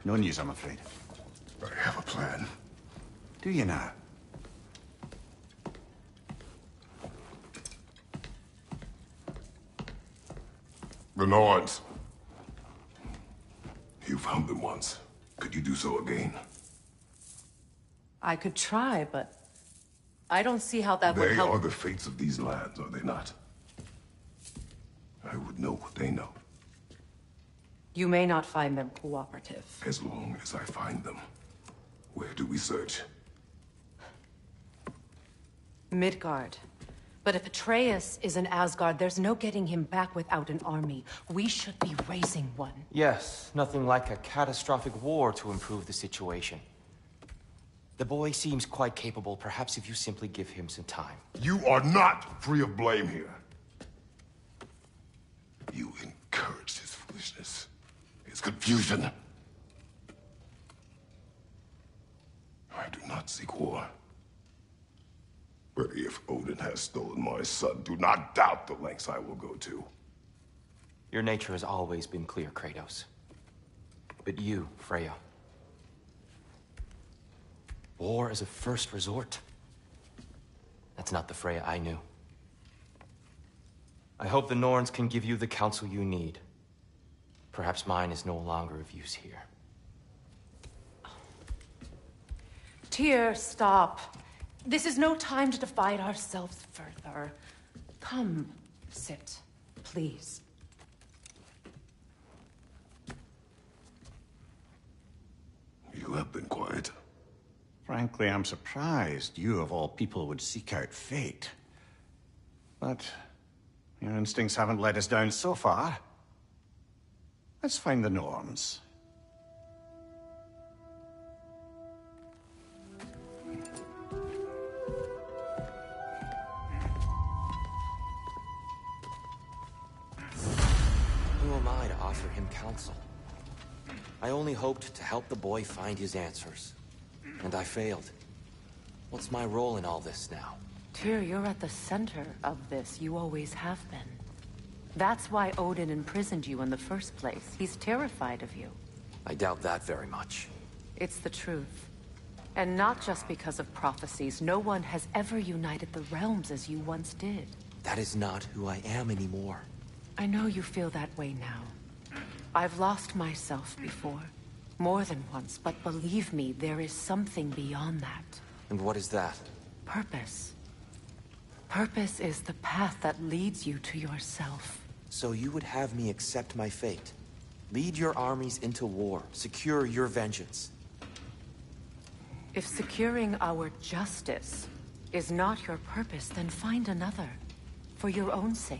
No news, I'm afraid. I have a plan. Do you now? The Nords. You found them once. Could you do so again? I could try, but I don't see how that would They help. are the fates of these lands, are they not? I would know what they know, You may not find them cooperative. as long as I find them. Where do we search? Midgard. But if Atreus is in Asgard, there's no getting him back without an army. We should be raising one. Yes, nothing like a catastrophic war to improve the situation. The boy seems quite capable. Perhaps if you simply give him some time. You are not free of blame here. You encouraged his foolishness, his confusion. I do not seek war. But if Odin has stolen my son. Do not doubt the lengths I will go to. Your nature has always been clear, Kratos. But you, Freya. War is a first resort. That's not the Freya I knew. I hope the Norns can give you the counsel you need. Perhaps mine is no longer of use here. Tyr, stop. This is no time to divide ourselves further. Come, sit, please. You have been quiet. Frankly, I'm surprised you, of all people, would seek out fate. But your instincts haven't let us down so far. Let's find the Norns. Who am I to offer him counsel? I only hoped to help the boy find his answers. And I failed. What's my role in all this now? Tyr, you're at the center of this. You always have been. That's why Odin imprisoned you in the first place. He's terrified of you. I doubt that very much. It's the truth. And not just because of prophecies. No one has ever united the realms as you once did. That is not who I am anymore. I know you feel that way now. I've lost myself before. More than once, but believe me, there is something beyond that. And what is that? Purpose. Purpose is the path that leads you to yourself. So you would have me accept my fate? Lead your armies into war, secure your vengeance. If securing our justice is not your purpose, then find another. For your own sake.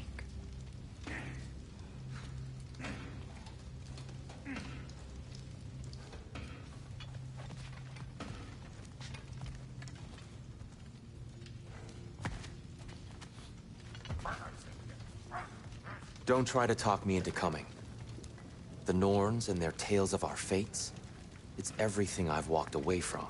Don't try to talk me into coming. The Norns and their tales of our fates, it's everything I've walked away from.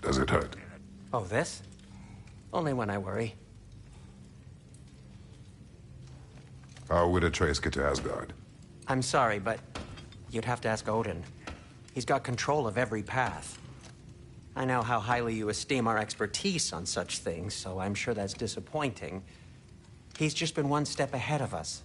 Does it hurt? Oh, this? Only when I worry. How would Atreus get to Asgard? I'm sorry, but you'd have to ask Odin. He's got control of every path. I know how highly you esteem our expertise on such things, so I'm sure that's disappointing. He's just been one step ahead of us.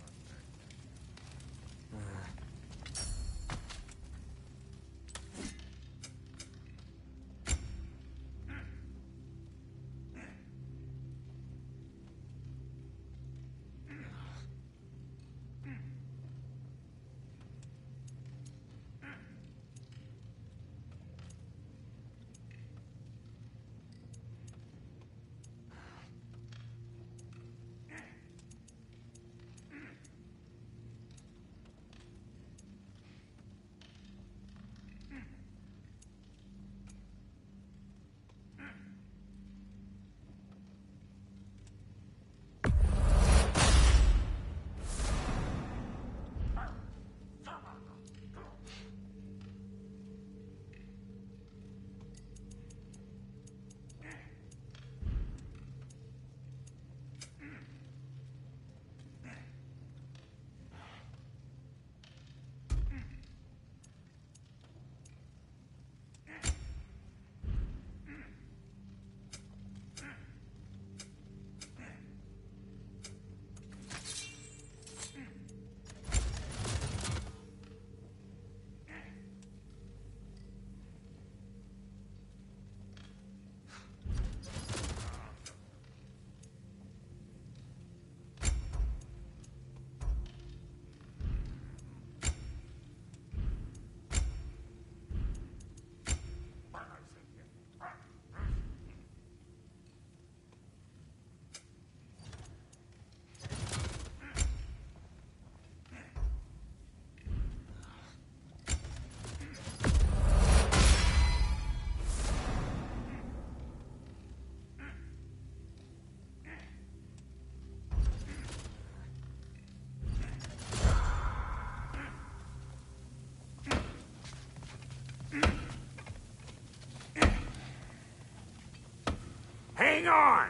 hang on!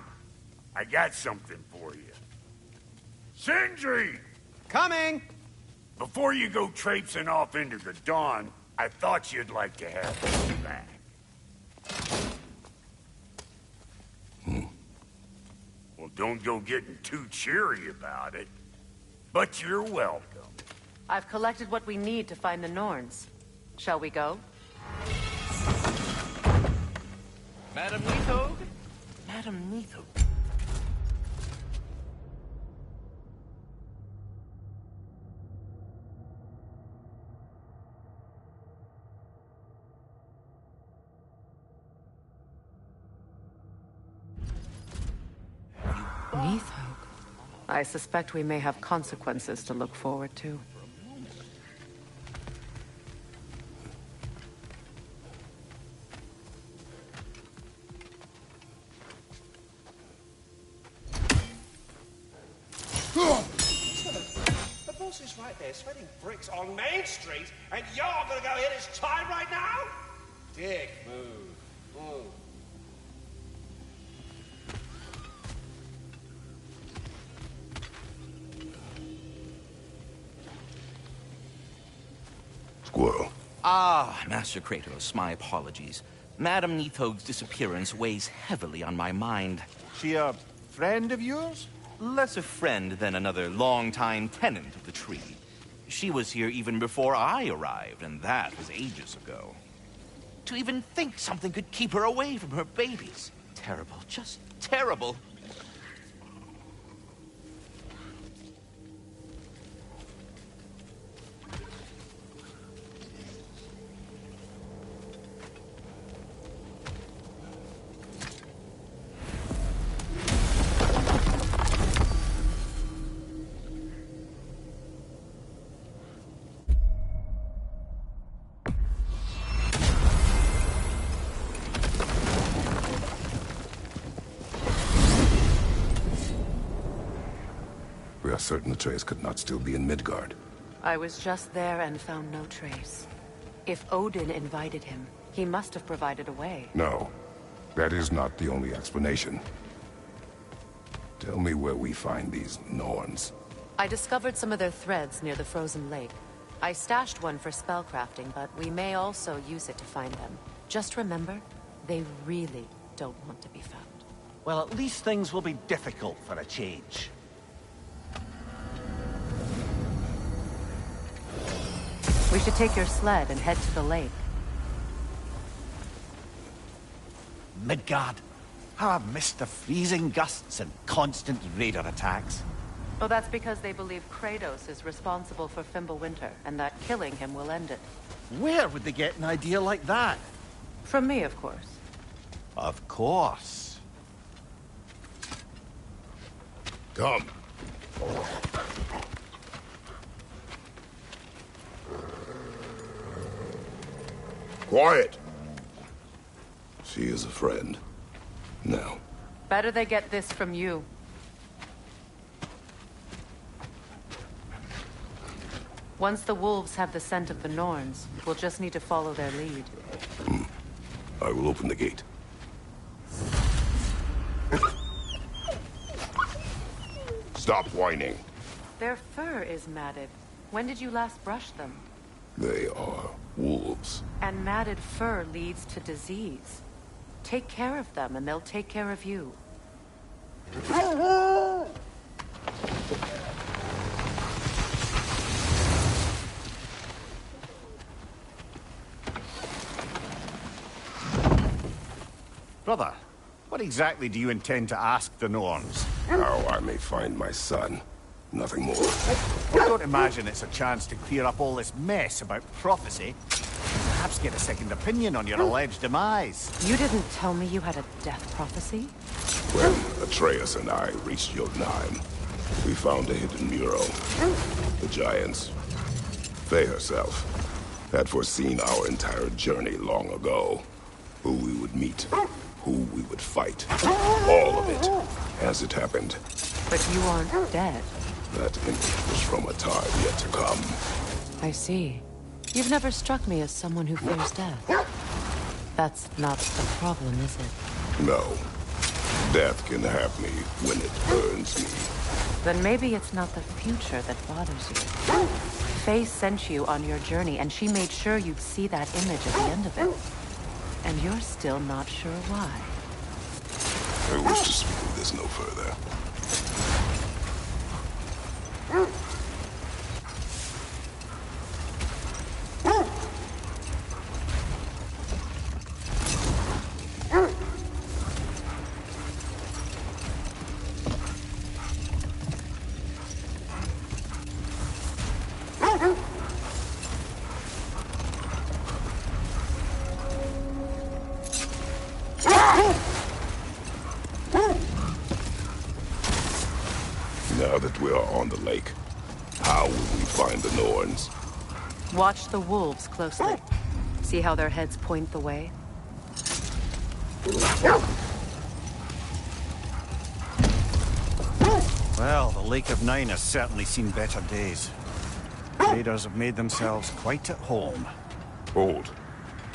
I got something for you. Sindri! Coming! Before you go traipsing off into the dawn, I thought you'd like to have this back. Well, don't go getting too cheery about it. But you're welcome. I've collected what we need to find the Norns. Shall we go? Madam Neathog? Madam Neathog. Neathog. I suspect we may have consequences to look forward to. The boss is right there, sweating bricks on Main Street, and you're gonna go hit his time right now? Dick move. Move. Squirrel. Ah, Master Kratos, my apologies. Madam Neathog's disappearance weighs heavily on my mind. She a friend of yours? Less a friend than another longtime tenant of the tree. She was here even before I arrived, and that was ages ago. To even think something could keep her away from her babies. Terrible, just terrible. We are certain Atreus could not still be in Midgard. I was just there and found no trace. If Odin invited him, he must have provided a way. No, that is not the only explanation. Tell me where we find these Norns. I discovered some of their threads near the frozen lake. I stashed one for spellcrafting, but we may also use it to find them. Just remember, they really don't want to be found. Well, at least things will be difficult for a change. We should take your sled and head to the lake. Midgard. How I've missed the freezing gusts and constant raider attacks. Oh, that's because they believe Kratos is responsible for Fimbulwinter, and that killing him will end it. Where would they get an idea like that? From me, of course. Of course. Come. Quiet! She is a friend. Now. Better they get this from you. Once the wolves have the scent of the Norns, we'll just need to follow their lead. I will open the gate. Stop whining. Their fur is matted. When did you last brush them? They are wolves. And matted fur leads to disease. Take care of them, and they'll take care of you. Brother, what exactly do you intend to ask the Norns? How I may find my son. Nothing more. I don't imagine it's a chance to clear up all this mess about prophecy. Perhaps get a second opinion on your alleged demise. You didn't tell me you had a death prophecy? When Atreus and I reached Jotunheim, we found a hidden mural. The Giants, Faye herself, had foreseen our entire journey long ago. Who we would meet, who we would fight. All of it, as it happened. But you aren't dead. That image was from a time yet to come. I see. You've never struck me as someone who fears death. That's not the problem, is it? No. Death can have me when it earns me. Then maybe it's not the future that bothers you. Faye sent you on your journey, and she made sure you'd see that image at the end of it. And you're still not sure why. I wish to speak of this no further. Now that we are on the lake, how will we find the Norns? Watch the wolves closely. See how their heads point the way? Well, the Lake of Nine has certainly seen better days. Raiders have made themselves quite at home. Hold.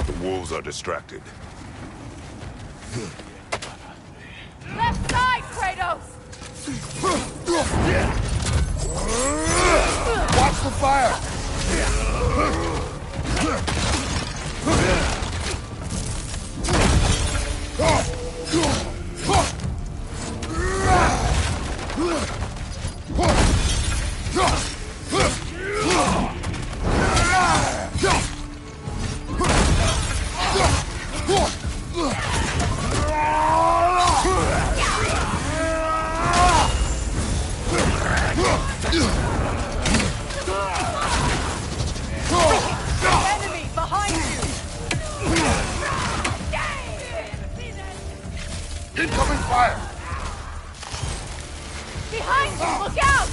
The wolves are distracted. Left side, Kratos! Watch the fire! Enemy behind you! Incoming fire! Behind you! Look out!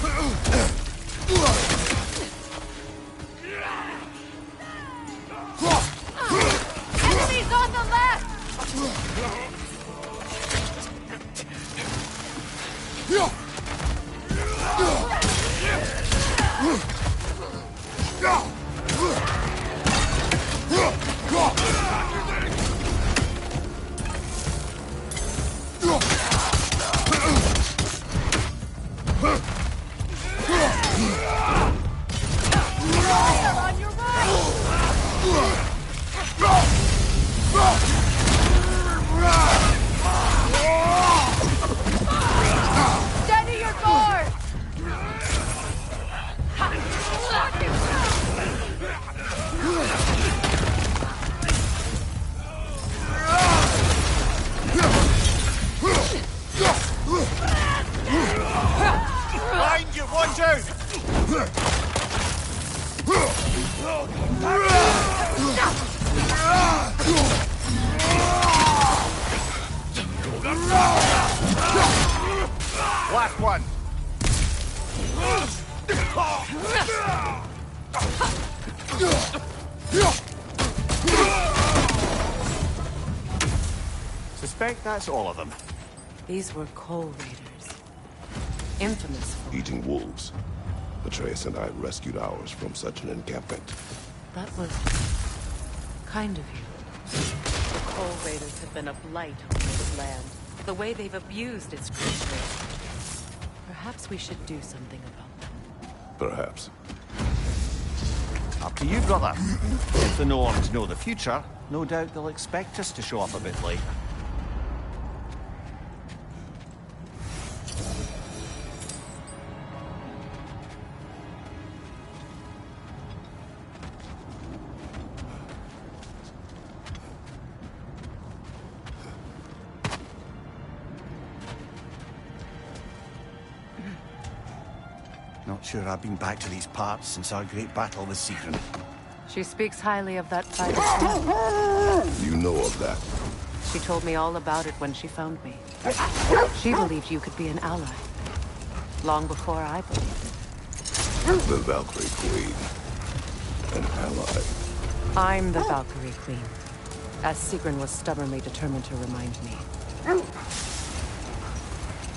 Enemies on the left! Fire on your right! Steady your guard! Behind you, watch out! Last one. Suspect that's all of them. These were Coal Raiders. Infamous for Eating wolves. Atreus and I rescued ours from such an encampment. That was kind of you. The Coal Raiders have been a blight on this land. The way they've abused its creatures. Perhaps we should do something about them. Perhaps. Up to you, brother. If the Norns know the future, no doubt they'll expect us to show up a bit late. Not sure I've been back to these parts since our great battle with Sigrun. She speaks highly of that fight as well. You know of that. She told me all about it when she found me. She believed you could be an ally. Long before I believed it. The Valkyrie Queen. An ally. I'm the Valkyrie Queen. As Sigrun was stubbornly determined to remind me.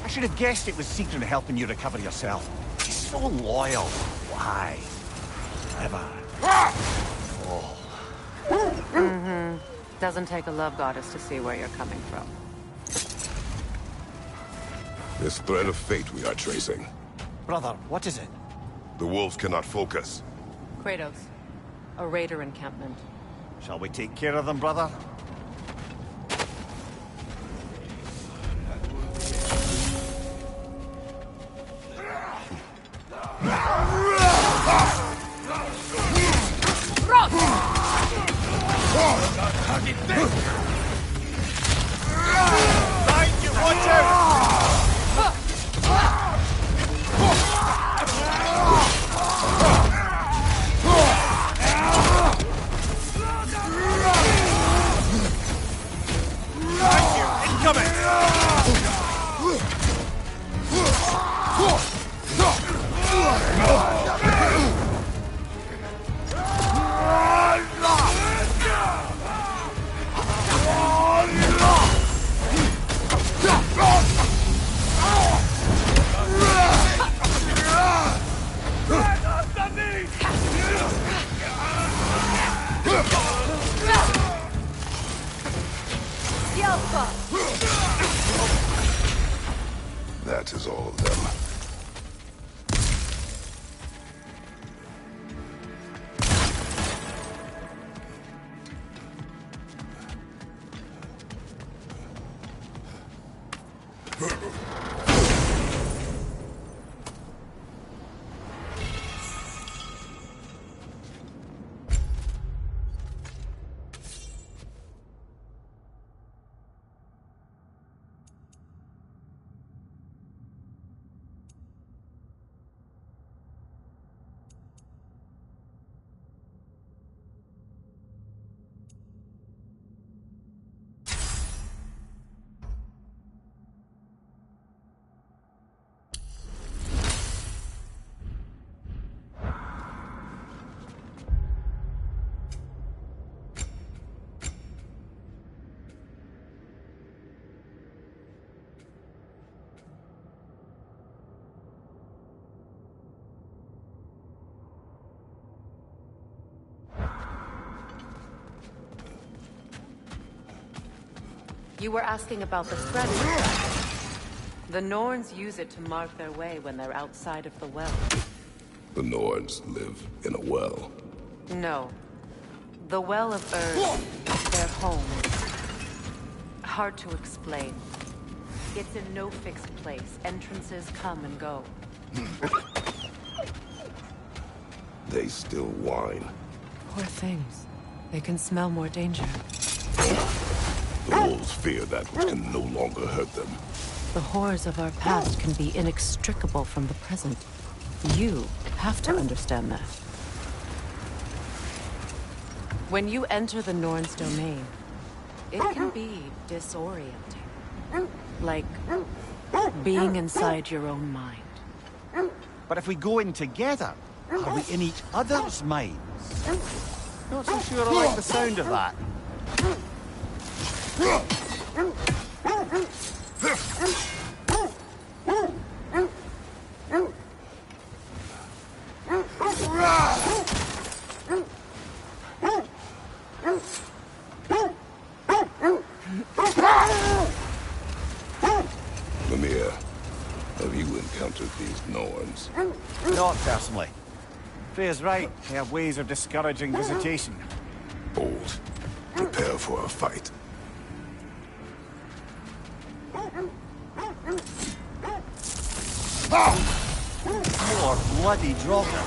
I should have guessed it was Sigrun helping you recover yourself. She's so loyal. Why? Ever. Oh. Mm-hmm. Doesn't take a love goddess to see where you're coming from. This thread of fate we are tracing. Brother, what is it? The wolves cannot focus. Kratos, a raider encampment. Shall we take care of them, brother? Thank you, watch out! Thank you, incoming! That is all of them. You were asking about the thread. The Norns use it to mark their way when they're outside of the well. The Norns live in a well. No. The Well of Earth, their home. Hard to explain. It's in no fixed place. Entrances come and go. They still whine. Poor things. They can smell more danger. The wolves fear that which can no longer hurt them. The horrors of our past can be inextricable from the present. You have to understand that. When you enter the Norn's domain, it can be disorienting. Like being inside your own mind. But if we go in together, are we in each other's minds? Not so sure I like the sound of that. Mimir, have you encountered these Norns? Not personally. Freya's right. They have ways of discouraging visitation. Bold. Prepare for a fight. More bloody drogger.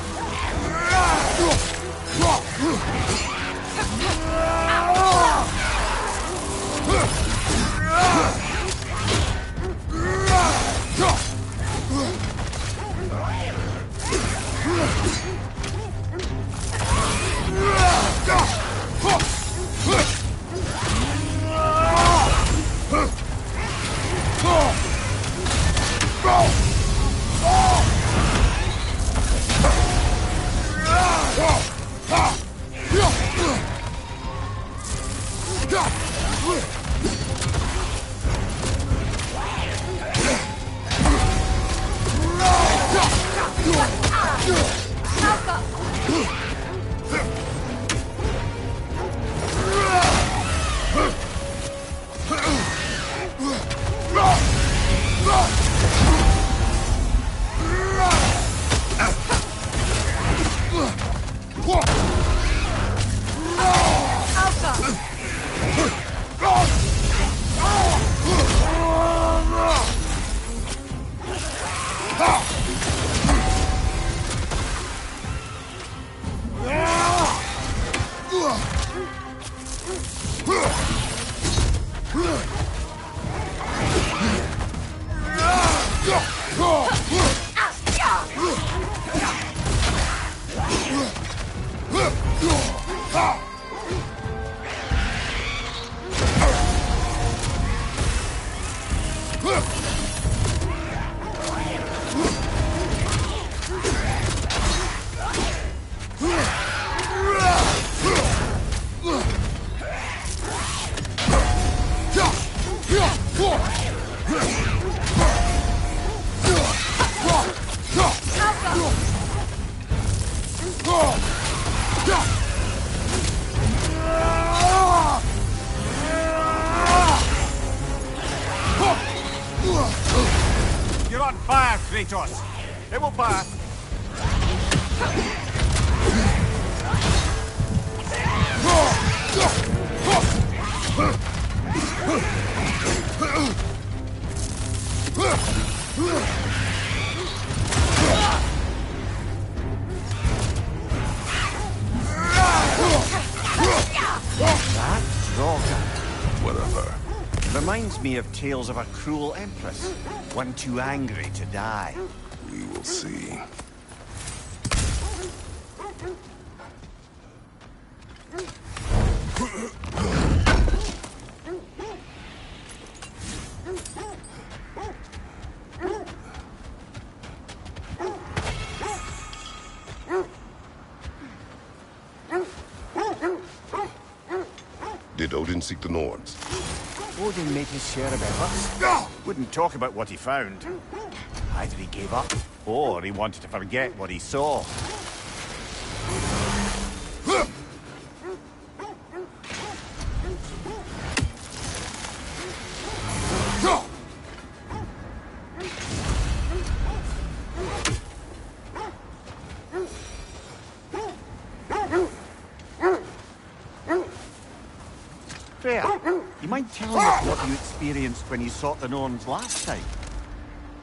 You're on fire, Kratos. It will pass. That Draugr. Whatever. Reminds me of tales of a cruel empress. One too angry to die. We will see. Did Odin seek the Norns? Odin made his share of efforts. Wouldn't talk about what he found. Either he gave up, or he wanted to forget what he saw. Freya, you mind telling us what you experienced when you sought the Norns last time?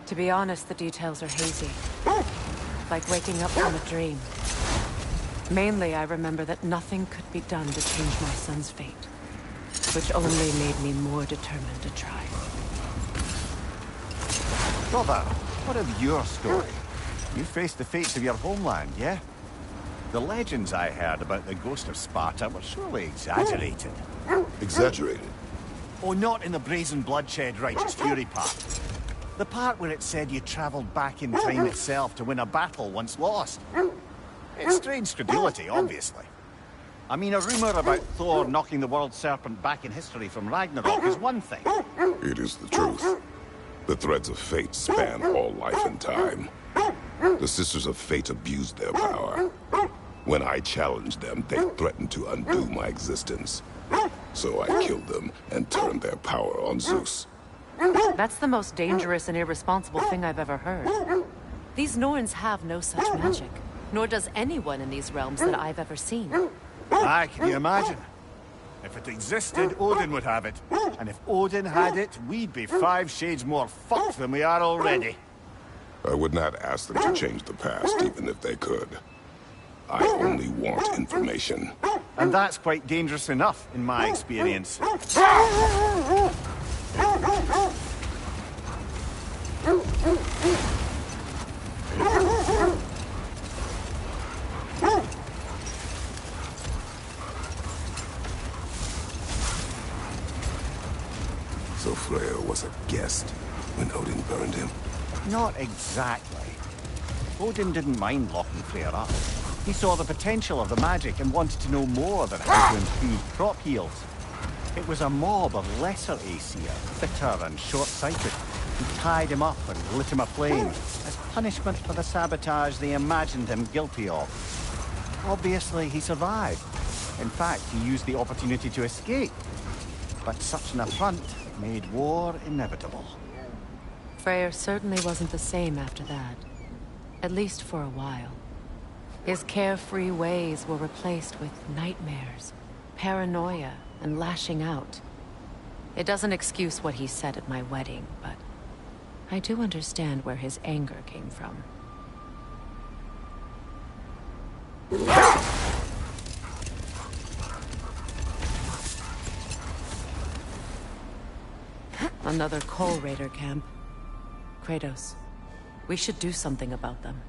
To be honest, the details are hazy. Like waking up from a dream. Mainly, I remember that nothing could be done to change my son's fate. Which only made me more determined to try. Brother, what of your story? You faced the fates of your homeland, yeah? The legends I heard about the ghost of Sparta were surely exaggerated. Exaggerated? Oh, not in the brazen bloodshed righteous fury part. The part where it said you travelled back in time itself to win a battle once lost. It's strange credulity, obviously. I mean, a rumour about Thor knocking the world serpent back in history from Ragnarok is one thing. It is the truth. The threads of fate span all life and time. The Sisters of Fate abused their power. When I challenged them, they threatened to undo my existence. So I killed them and turned their power on Zeus. That's the most dangerous and irresponsible thing I've ever heard. These Norns have no such magic, nor does anyone in these realms that I've ever seen. Aye, can you imagine? If it existed, Odin would have it. And if Odin had it, we'd be 5 shades more fucked than we are already. I would not ask them to change the past, even if they could. I only want information. And that's quite dangerous enough, in my experience. So Freya was a guest when Odin burned him? Not exactly. Odin didn't mind locking Freya up. He saw the potential of the magic and wanted to know more than how to improve crop yields. It was a mob of lesser Aesir, bitter and short-sighted, who tied him up and lit him aflame, as punishment for the sabotage they imagined him guilty of. Obviously, he survived. In fact, he used the opportunity to escape. But such an affront made war inevitable. Freyr certainly wasn't the same after that. At least for a while. His carefree ways were replaced with nightmares, paranoia, and lashing out. It doesn't excuse what he said at my wedding, but I do understand where his anger came from. Another Coal Raider camp. Kratos, we should do something about them.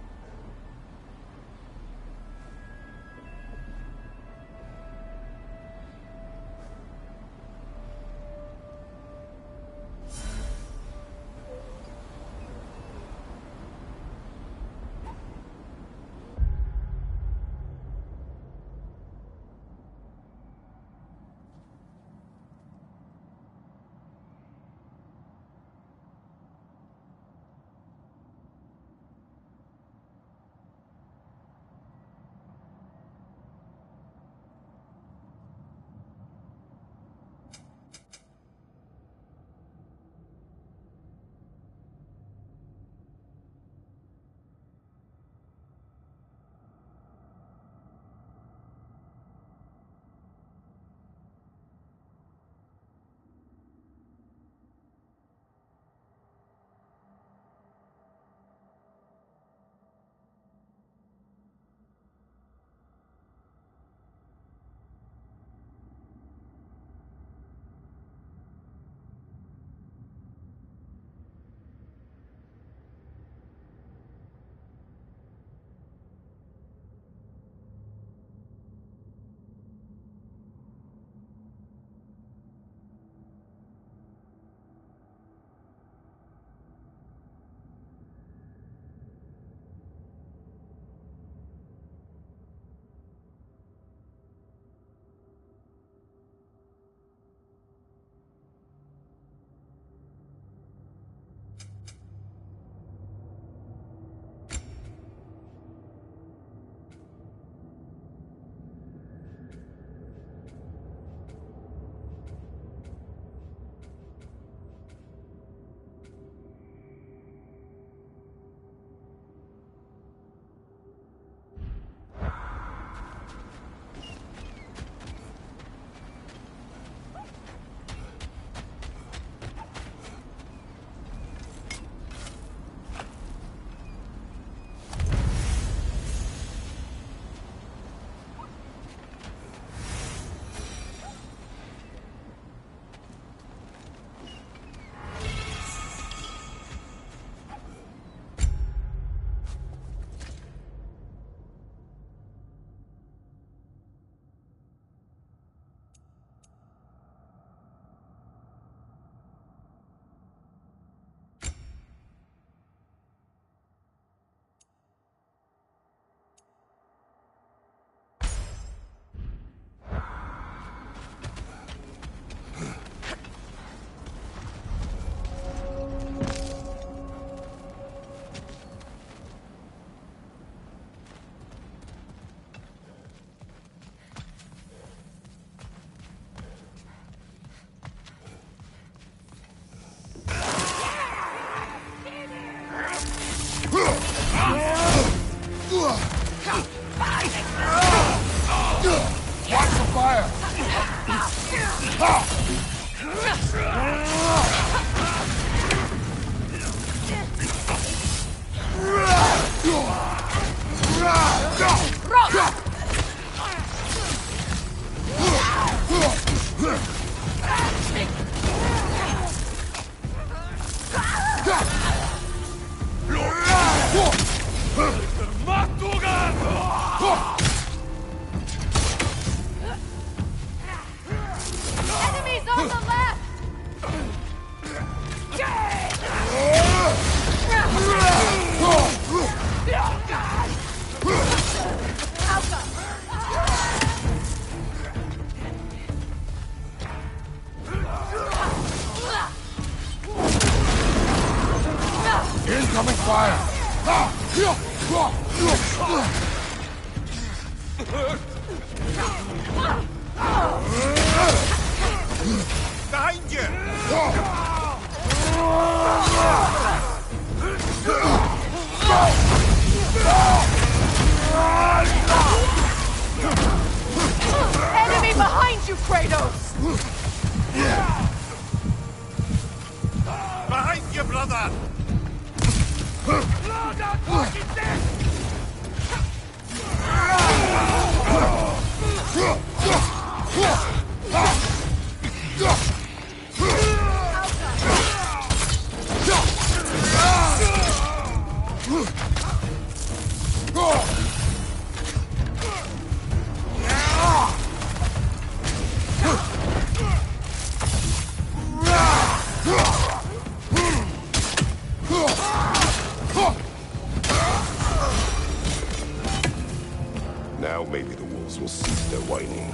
Enemies on the left! Incoming fire! Behind you! Behind you, brother! No, not fucking dead! Now maybe the wolves will cease their whining.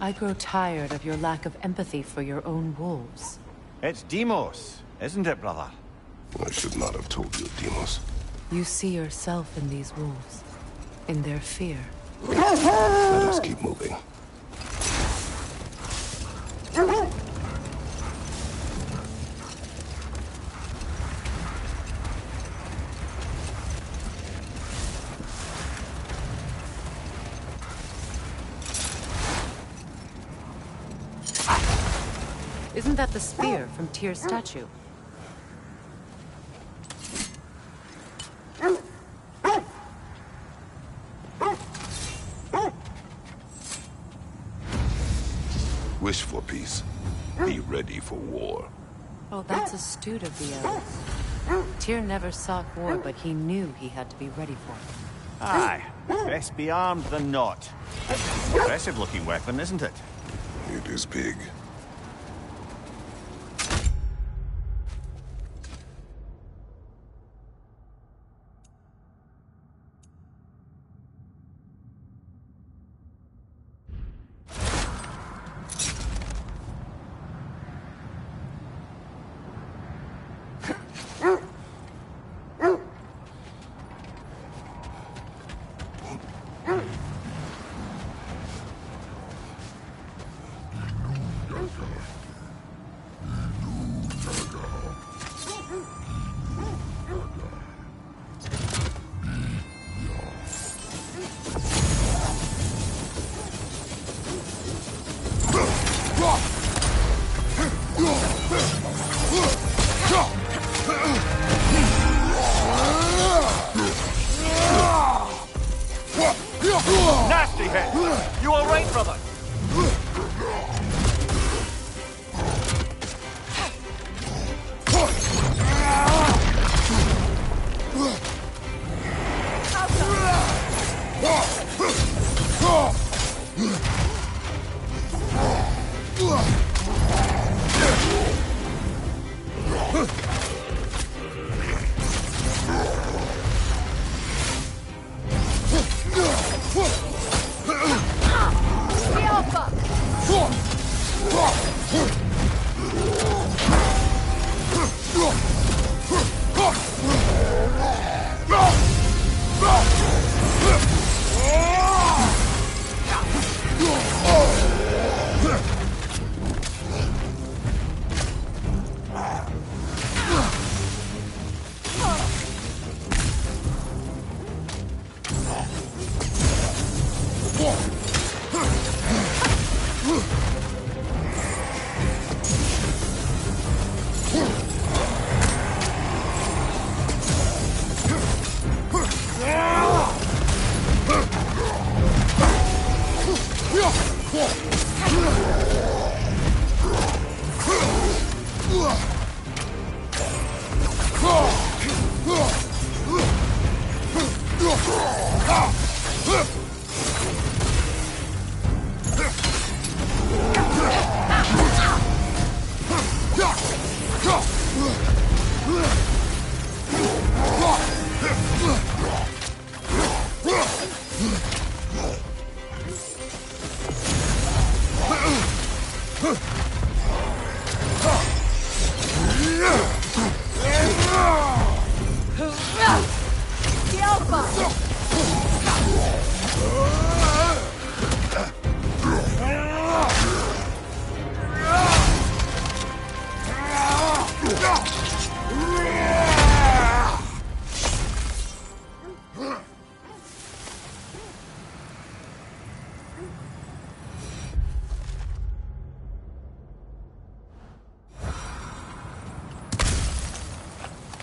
I grow tired of your lack of empathy for your own wolves. It's Demos, isn't it, brother? I should not have told you, Demos. You see yourself in these wolves, in their fear. Let us keep moving. Isn't that the spear from Tyr's statue? Wish for peace. Be ready for war. Oh, that's astute of the elves. Tyr never sought war, but he knew he had to be ready for it. Aye. Best be armed than not. Impressive-looking weapon, isn't it? It is big. Nasty head! You all right, brother?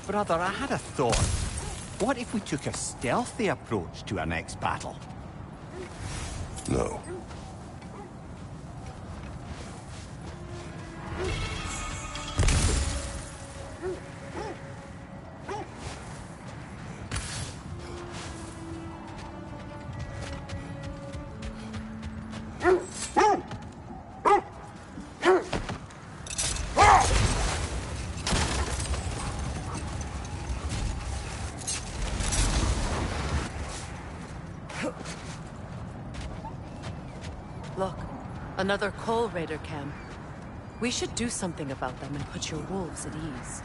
Brother, I had a thought. What if we took a stealthy approach to our next battle? No. Another Coal Raider camp. We should do something about them and put your wolves at ease.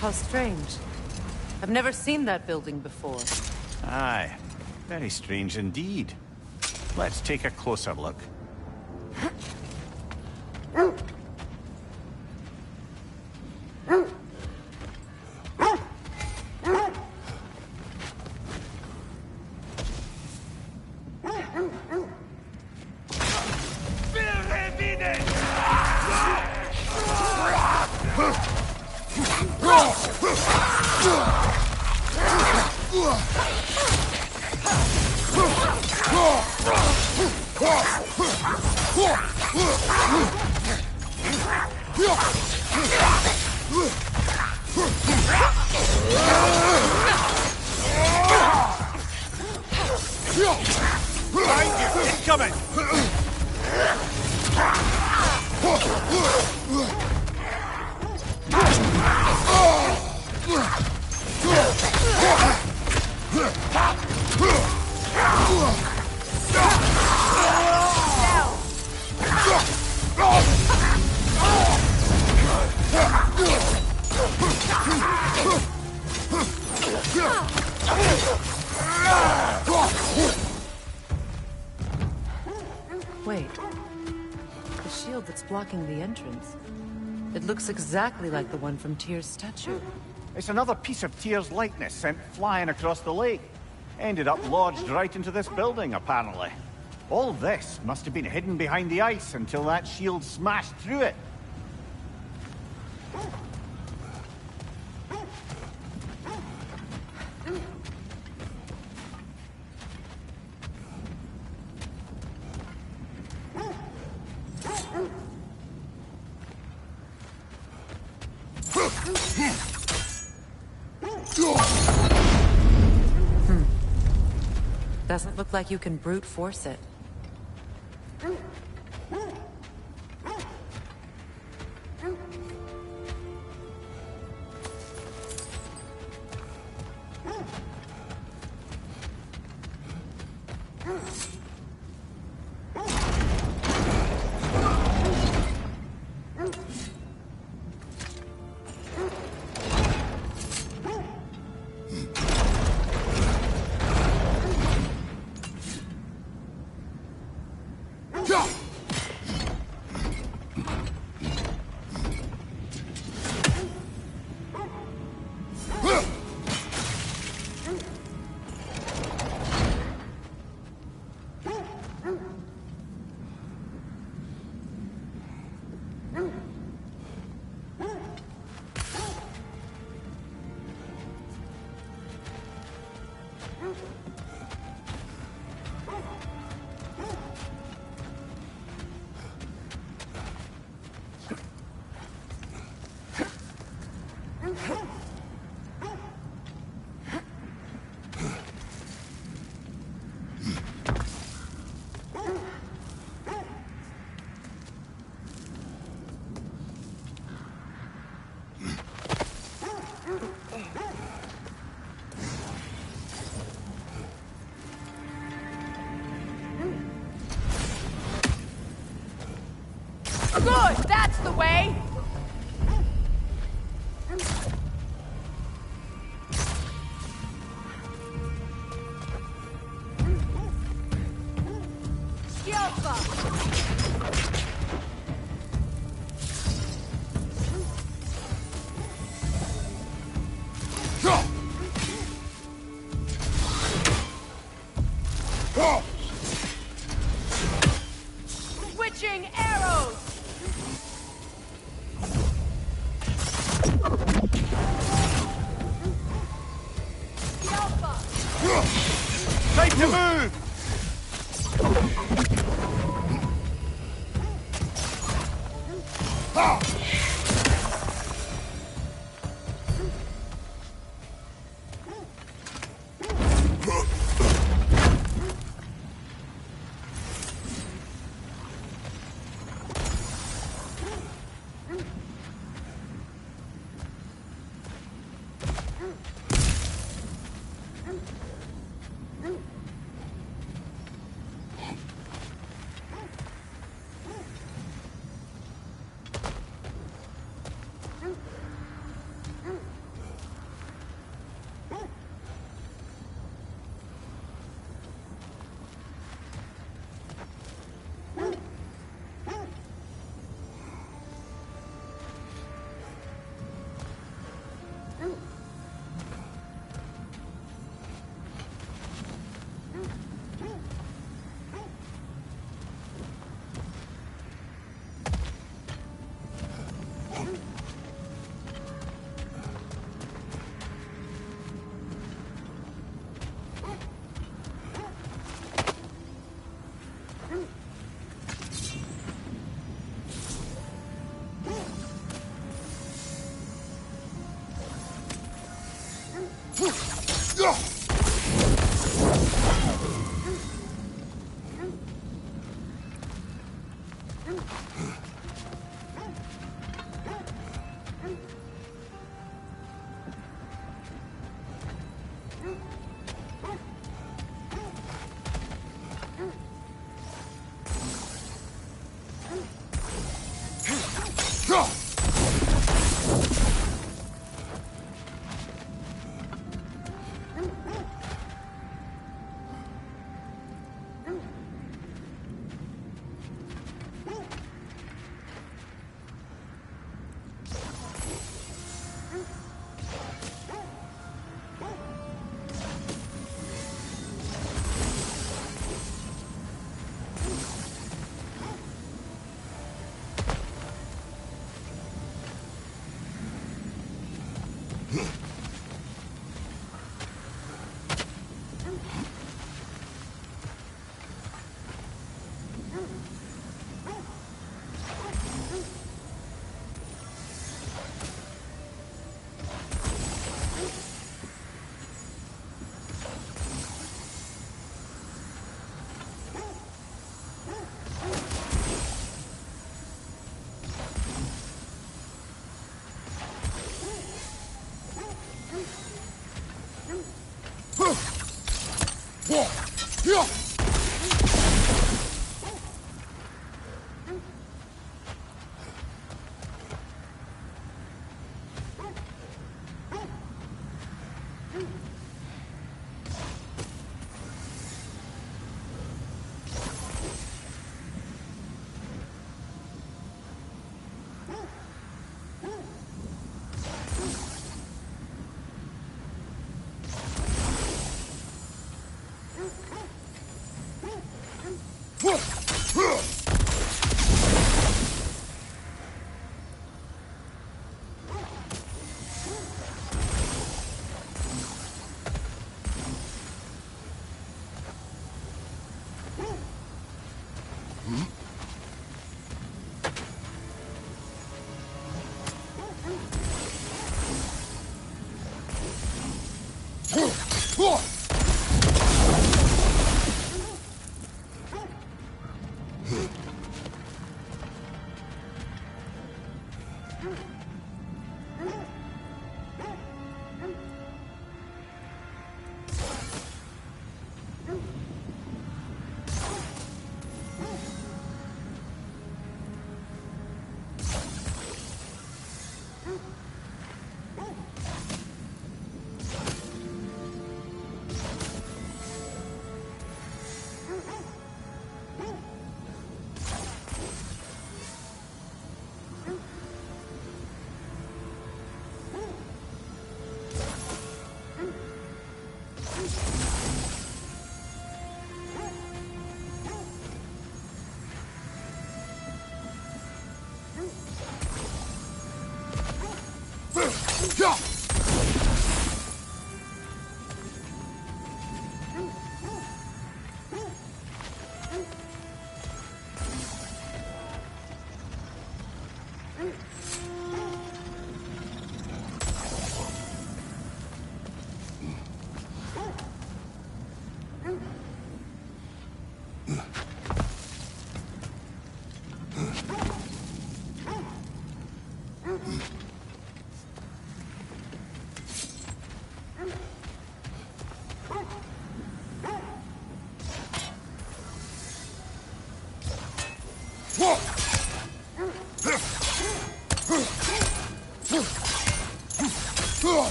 How strange. I've never seen that building before. Aye. Very strange indeed. Let's take a closer look. Wait. The shield that's blocking the entrance. It looks exactly like the one from Tyr's statue. It's another piece of Tyr's likeness sent flying across the lake. Ended up lodged right into this building, apparently. All this must have been hidden behind the ice until that shield smashed through it. Doesn't look like you can brute force it. Good! That's the way! Switching arrows! Time to move!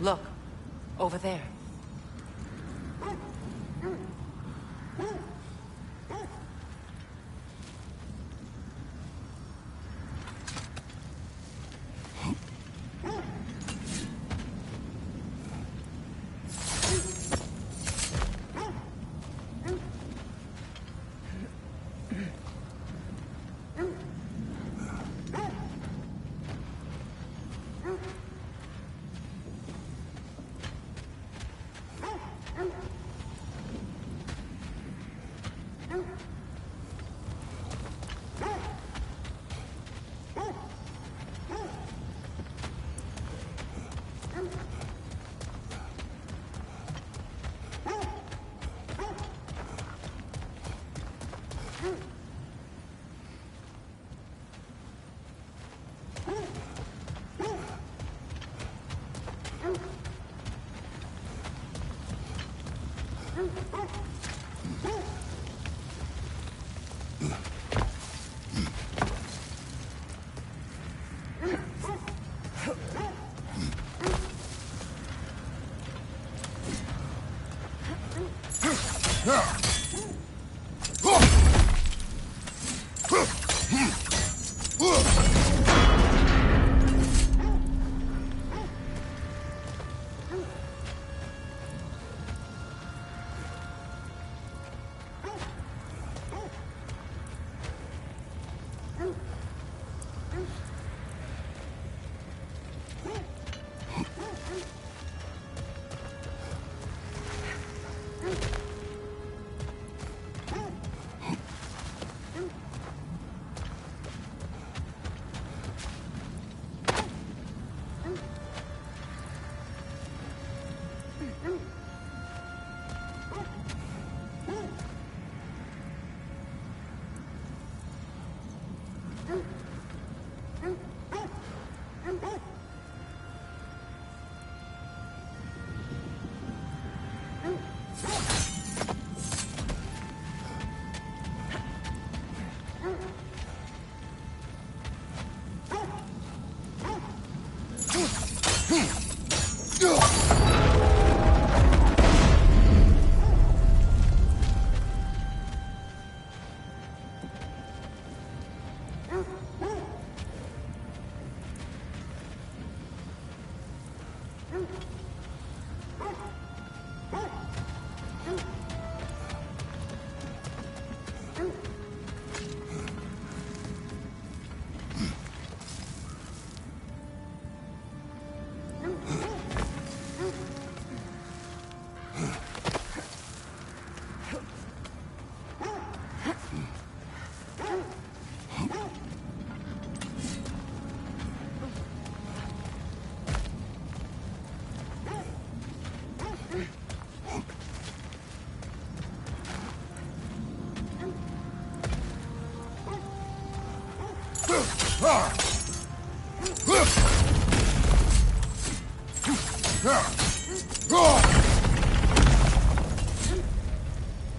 Look, over there.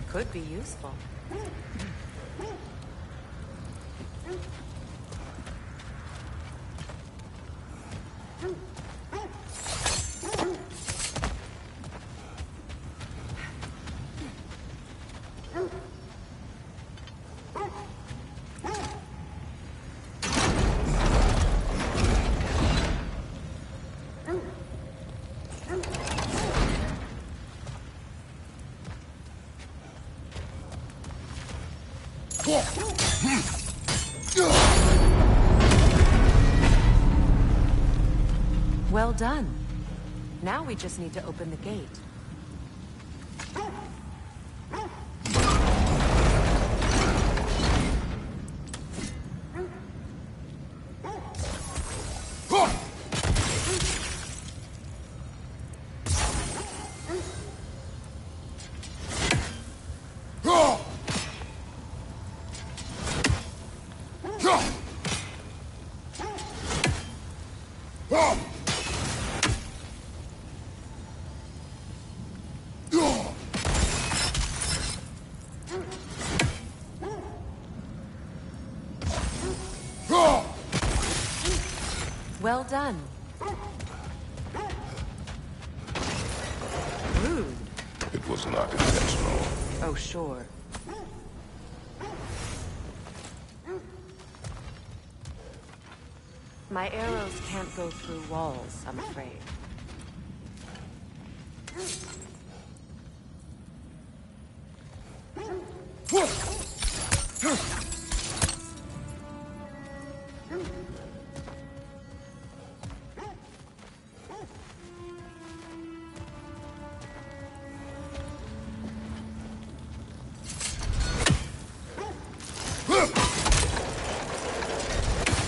Could be useful. Well done. Now we just need to open the gate. Well done. Rude. It was not intentional. Oh, sure. My arrows can't go through walls, I'm afraid.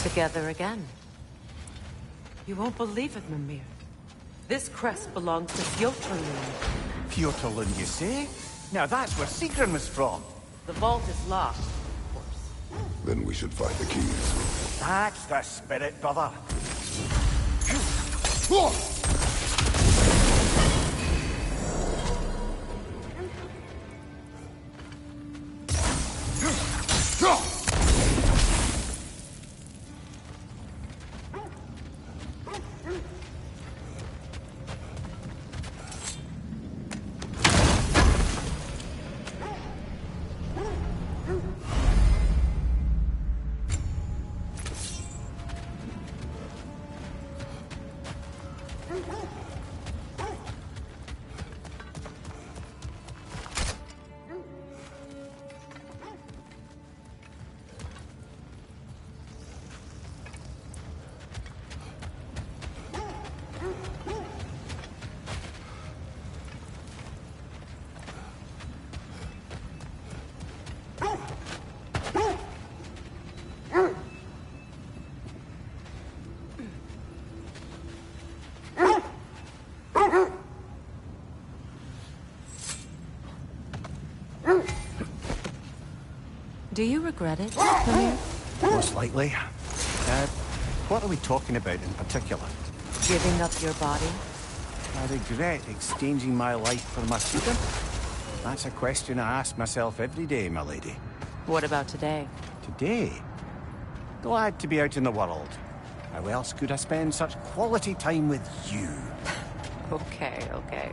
Together again. You won't believe it, Mimir. This crest belongs to Fjotorlund. Fjotorlund, you say? Now that's where Sigrun was from. The vault is locked, of course. Then we should find the keys. That's the spirit, brother. Do you regret it, Mimir? Most likely. What are we talking about in particular? Giving up your body? I regret exchanging my life for my freedom? That's a question I ask myself every day, my lady. What about today? Today? Glad to be out in the world. How else could I spend such quality time with you? Okay, okay.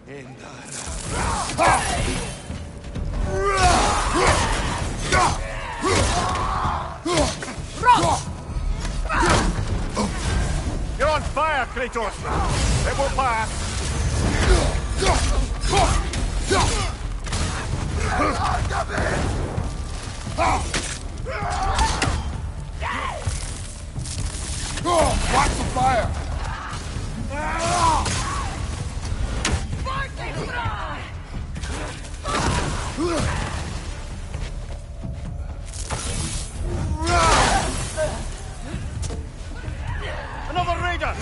You're on fire, Kratos! It won't pass! Watch the fire! Another raider!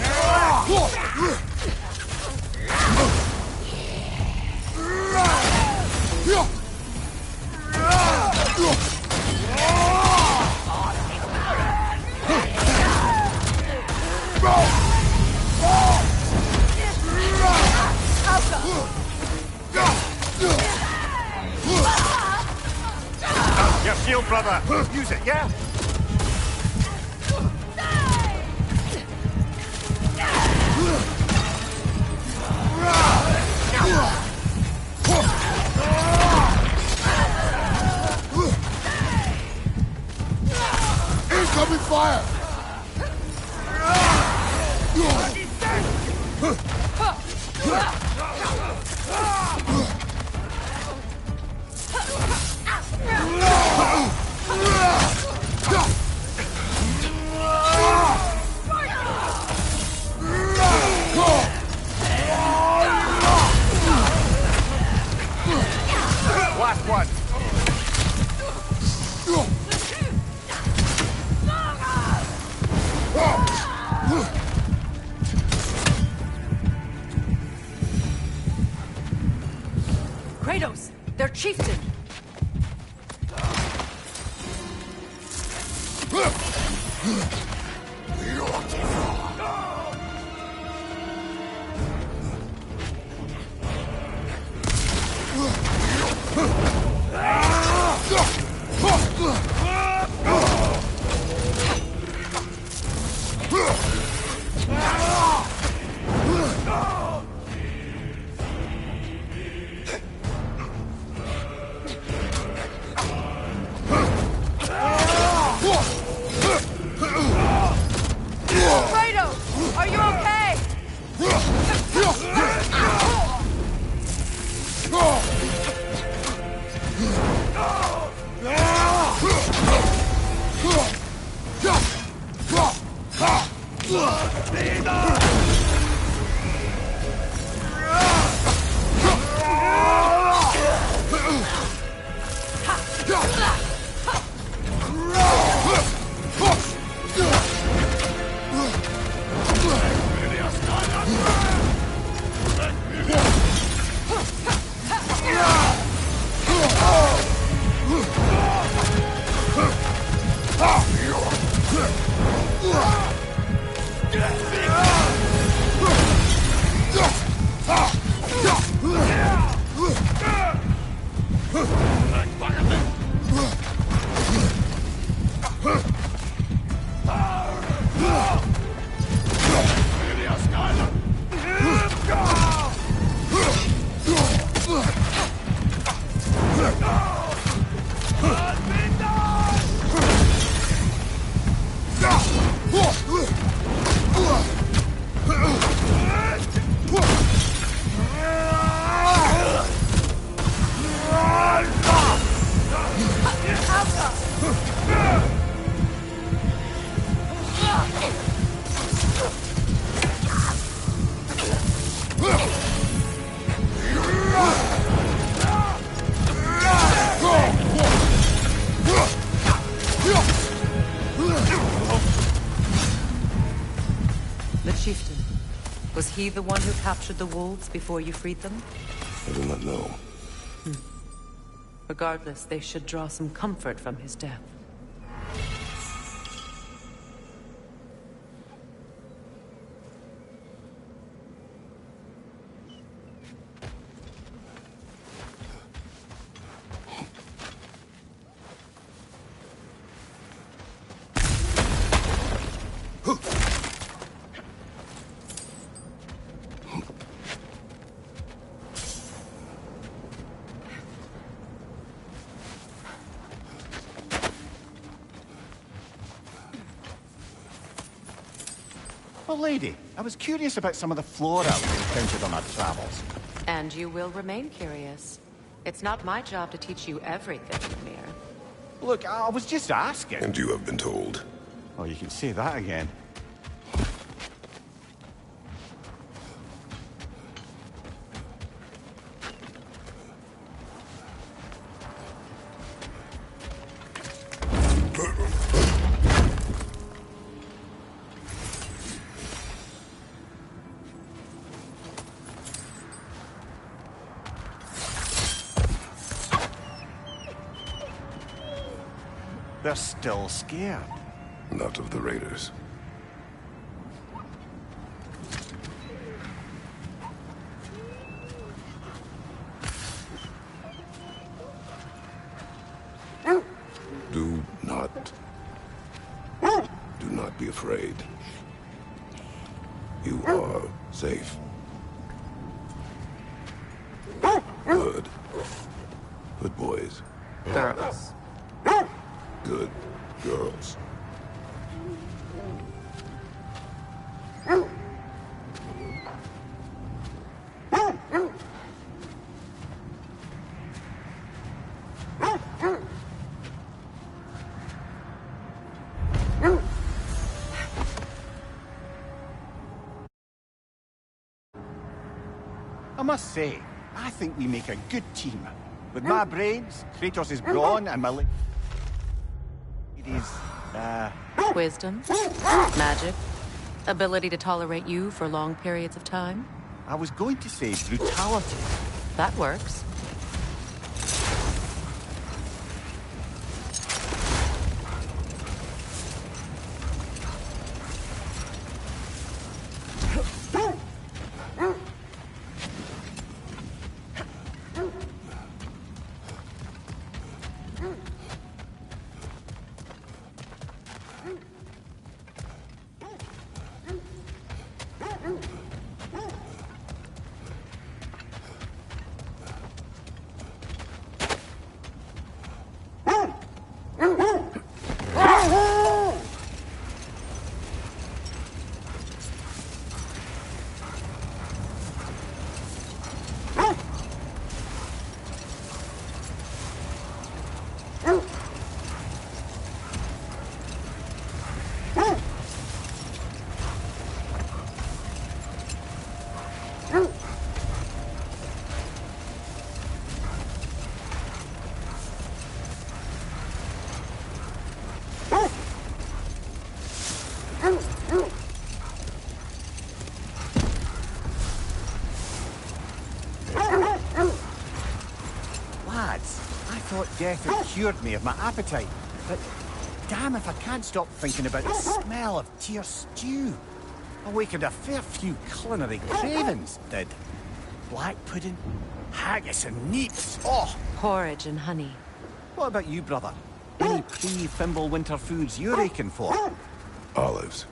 Your shield, brother! Use it, yeah? Incoming fire! Last one! Kratos! Their chieftain! Kratos! Are you okay? Chieftain, was he the one who captured the wolves before you freed them? I do not know. Regardless, they should draw some comfort from his death. Well, lady, I was curious about some of the flora we encountered on our travels. And you will remain curious. It's not my job to teach you everything, Mir. Look, I was just asking. And you have been told. Oh, you can say that again. They're still scared. Not of the raiders. Do not be afraid. You are safe. Good. Good boys. Girls. Good girls. I must say, I think we make a good team. With my brains, Kratos' brawn, and my lady's, Wisdom, magic, ability to tolerate you for long periods of time. I was going to say brutality. That works. Lads, I thought death had cured me of my appetite, but damn if I can't stop thinking about the smell of Tyr stew. Awakened a fair few culinary cravings, did. Black pudding, haggis and neeps, oh! Porridge and honey. What about you, brother? Any pre-Fimble winter foods you're aching for? Olives.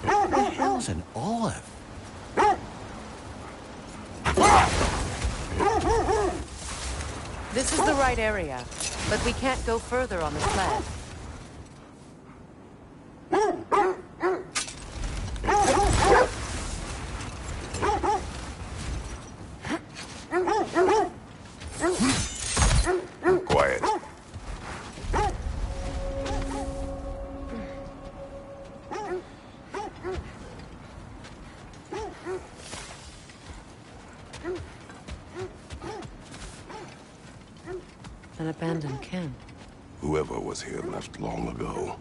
What the hell's an olive? This is the right area, but we can't go further on the sled. Quiet. An abandoned camp. Whoever was here left long ago.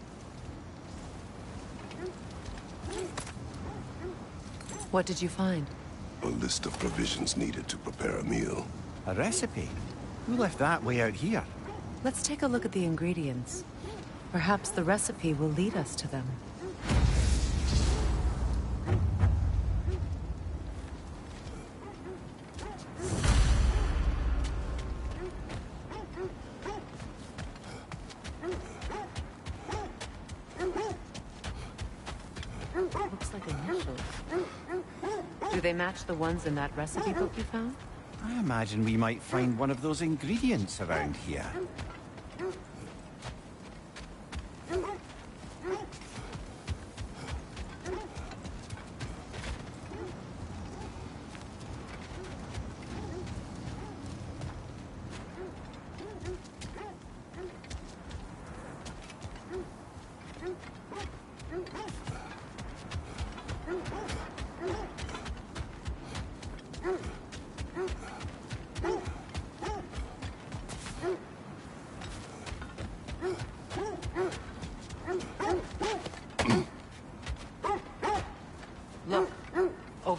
What did you find? A list of provisions needed to prepare a meal. A recipe? Who left that way out here? Let's take a look at the ingredients. Perhaps the recipe will lead us to them. Looks like initials. Do they match the ones in that recipe book you found? I imagine we might find one of those ingredients around here.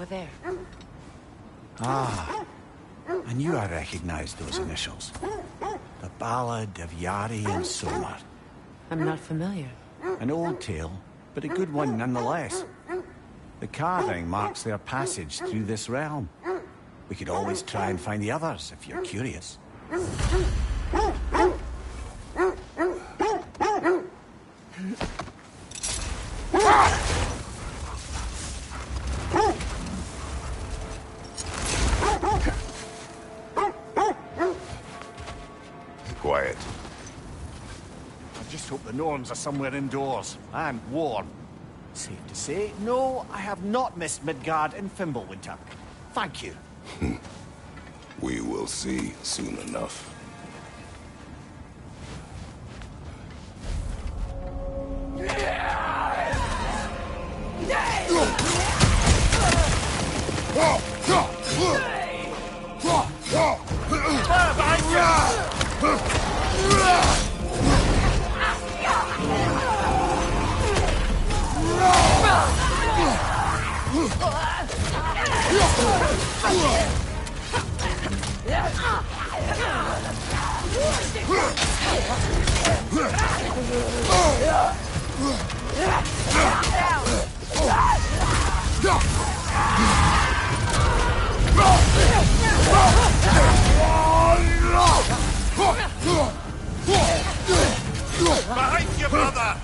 there. Ah, I knew I recognized those initials. The Ballad of Yari and Somar. I'm not familiar. An old tale, but a good one nonetheless. The carving marks their passage through this realm. We could always try and find the others, if you're curious. Quiet. I just hope the Norns are somewhere indoors, and warm. Safe to say, no, I have not missed Midgard in Fimbulwinter. Thank you. We will see soon enough. Behind you, brother!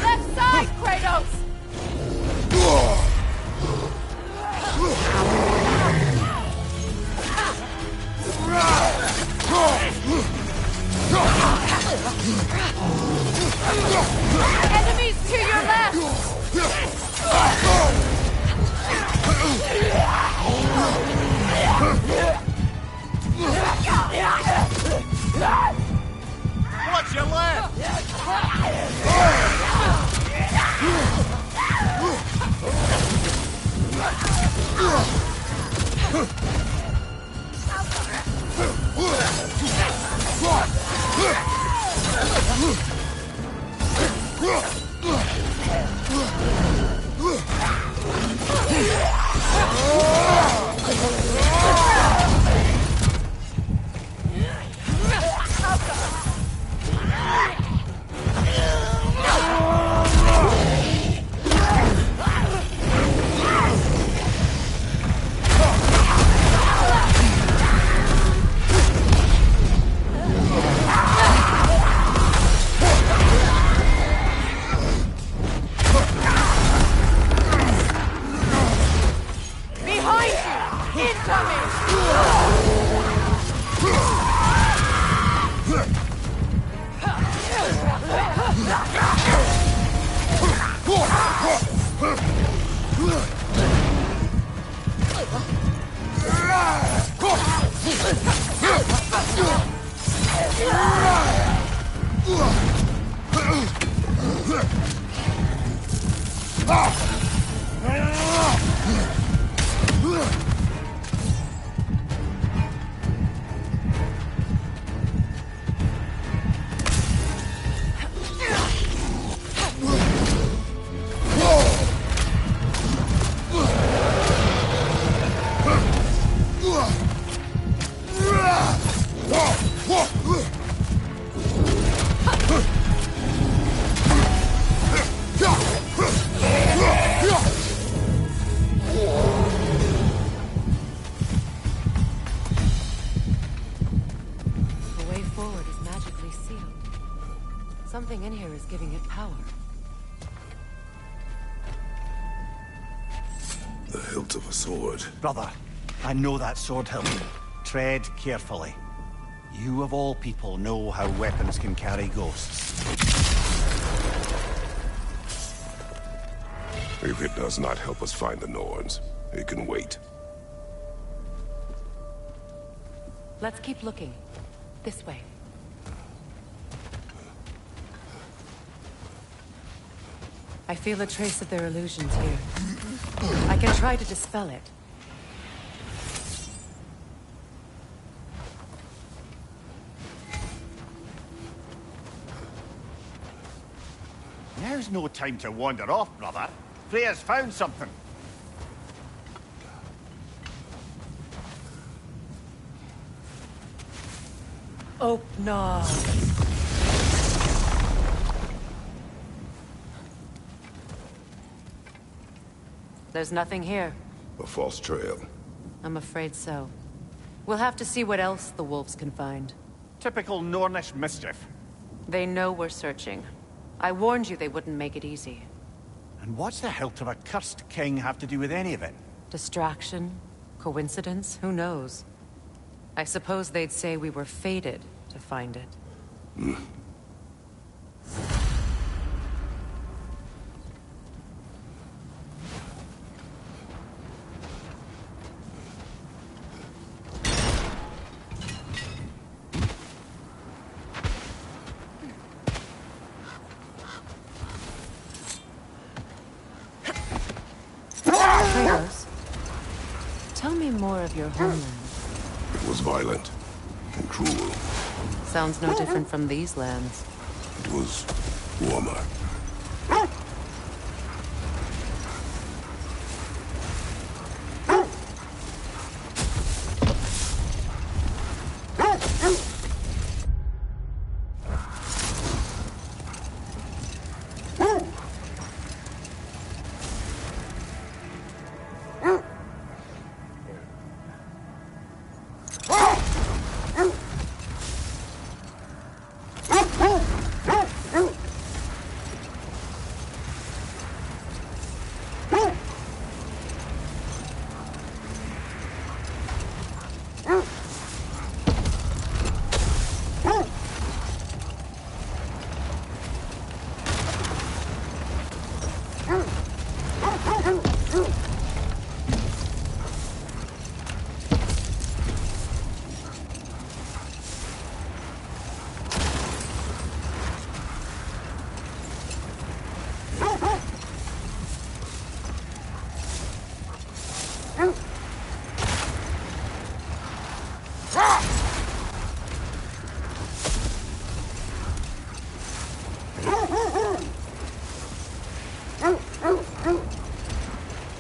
Left side, Kratos! Enemies to your left! Watch your left! Behind you! Incoming! The way forward is magically sealed. Something in here is giving it power. The hilt of a sword. Brother, I know that sword hilt. Tread carefully. You of all people know how weapons can carry ghosts. If it does not help us find the Norns, it can wait. Let's keep looking. This way. I feel a trace of their illusions here. I can try to dispel it. Now's no time to wander off, brother. Freya's found something. Oh, no. There's nothing here. A false trail. I'm afraid so. We'll have to see what else the wolves can find. Typical Nornish mischief. They know we're searching. I warned you they wouldn't make it easy. And what's the hilt of a cursed king have to do with any of it? Distraction? Coincidence? Who knows? I suppose they'd say we were fated to find it. Kratos, tell me more of your homeland. It was violent and cruel. Sounds no different from these lands. It was warmer.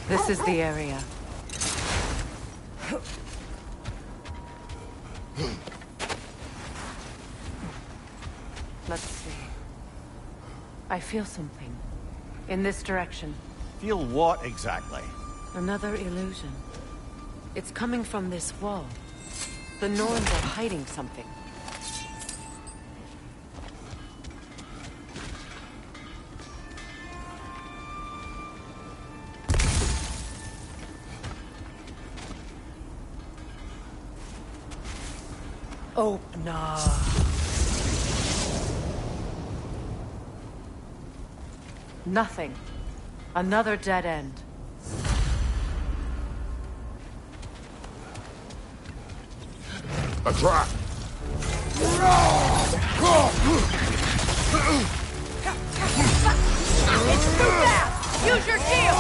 This is the area. Let's see. I feel something. In this direction. Feel what exactly? Another illusion. It's coming from this wall. The Norns are hiding something. Oh, no. Nothing. Another dead end. A trap! It's too fast! Use your shield!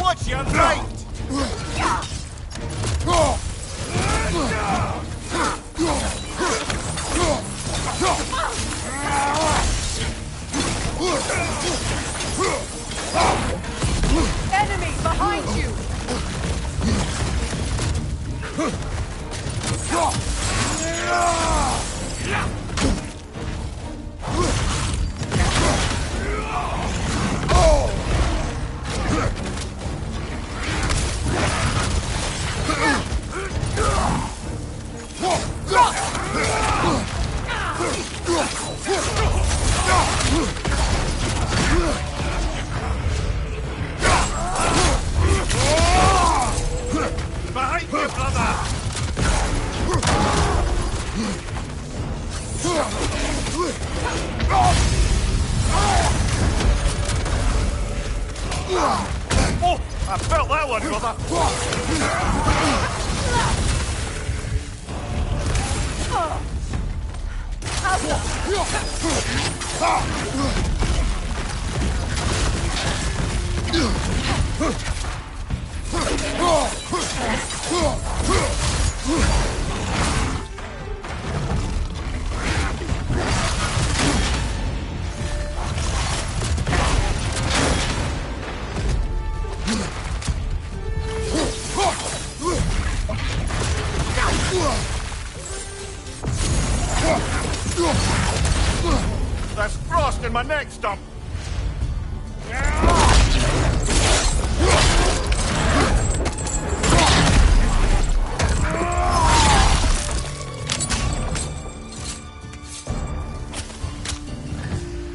Watch your right! Enemy behind you! Behind you, brother! Oh, I felt that one, brother! There's frost in my neck stump.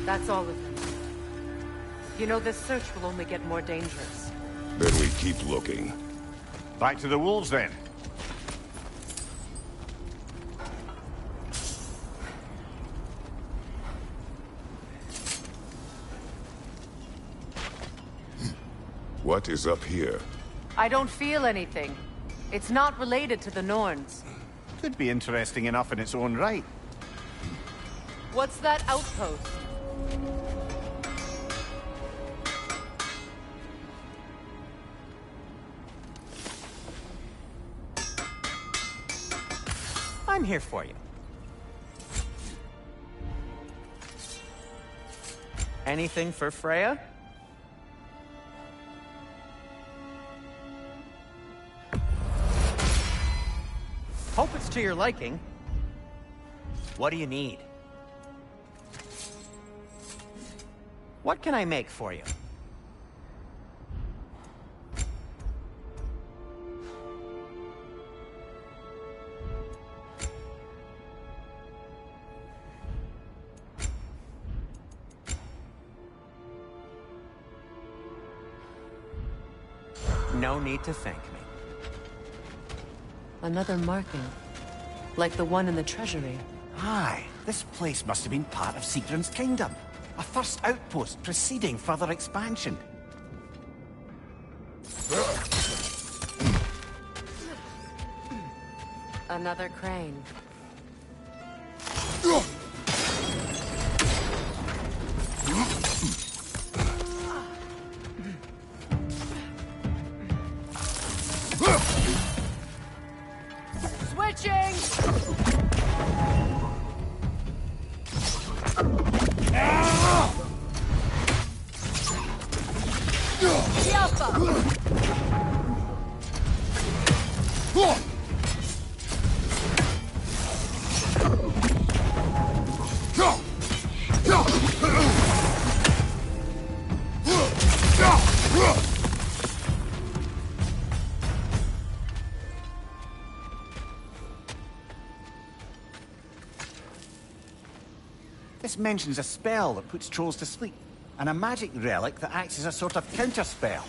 That's all of them. You know, this search will only get more dangerous. Then we keep looking. Back to the wolves, then. What is up here? I don't feel anything. It's not related to the Norns. Could be interesting enough in its own right. What's that outpost? I'm here for you. Anything for Freya? Hope it's to your liking. What do you need? What can I make for you? No need to thank me. Another marking. Like the one in the treasury. Aye, this place must have been part of Sigrun's kingdom. A first outpost preceding further expansion. Another crane. Switching! This mentions a spell that puts trolls to sleep, and a magic relic that acts as a sort of counterspell.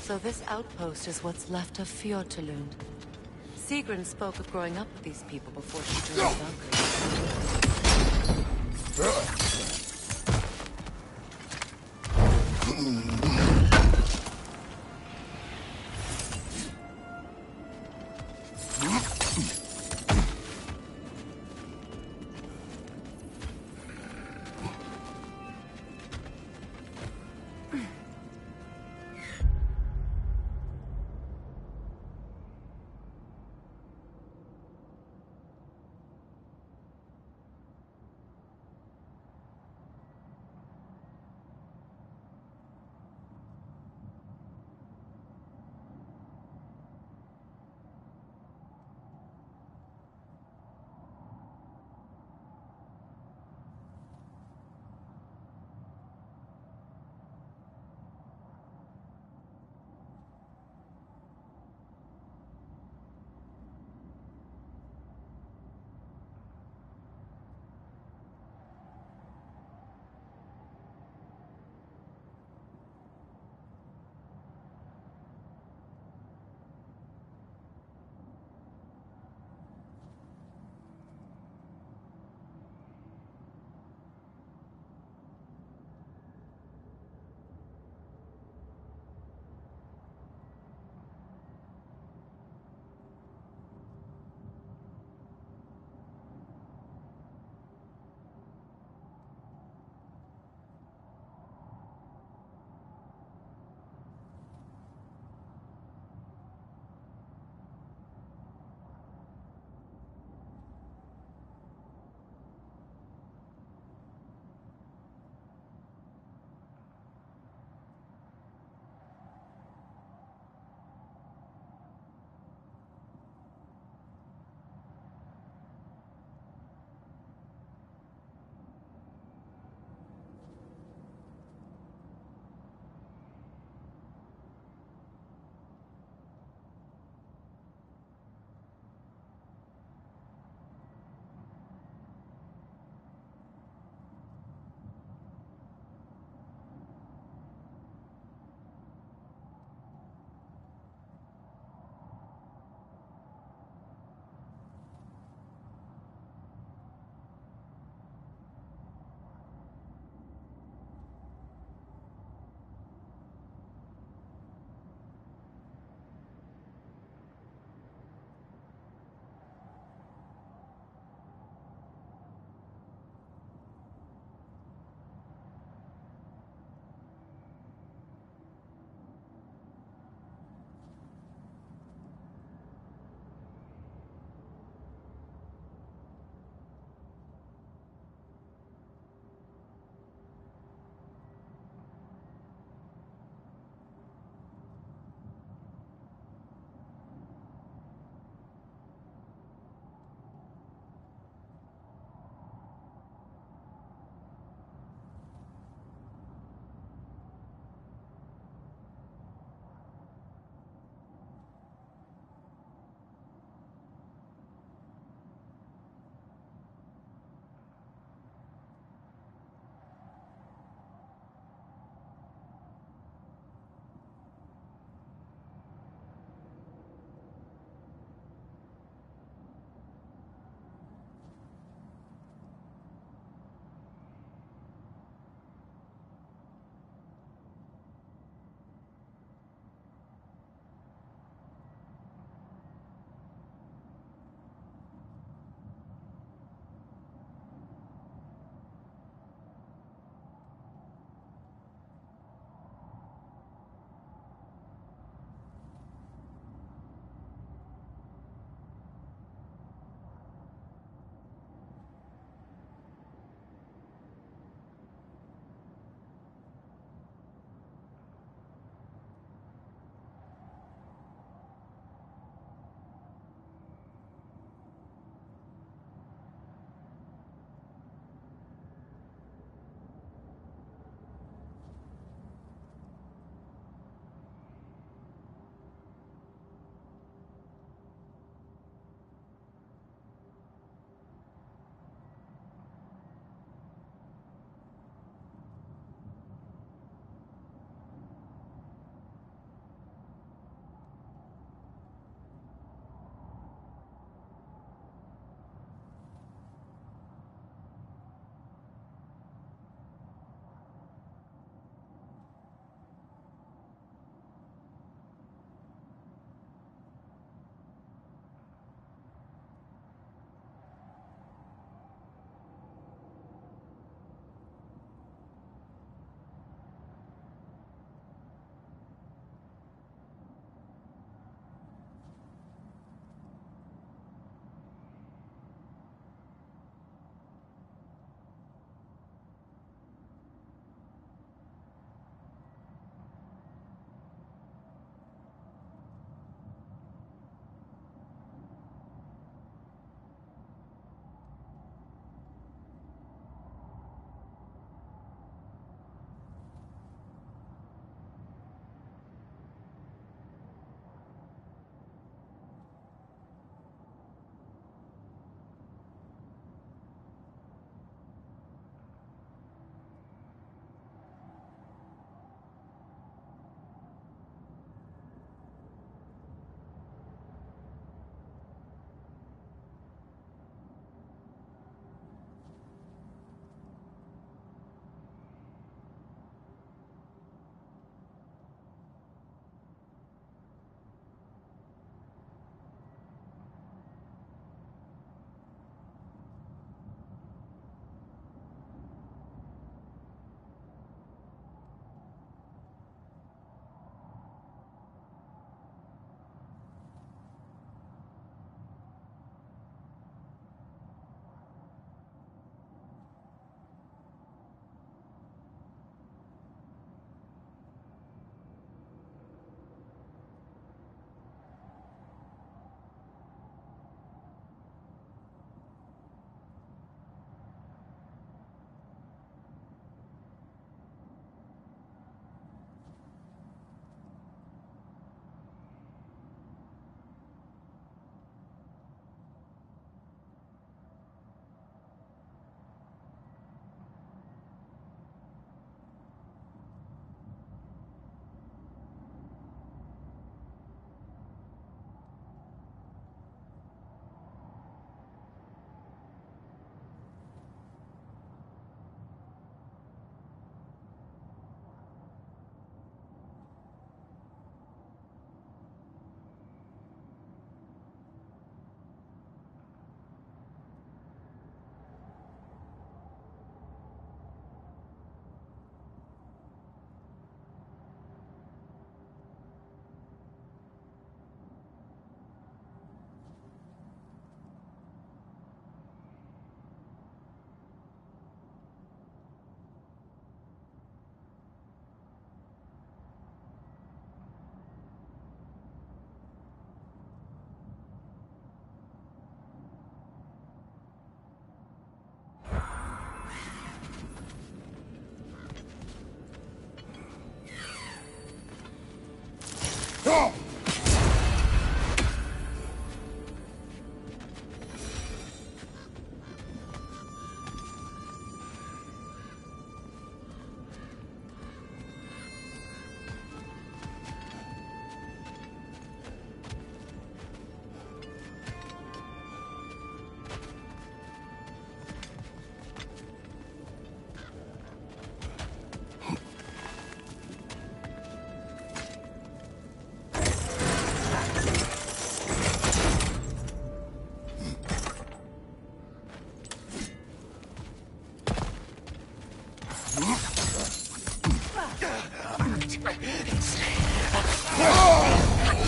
So this outpost is what's left of Fjordtulund. Sigrun spoke of growing up with these people before she joined Valkyrie.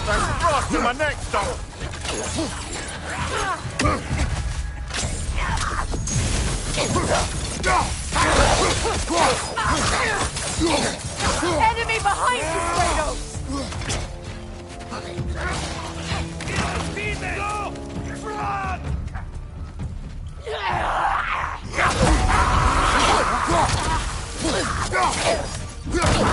There's frost in my neck, stop! Enemy behind you, Kratos! Go! Run!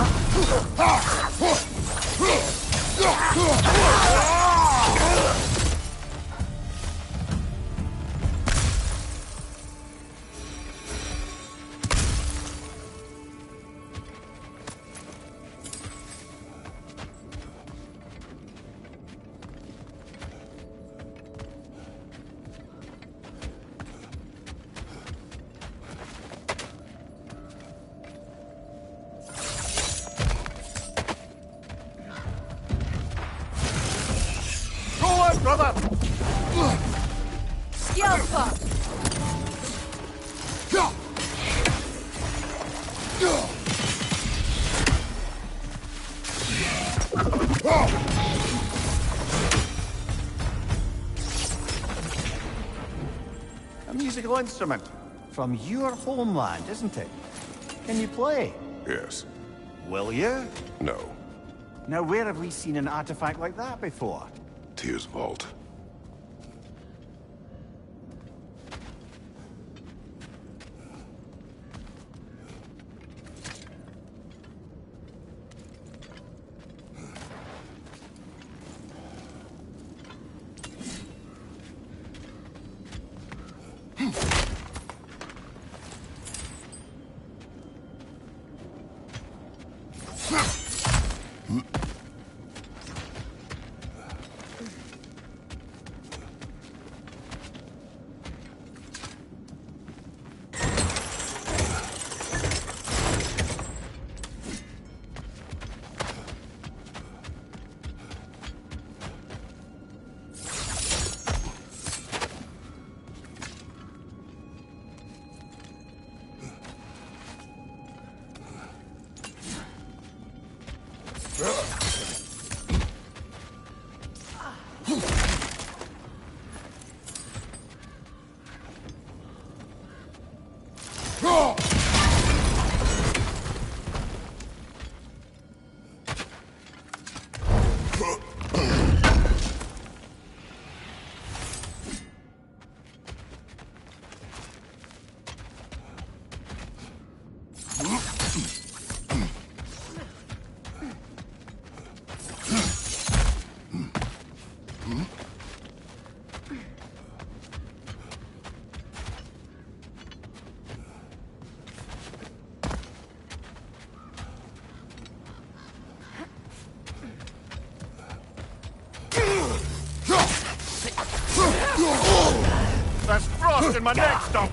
Go on, brother! Skjelpa! A musical instrument. From your homeland, isn't it? Can you play? Yes. Will you? No. Now, where have we seen an artifact like that before? Tyr's vault. There's frost in my neck, stop!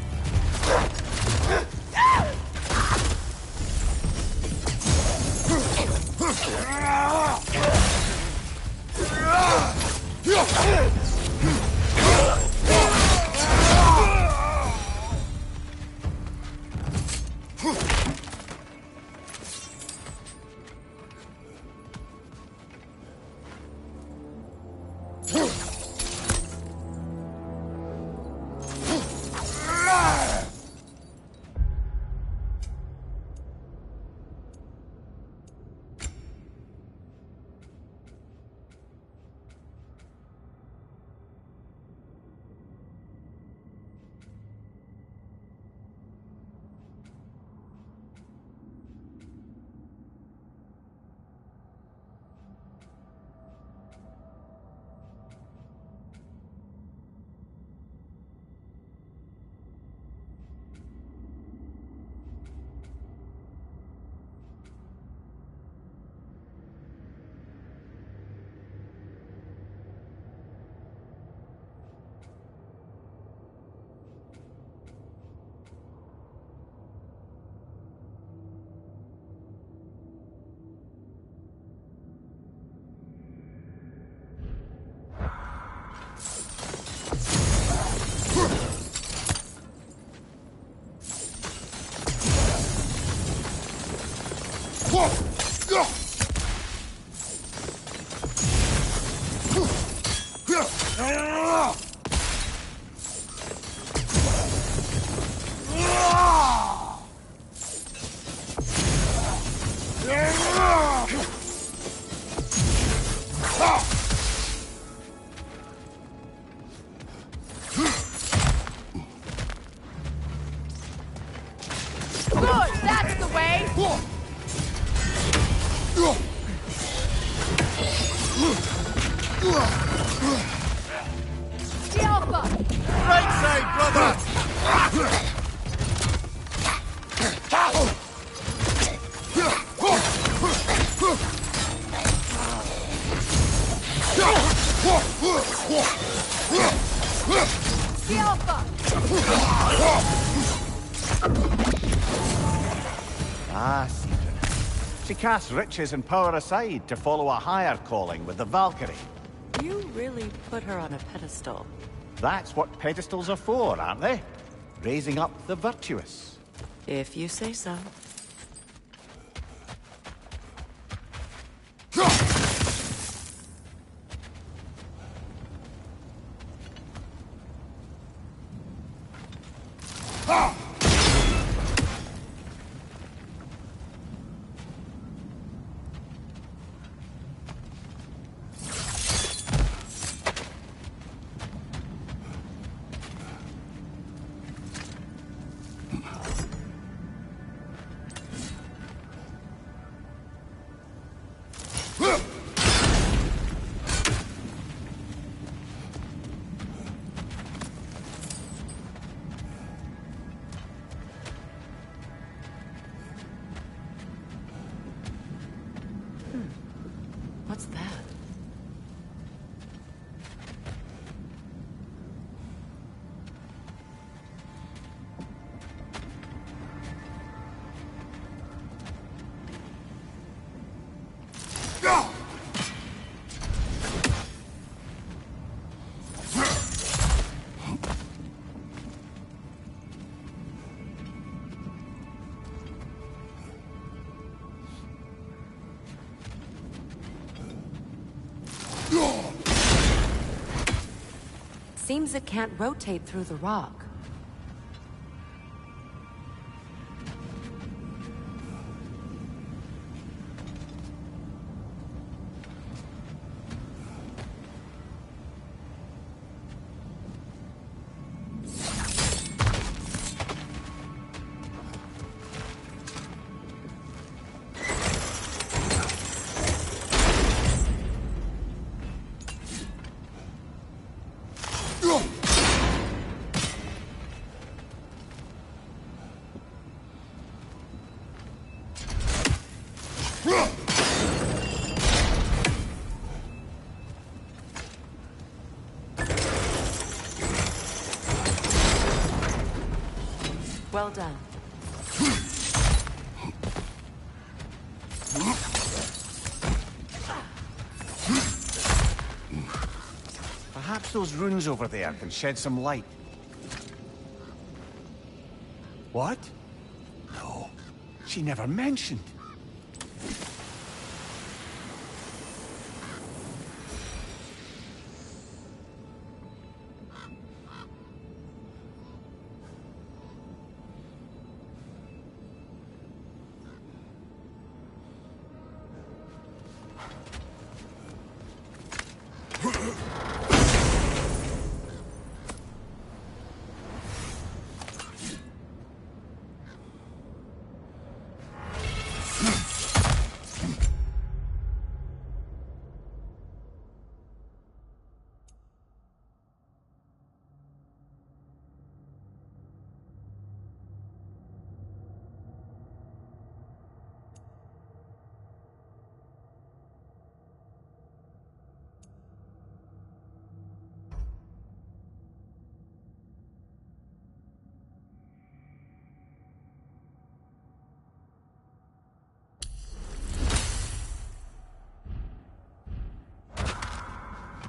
Good, that's the way! The Alpha! Right side, brother! The Alpha! Ah, Siren. She casts riches and power aside to follow a higher calling with the Valkyrie. You really put her on a pedestal. That's what pedestals are for, aren't they? Raising up the virtuous. If you say so. What's that? Seems it can't rotate through the rock. Well done. Perhaps those runes over there can shed some light. What? No, she never mentioned.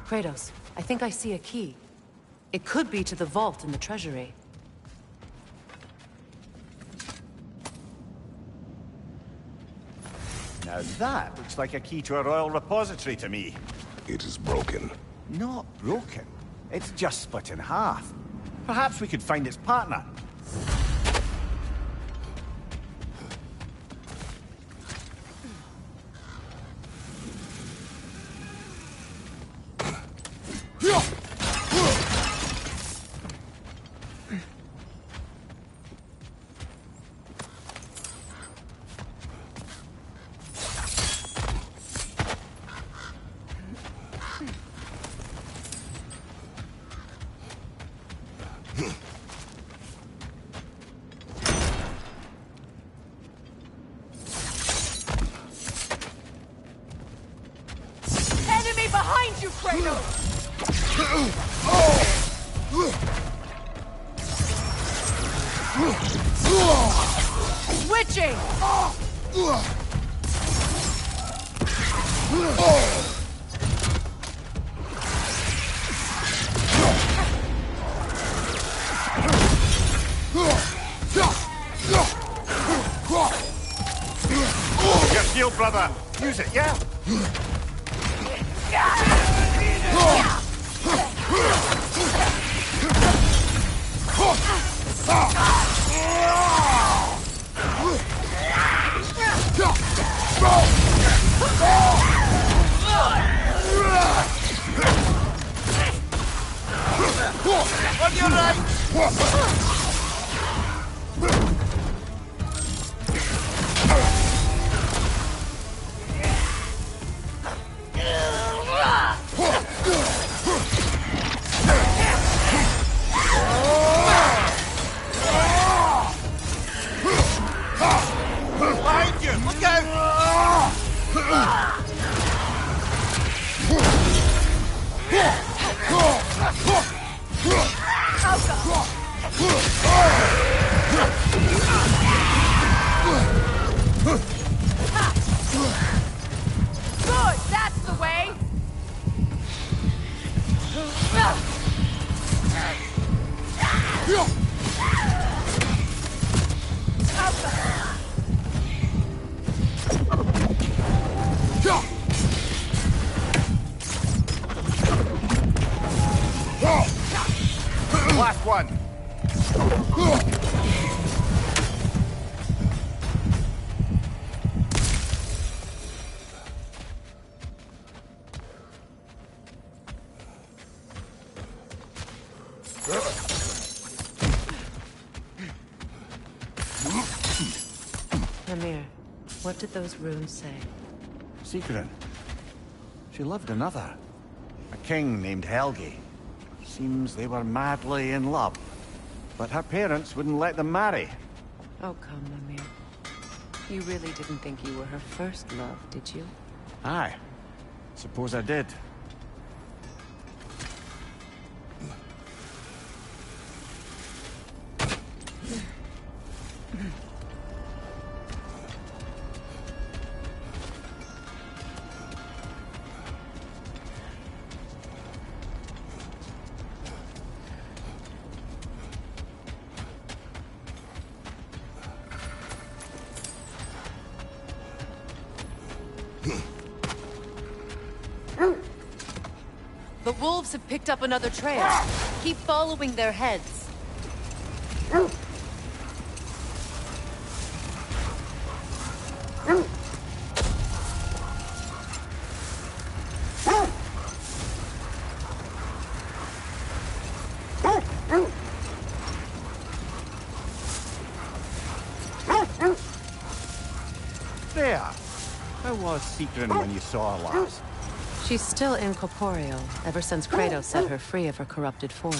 Kratos, I think I see a key. It could be to the vault in the treasury. Now that looks like a key to a royal repository to me. It is broken. Not broken. It's just split in half. Perhaps we could find its partner. Enemy behind you, Kratos! Switching! Your shield, brother! Use it, yeah? On your right! Behind you! Look out! Good, that's the way! Last one! Amir, what did those runes say? Sigrun. She loved another. A king named Helgi. Seems they were madly in love. But her parents wouldn't let them marry. Oh, come, Amir. You really didn't think you were her first love, did you? Aye. Suppose I did. The wolves have picked up another trail. Keep following their heads. There. How was Sigrun when you saw her last? She's still incorporeal, ever since Kratos set her free of her corrupted form.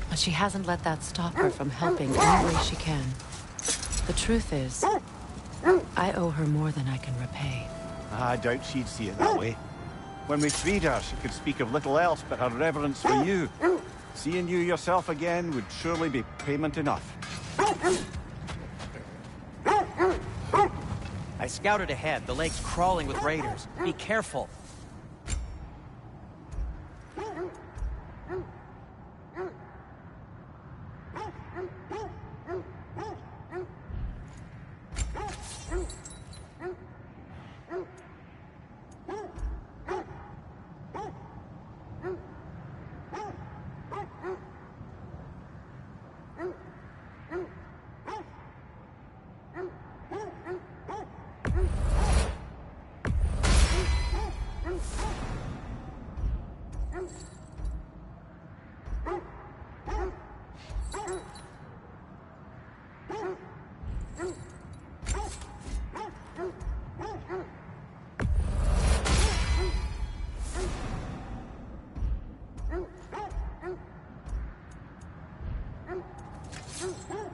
But she hasn't let that stop her from helping any way she can. The truth is, I owe her more than I can repay. I doubt she'd see it that way. When we freed her, she could speak of little else but her reverence for you. Seeing you yourself again would surely be payment enough. I scouted ahead. The lake's crawling with raiders. Be careful.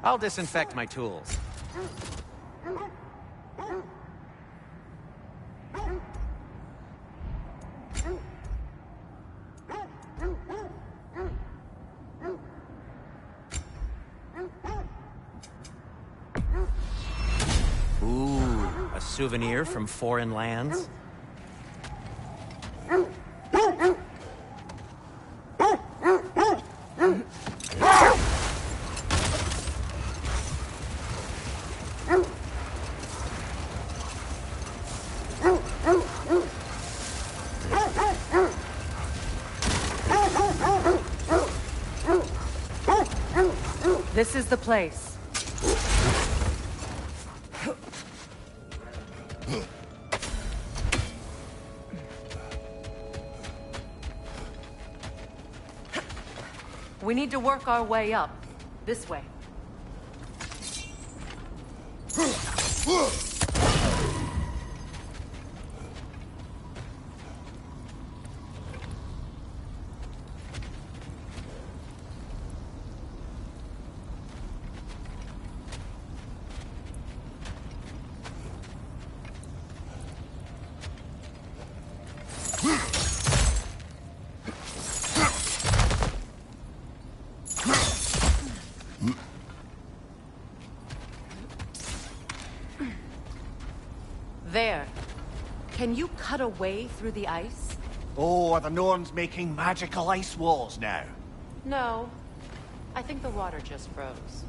I'll disinfect my tools. Ooh, a souvenir from foreign lands? This is the place. We need to work our way up. This way. There. Can you cut a way through the ice? Oh, are the Norns making magical ice walls now? No. I think the water just froze.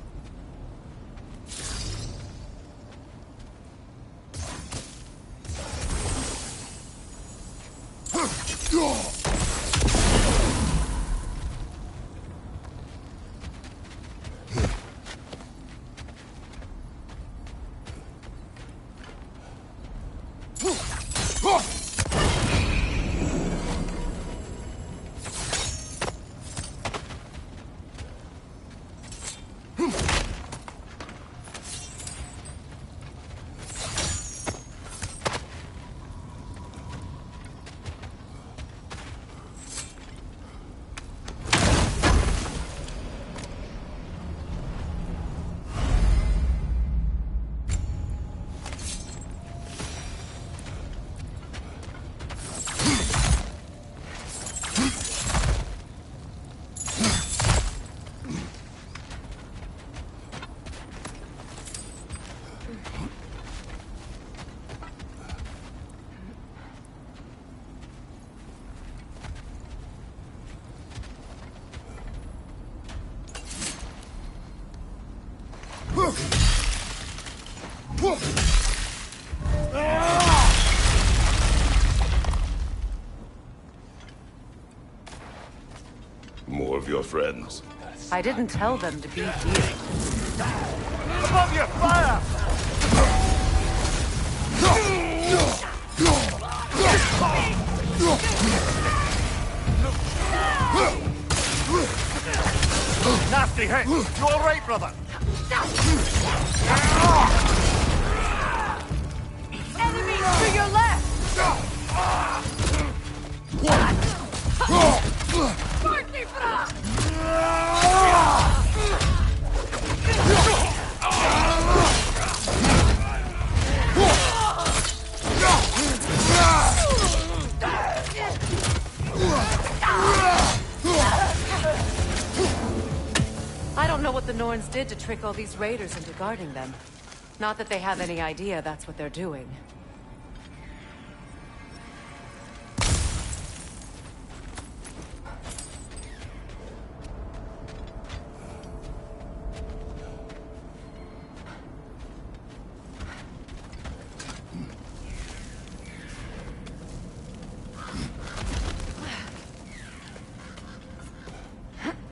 More of your friends. I didn't tell them to be here. Above you, fire! Nasty hit! You all right, brother? Enemy to your left! I don't know what the Norns did to trick all these raiders into guarding them. Not that they have any idea that's what they're doing.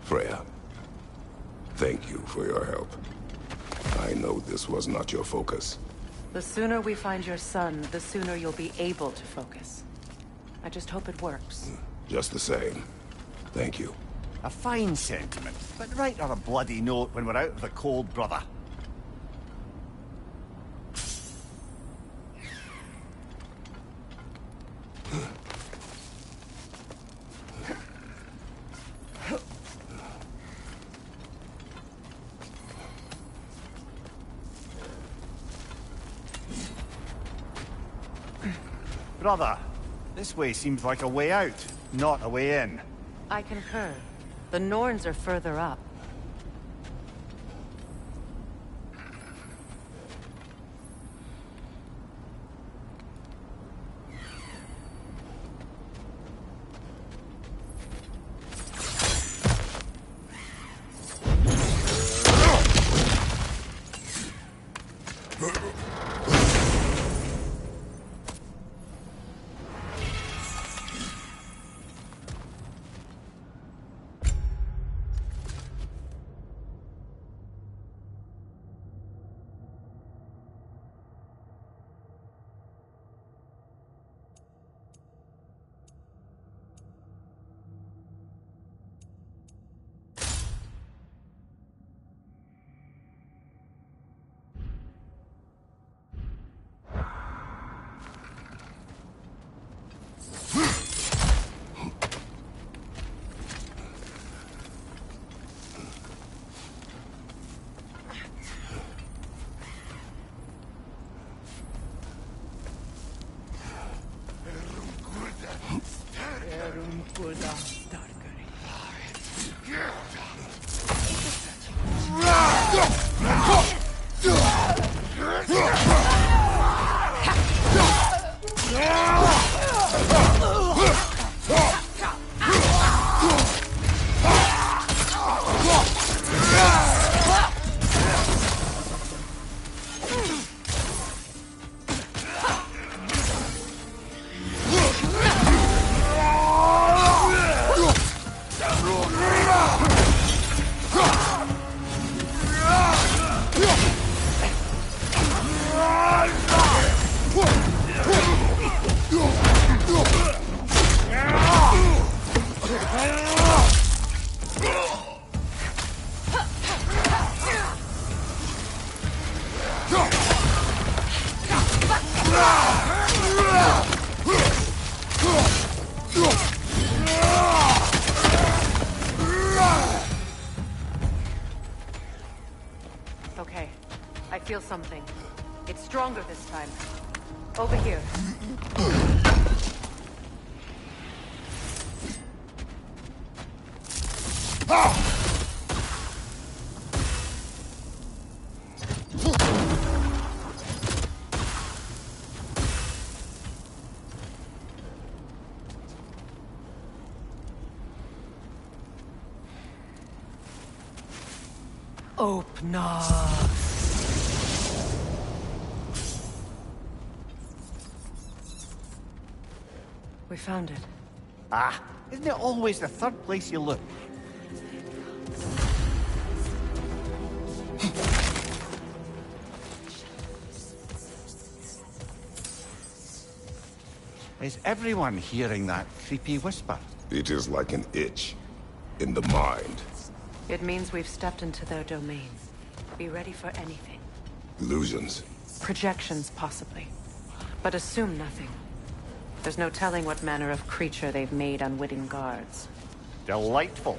Freya, thank you for your help. I know this was not your focus. The sooner we find your son, the sooner you'll be able to focus. I just hope it works. Just the same. Thank you. A fine sentiment, but write her a bloody note when we're out of the cold, brother. Brother, this way seems like a way out, not a way in. I concur. The Norns are further up. Okay, I feel something. It's stronger this time. Over here. Open up. We found it. Ah, isn't it always the third place you look? Is everyone hearing that creepy whisper? It is like an itch in the mind. It means we've stepped into their domain. Be ready for anything. Illusions. Projections, possibly. But assume nothing. There's no telling what manner of creature they've made unwitting guards. Delightful.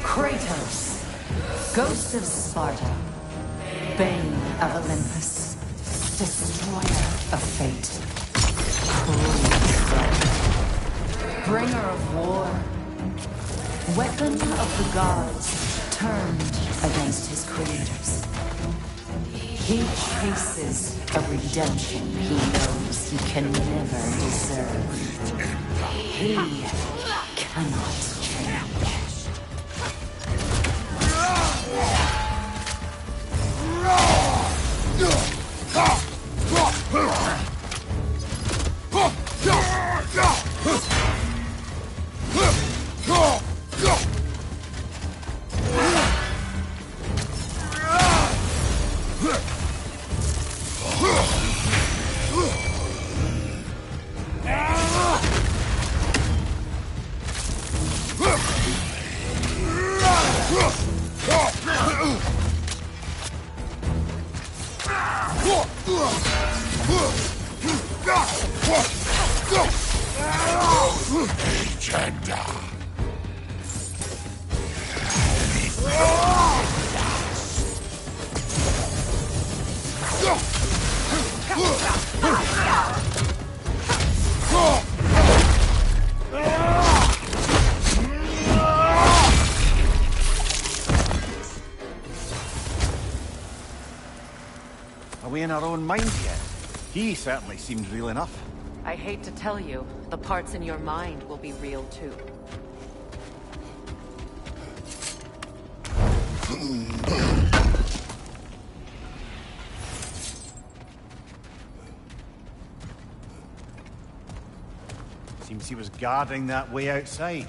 Kratos, Ghost of Sparta, Bane of Olympus, Destroyer of Fate, Cruel, Bringer of War, Weapon of the Gods turned against his creators. He chases a redemption he knows he can never deserve. He cannot change. Agenda. Are we in our own minds yet? He certainly seems real enough. I hate to tell you, the parts in your mind will be real too. Seems he was guarding that way outside.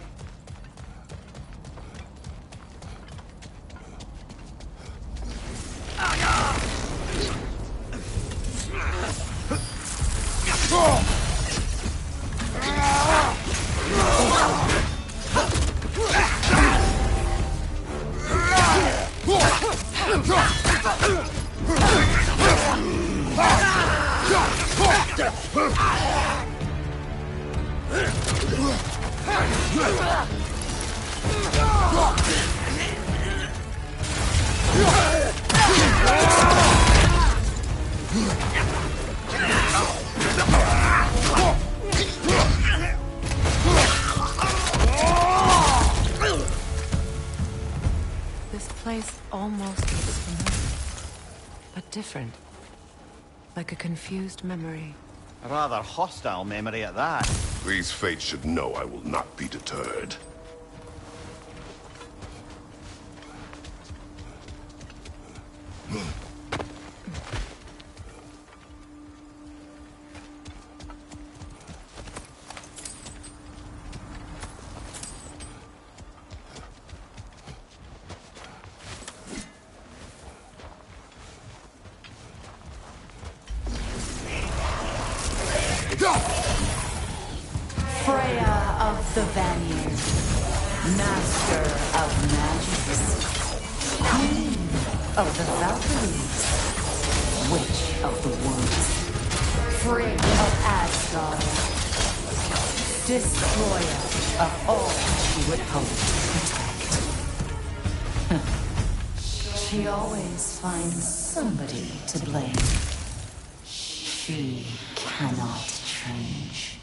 This place almost looks familiar, but different. Like a confused memory. A rather hostile memory at that. These fates should know I will not be deterred. Freya of the Vanir, master of magics, queen of the Valkyries, witch of the woods, Frigg of Asgard, destroyer of all she would hope to protect. She always finds somebody to blame. She cannot change.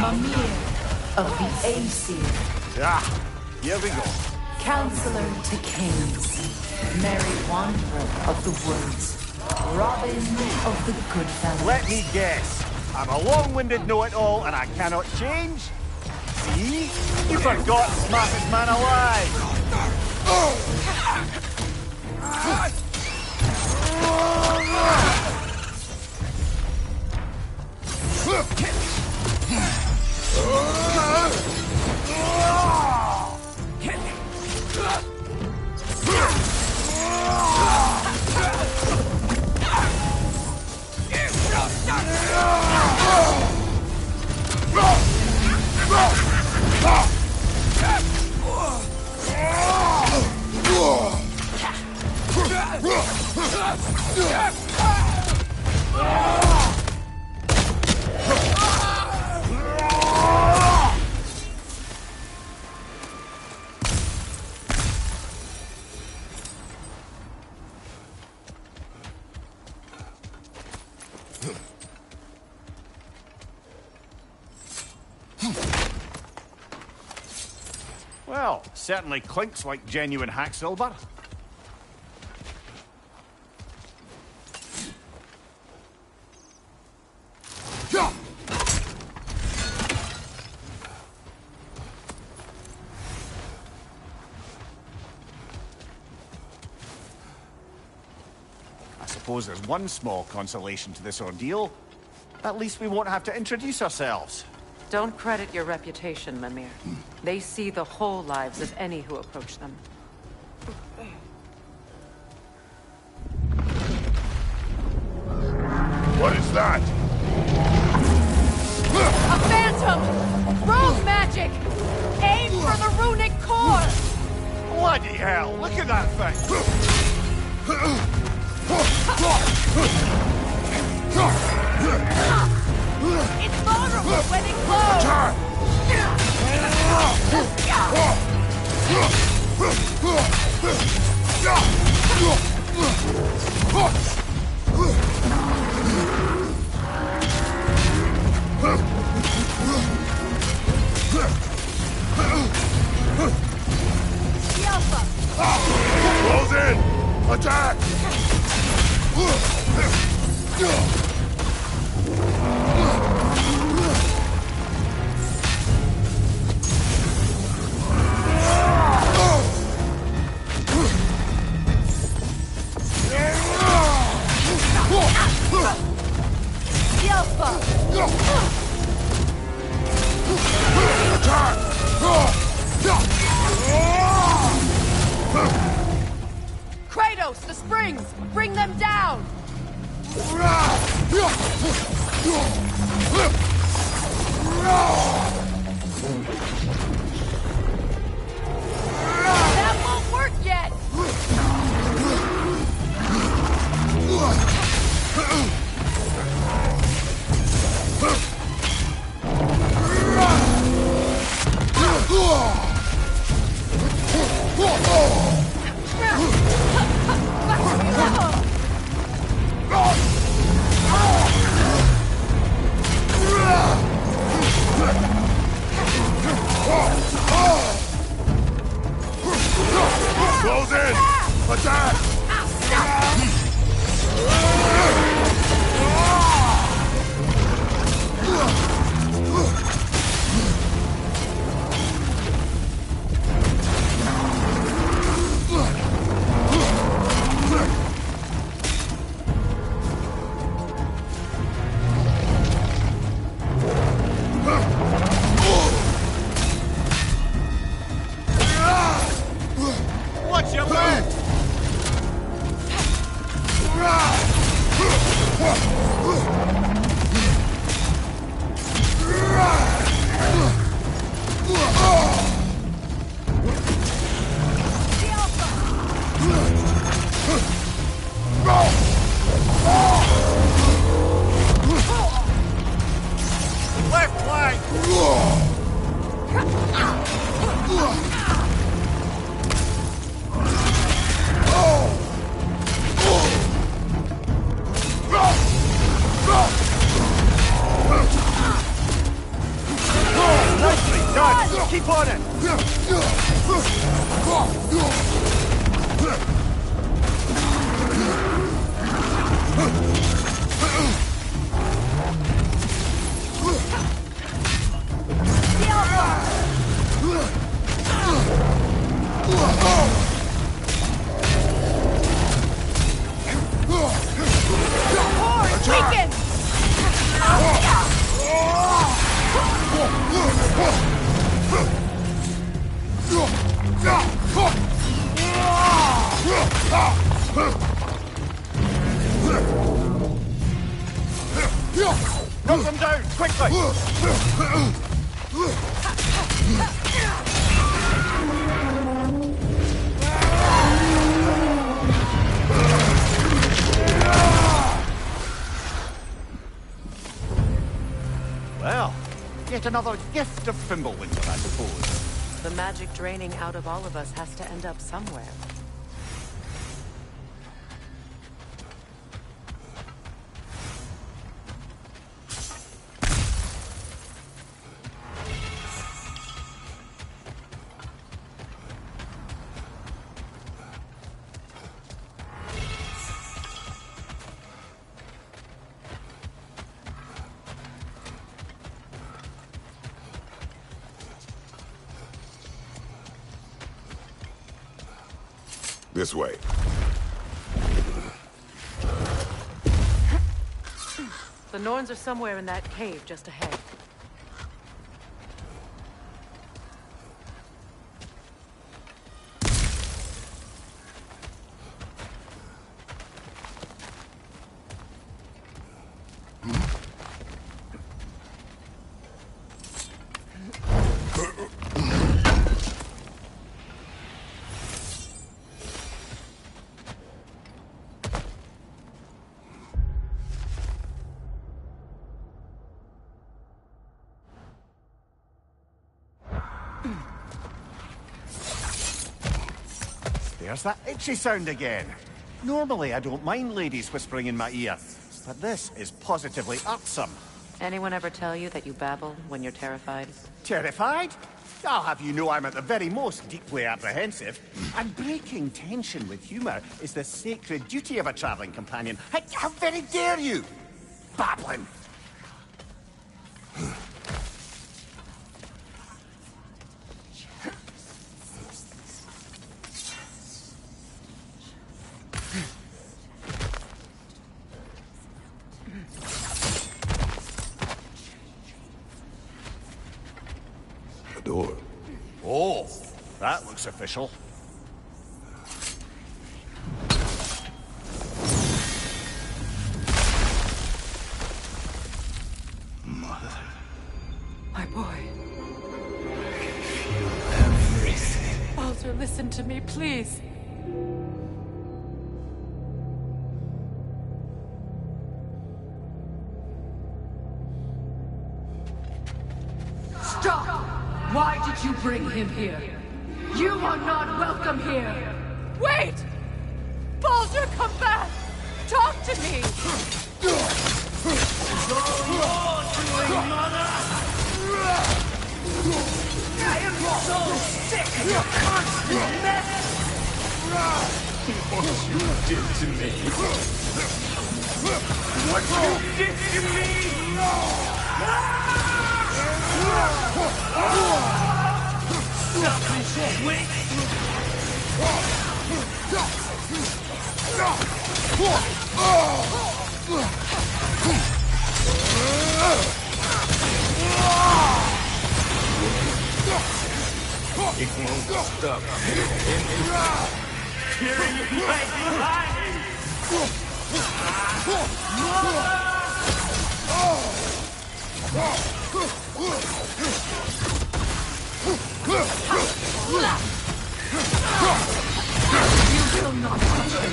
Mimir of the Aesir. Ah, here we go. Counselor to kings, merry wanderer of the woods, Robin of the Goodfellas. Let me guess. I'm a long-winded know-it-all and I cannot change? See? You forgot smartest man alive! Well, certainly clinks like genuine hack silver. suppose there's one small consolation to this ordeal. At least we won't have to introduce ourselves. Don't credit your reputation, Mimir. They see the whole lives of any who approach them. What is that? A phantom! Rogue magic! Aim for the runic core! Bloody hell, look at that thing! It's vulnerable when it Close in! Attack! Kratos, the springs! Bring them down! That won't work yet! Close in! Attack! Watch your back! Left flank! Nicely done! Keep on it! Weaken! Knock them down, quickly! Well, yet another gift of Fimbulwinter, I suppose. The magic draining out of all of us has to end up somewhere. This way. The Norns are somewhere in that cave just ahead. There's that itchy sound again. Normally I don't mind ladies whispering in my ear, but this is positively irksome. Anyone ever tell you that you babble when you're terrified? Terrified? I'll have you know I'm at the very most deeply apprehensive. And breaking tension with humour is the sacred duty of a travelling companion. How very dare you! Babbling! Door. Oh, that looks official. Mother. My boy. Feel everything. Baldur, listen to me, please. Stop! Why did you bring him here? You are not welcome here! Wait! Baldur, come back! Talk to me! It's all your doing, Mother! I am so sick of your constant mess! What you did to me! What you did to me! Stop this quick! It won't stop. Tearing right behind! You will not touch him!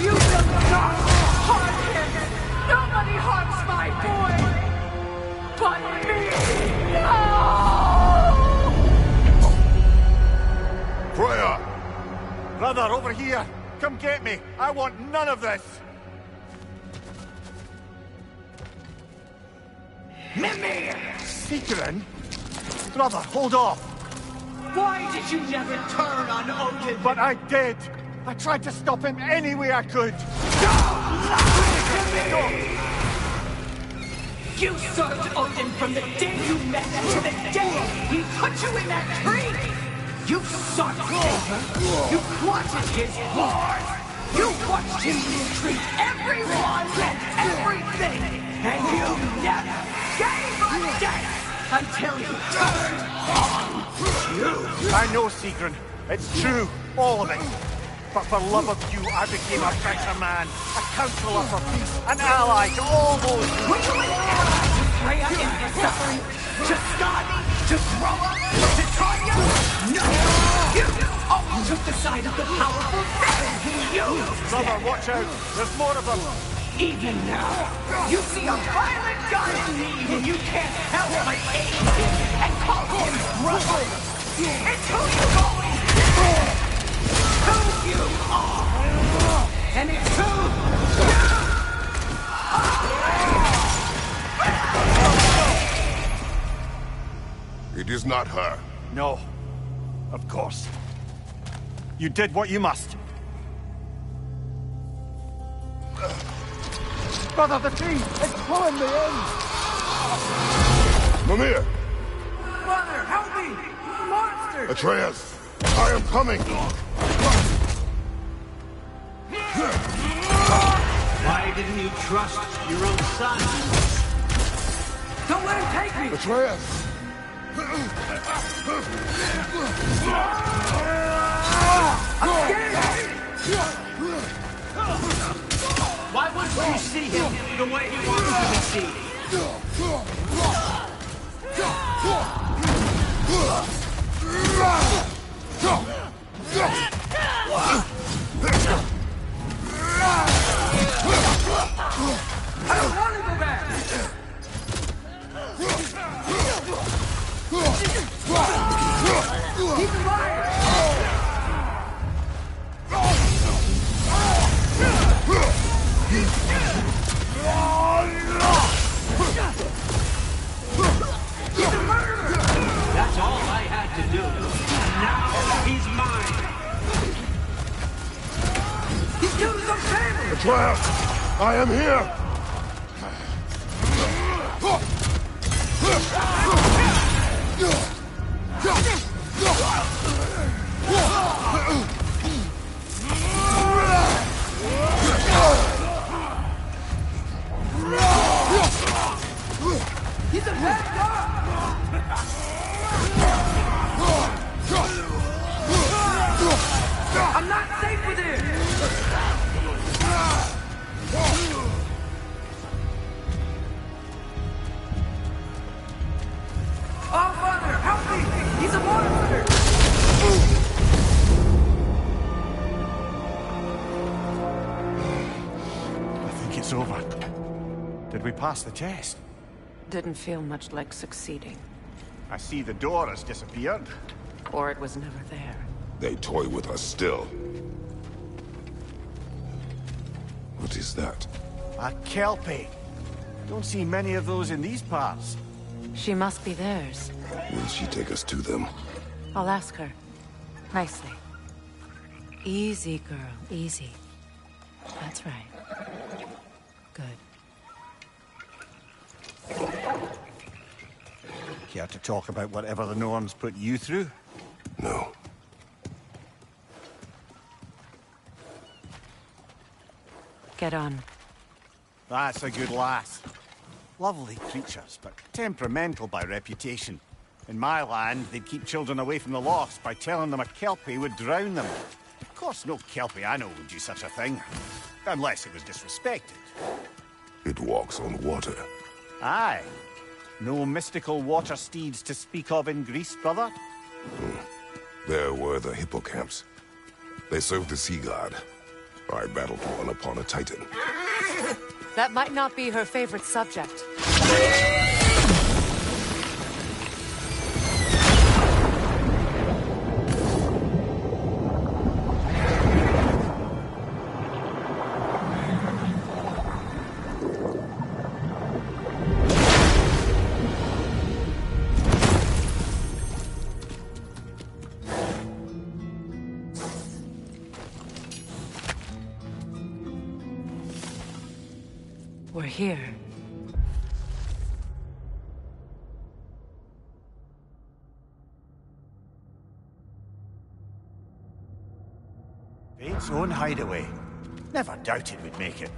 You will not harm him! Nobody harms my boy! But me! No! Freya! Brother, over here! Come get me! I want none of this! Mimir! Sigrun? Brother, hold off! Why did you never turn on Odin? But I did! I tried to stop him any way I could! Don't lie to me! You served Odin from the day you met to the day he put you in that tree! You sought favor! You wanted his wars! You watched him treat everyone and everything! And you never gave a damn until he turned on you! I know, Sigrun. It's true. All of it. But for love of you, I became a better man. A counselor for peace. An ally to all those who... Were you an ally to Freya in her suffering? To Skadi? To Groa? To Tanya? No! You always took the side of the powerful villain he used! Brother, watch out. There's more of them. Even now, you see a violent god in need and you can't help but aid him and call him brother. It's who you've always been. Who you are. And it's who you... It is not her. No. Of course. You did what you must. Brother, the tree! It's pulling me in! Mimir! Brother, help me! Monster! Atreus! I am coming! My didn't you trust your own son? Don't let him take me! Atreus! I'm scared! Why wouldn't you see him the way he wants to be seen? I don't want to go back! He's alive! He's a murderer! That's all I had to do. Now he's mine! He's killing some family! Atreus! I am here! He's a bad dog! I'm not safe with him! Oh, Father, help me! He's a monster! I think it's over. Did we pass the test? Didn't feel much like succeeding. I see the door has disappeared. Or it was never there. They toy with us still. What is that? A Kelpie. Don't see many of those in these parts. She must be theirs. Will she take us to them? I'll ask her. Nicely. Easy, girl. Easy. That's right. Good. Care to talk about whatever the Norns put you through? No. Get on. That's a good lass. Lovely creatures, but temperamental by reputation. In my land, they'd keep children away from the lost by telling them a Kelpie would drown them. Of course, no Kelpie I know would do such a thing. Unless it was disrespected. It walks on water. Aye. No mystical water steeds to speak of in Greece, brother? There were the hippocamps. They served the sea god. I battled one upon a titan. That might not be her favorite subject. We're here. Fate's own hideaway. Never doubted we'd make it.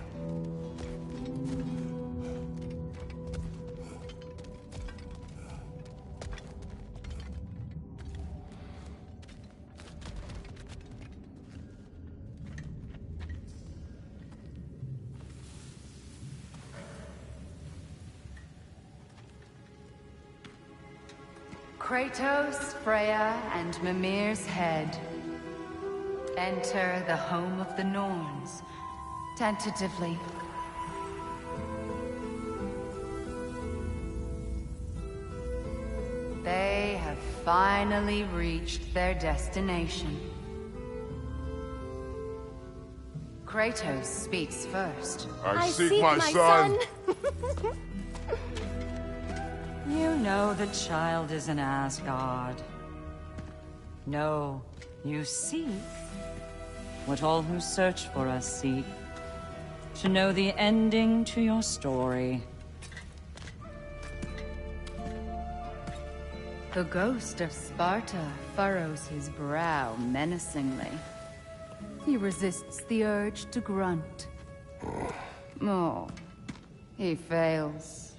Kratos, Freya, and Mimir's head. Enter the home of the Norns, tentatively. They have finally reached their destination. Kratos speaks first. I seek my son. You know the child is an Asgard. No, you seek what all who search for us seek. To know the ending to your story. The ghost of Sparta furrows his brow menacingly. He resists the urge to grunt. Oh, he fails.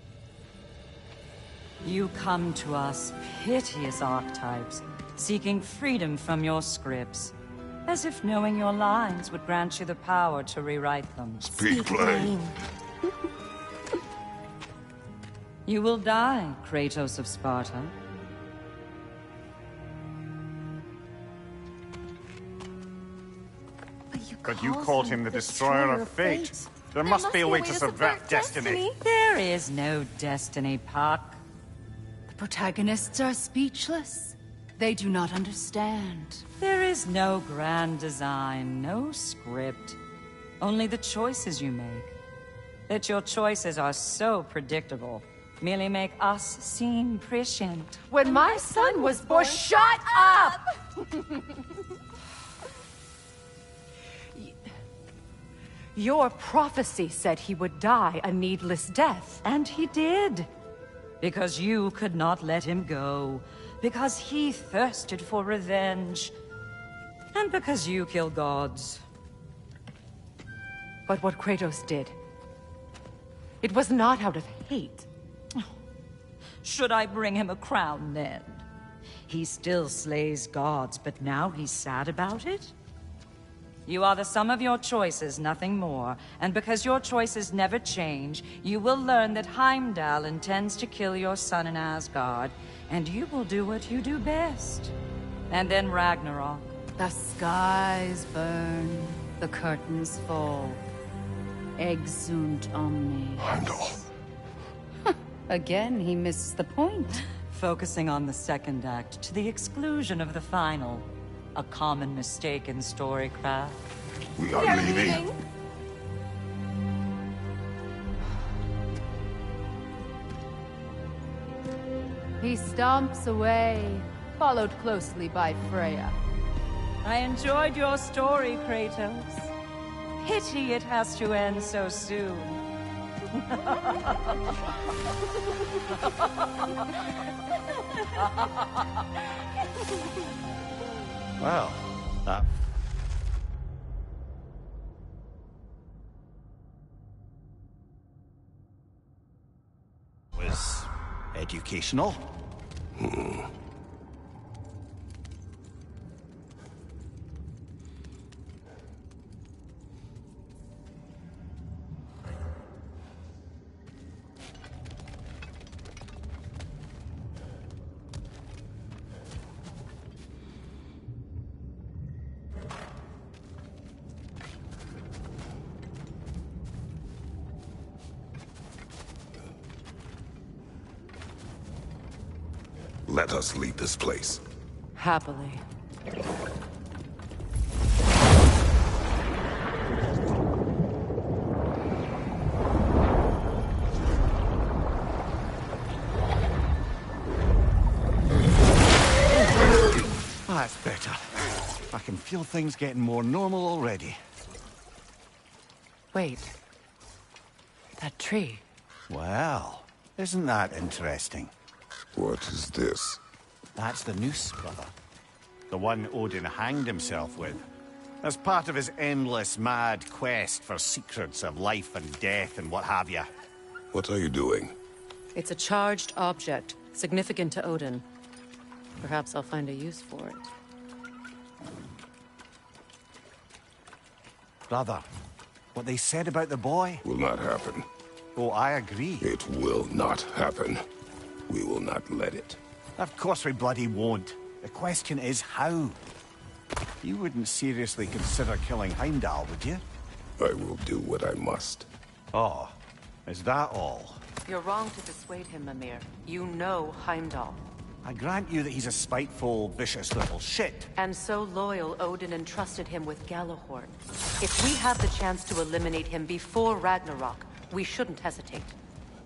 You come to us, piteous archetypes, seeking freedom from your scripts, as if knowing your lines would grant you the power to rewrite them. Speak plain. You will die, Kratos of Sparta. But you called him the Destroyer of Fate. There must be a way to subvert destiny. There is no destiny, Puck. The protagonists are speechless. They do not understand. There is no grand design, no script. Only the choices you make. That your choices are so predictable merely make us seem prescient. When my son was born, shut up! Your prophecy said he would die a needless death. And he did. Because you could not let him go. Because he thirsted for revenge. And because you kill gods. But what Kratos did, it was not out of hate. Should I bring him a crown then? He still slays gods, but now he's sad about it? You are the sum of your choices, nothing more. And because your choices never change, you will learn that Heimdall intends to kill your son in Asgard, and you will do what you do best. And then Ragnarok. The skies burn, the curtains fall. Exunt omnes. Heimdall. Again, he misses the point. Focusing on the second act to the exclusion of the final. A common mistake in storycraft. We are leaving. He stomps away, followed closely by Freya. I enjoyed your story, Kratos. Pity it has to end so soon. Well, that... was educational. Let us leave this place. Happily. That's better. I can feel things getting more normal already. Wait. That tree. Well, isn't that interesting? What is this? That's the noose, brother. The one Odin hanged himself with. As part of his endless, mad quest for secrets of life and death and what have you. What are you doing? It's a charged object, significant to Odin. Perhaps I'll find a use for it. Brother, what they said about the boy? Will not happen. Oh, I agree. It will not happen. We will not let it. Of course we bloody won't. The question is how. You wouldn't seriously consider killing Heimdall, would you? I will do what I must. Oh, is that all? You're wrong to dissuade him, Mimir. You know Heimdall. I grant you that he's a spiteful, vicious little shit. And so loyal, Odin entrusted him with Galahorn. If we have the chance to eliminate him before Ragnarok, we shouldn't hesitate.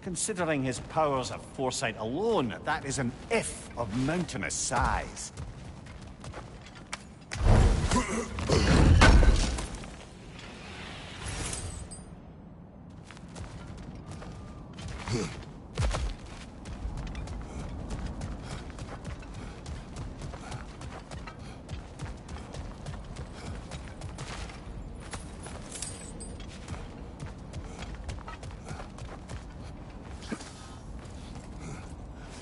Considering his powers of foresight alone, that is an if of mountainous size.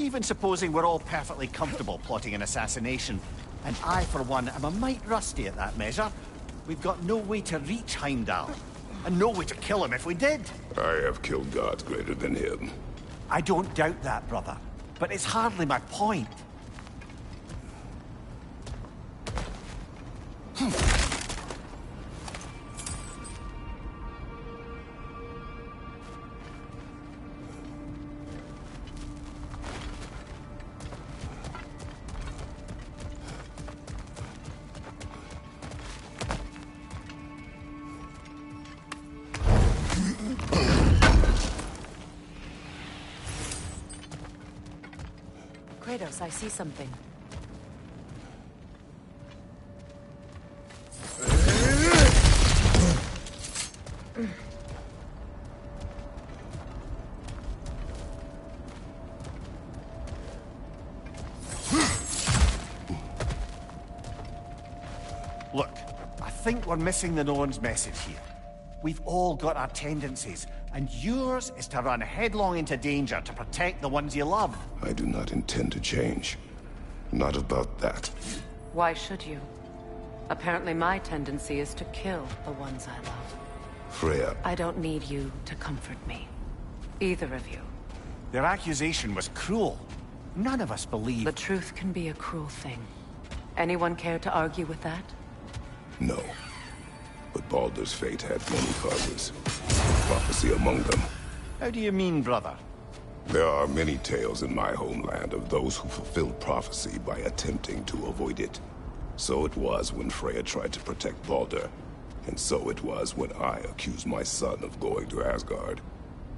Even supposing we're all perfectly comfortable plotting an assassination, and I, for one, am a mite rusty at that measure, we've got no way to reach Heimdall, and no way to kill him if we did. I have killed gods greater than him. I don't doubt that, brother, but it's hardly my point. Kratos, I see something. Look, I think we're missing the Norn's message here. We've all got our tendencies, and yours is to run headlong into danger to protect the ones you love. I do not intend to change. Not about that. Why should you? Apparently my tendency is to kill the ones I love. Freya. I don't need you to comfort me. Either of you. Their accusation was cruel. None of us believe... The truth can be a cruel thing. Anyone care to argue with that? No. But Baldur's fate had many causes. Prophecy among them. How do you mean, brother? There are many tales in my homeland of those who fulfilled prophecy by attempting to avoid it. So it was when Freya tried to protect Baldur. And so it was when I accused my son of going to Asgard.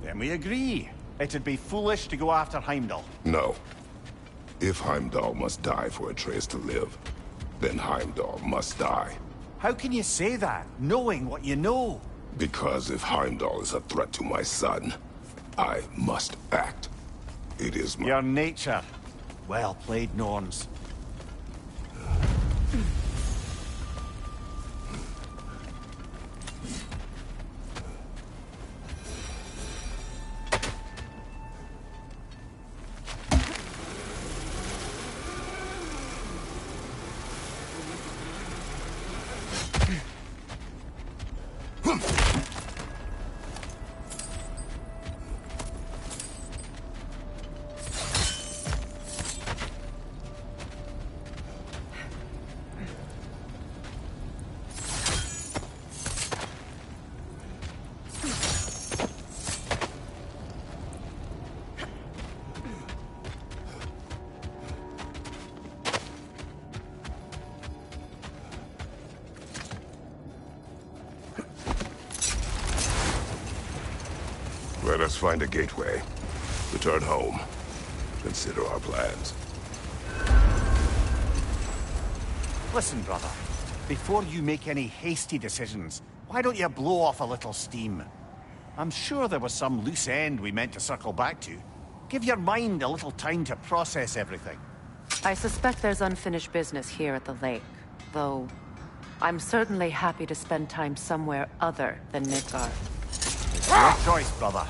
Then we agree. It'd be foolish to go after Heimdall. No. If Heimdall must die for Atreus to live, then Heimdall must die. How can you say that, knowing what you know? Because if Heimdall is a threat to my son, I must act. It is my... Your nature. Well played, Norns. Let us find a gateway. Return home. Consider our plans. Listen, brother. Before you make any hasty decisions, why don't you blow off a little steam? I'm sure there was some loose end we meant to circle back to. Give your mind a little time to process everything. I suspect there's unfinished business here at the lake, though I'm certainly happy to spend time somewhere other than Midgard. Your choice, brother.